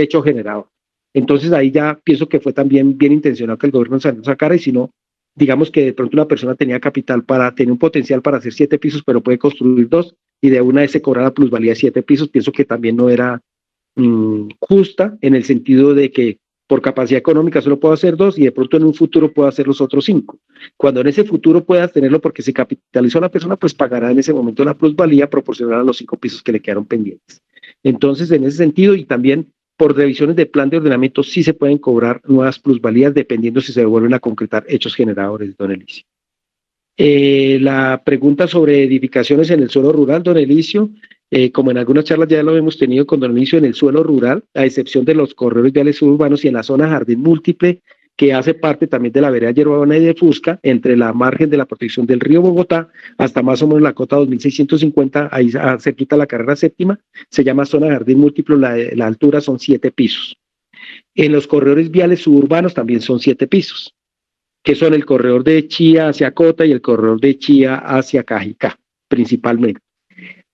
S1: hecho generado. Entonces ahí ya pienso que fue también bien intencionado que el gobierno sacara, y si no, digamos que de pronto una persona tenía capital para tener un potencial para hacer 7 pisos, pero puede construir 2 y de una vez se cobra la plusvalía de 7 pisos, pienso que también no era justa en el sentido de que por capacidad económica solo puedo hacer 2 y de pronto en un futuro puedo hacer los otros 5. Cuando en ese futuro puedas tenerlo porque se capitalizó la persona, pues pagará en ese momento la plusvalía proporcional a los 5 pisos que le quedaron pendientes. Entonces, en ese sentido, y también por revisiones de plan de ordenamiento, sí se pueden cobrar nuevas plusvalías dependiendo si se vuelven a concretar hechos generadores, don Elicio. La pregunta sobre edificaciones en el suelo rural, don Elicio, como en algunas charlas ya lo hemos tenido con don Elicio, en el suelo rural, a excepción de los corredores viales suburbanos y en la zona jardín múltiple, que hace parte también de la vereda Hierbabuena y de Fusca, entre la margen de la protección del río Bogotá hasta más o menos la cota 2650, ahí cerquita la carrera séptima, se llama zona jardín múltiple, la altura son 7 pisos. En los corredores viales suburbanos también son 7 pisos, que son el corredor de Chía hacia Cota y el corredor de Chía hacia Cajicá, principalmente.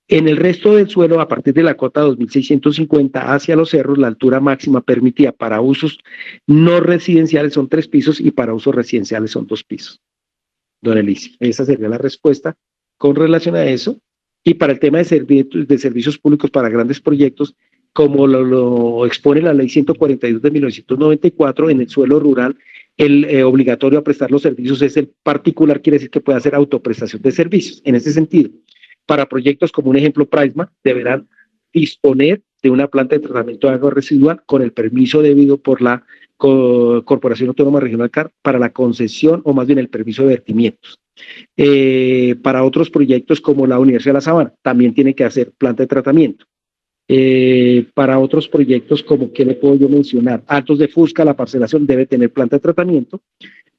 S1: En el resto del suelo, a partir de la cota 2650 hacia los cerros, la altura máxima permitida para usos no residenciales son 3 pisos y para usos residenciales son 2 pisos. Don Elicio, esa sería la respuesta con relación a eso. Y para el tema de servicios públicos para grandes proyectos, como lo expone la ley 142 de 1994, en el suelo rural, el obligatorio a prestar los servicios es el particular, quiere decir que puede hacer autoprestación de servicios. En ese sentido, para proyectos como un ejemplo Prisma, deberán disponer de una planta de tratamiento de agua residual con el permiso debido por la Corporación Autónoma Regional CAR para la concesión o más bien el permiso de vertimientos. Para otros proyectos como la Universidad de La Sabana, también tiene que hacer planta de tratamiento. Para otros proyectos como, ¿qué le puedo yo mencionar? Altos de Fusca, la parcelación debe tener planta de tratamiento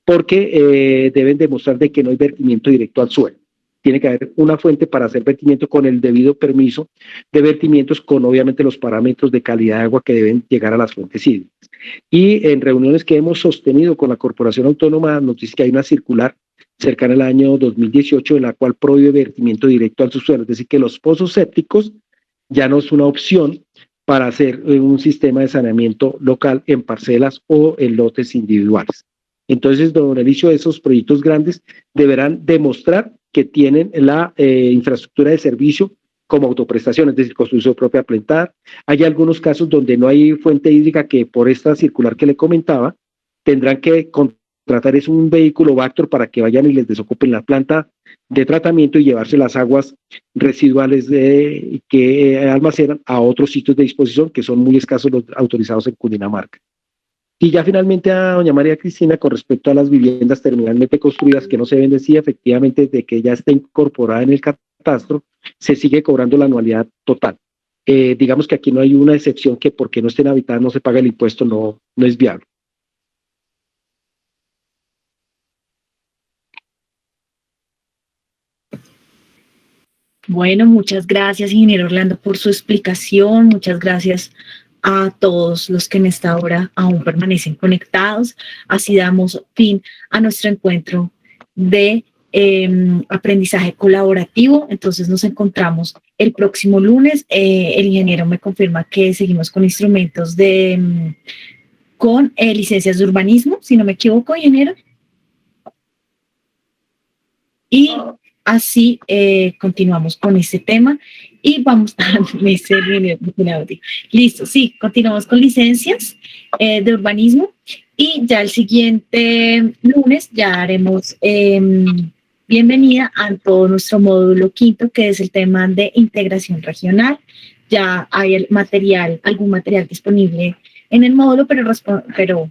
S1: porque deben demostrar de que no hay vertimiento directo al suelo. Tiene que haber una fuente para hacer vertimiento con el debido permiso de vertimientos, con obviamente los parámetros de calidad de agua que deben llegar a las fuentes hídricas. Y en reuniones que hemos sostenido con la Corporación Autónoma, nos dice que hay una circular cercana al año 2018 en la cual prohíbe vertimiento directo al subsuelo, es decir, que los pozos sépticos ya no es una opción para hacer un sistema de saneamiento local en parcelas o en lotes individuales. Entonces, don Elicio, esos proyectos grandes deberán demostrar que tienen la infraestructura de servicio como autoprestación, es decir, construir su propia planta. Hay algunos casos donde no hay fuente hídrica que por esta circular que le comentaba, tendrán que contratar un vehículo Vactor para que vayan y les desocupen la planta de tratamiento y llevarse las aguas residuales que almacenan a otros sitios de disposición, que son muy escasos los autorizados en Cundinamarca. Y ya finalmente a doña María Cristina, con respecto a las viviendas terminalmente construidas que no se venden, sí, efectivamente, desde que ya está incorporada en el catastro, se sigue cobrando la anualidad total. Digamos que aquí no hay una excepción que porque no estén habitadas no se paga el impuesto, no es viable.
S2: Bueno, muchas gracias, ingeniero Orlando, por su explicación. Muchas gracias a todos los que en esta hora aún permanecen conectados. Así damos fin a nuestro encuentro de aprendizaje colaborativo. Entonces nos encontramos el próximo lunes. El ingeniero me confirma que seguimos con instrumentos con licencias de urbanismo, si no me equivoco, ingeniero. Y así continuamos con este tema y vamos a listo, sí, continuamos con licencias de urbanismo y ya el siguiente lunes ya haremos bienvenida a todo nuestro módulo quinto, que es el tema de integración regional. Ya hay algún material disponible en el módulo, pero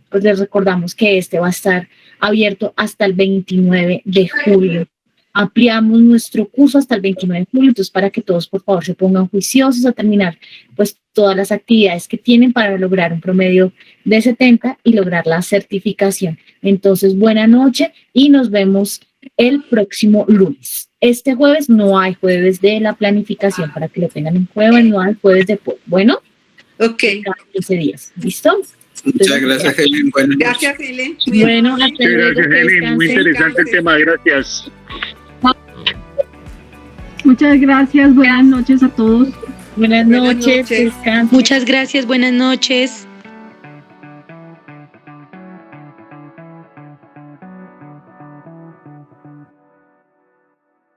S2: pues les recordamos que este va a estar abierto hasta el 29 de julio. Ampliamos nuestro curso hasta el 29 de julio, entonces para que todos por favor se pongan juiciosos a terminar pues todas las actividades que tienen para lograr un promedio de 70 y lograr la certificación. Entonces, buena noche y nos vemos el próximo lunes. Este jueves no hay jueves de la planificación, para que lo tengan en cuenta, no hay jueves de bueno.
S7: Ok.
S2: Cada 15 días. ¿Listo?
S8: Muchas gracias, Helen. Buenas noches.
S7: Gracias, Helen.
S2: Bueno, hasta luego.
S1: Gracias, Helen. Muy interesante el tema. Gracias.
S9: Muchas gracias. Buenas noches a todos.
S2: Buenas noches. Descansen.
S10: Muchas gracias. Buenas noches.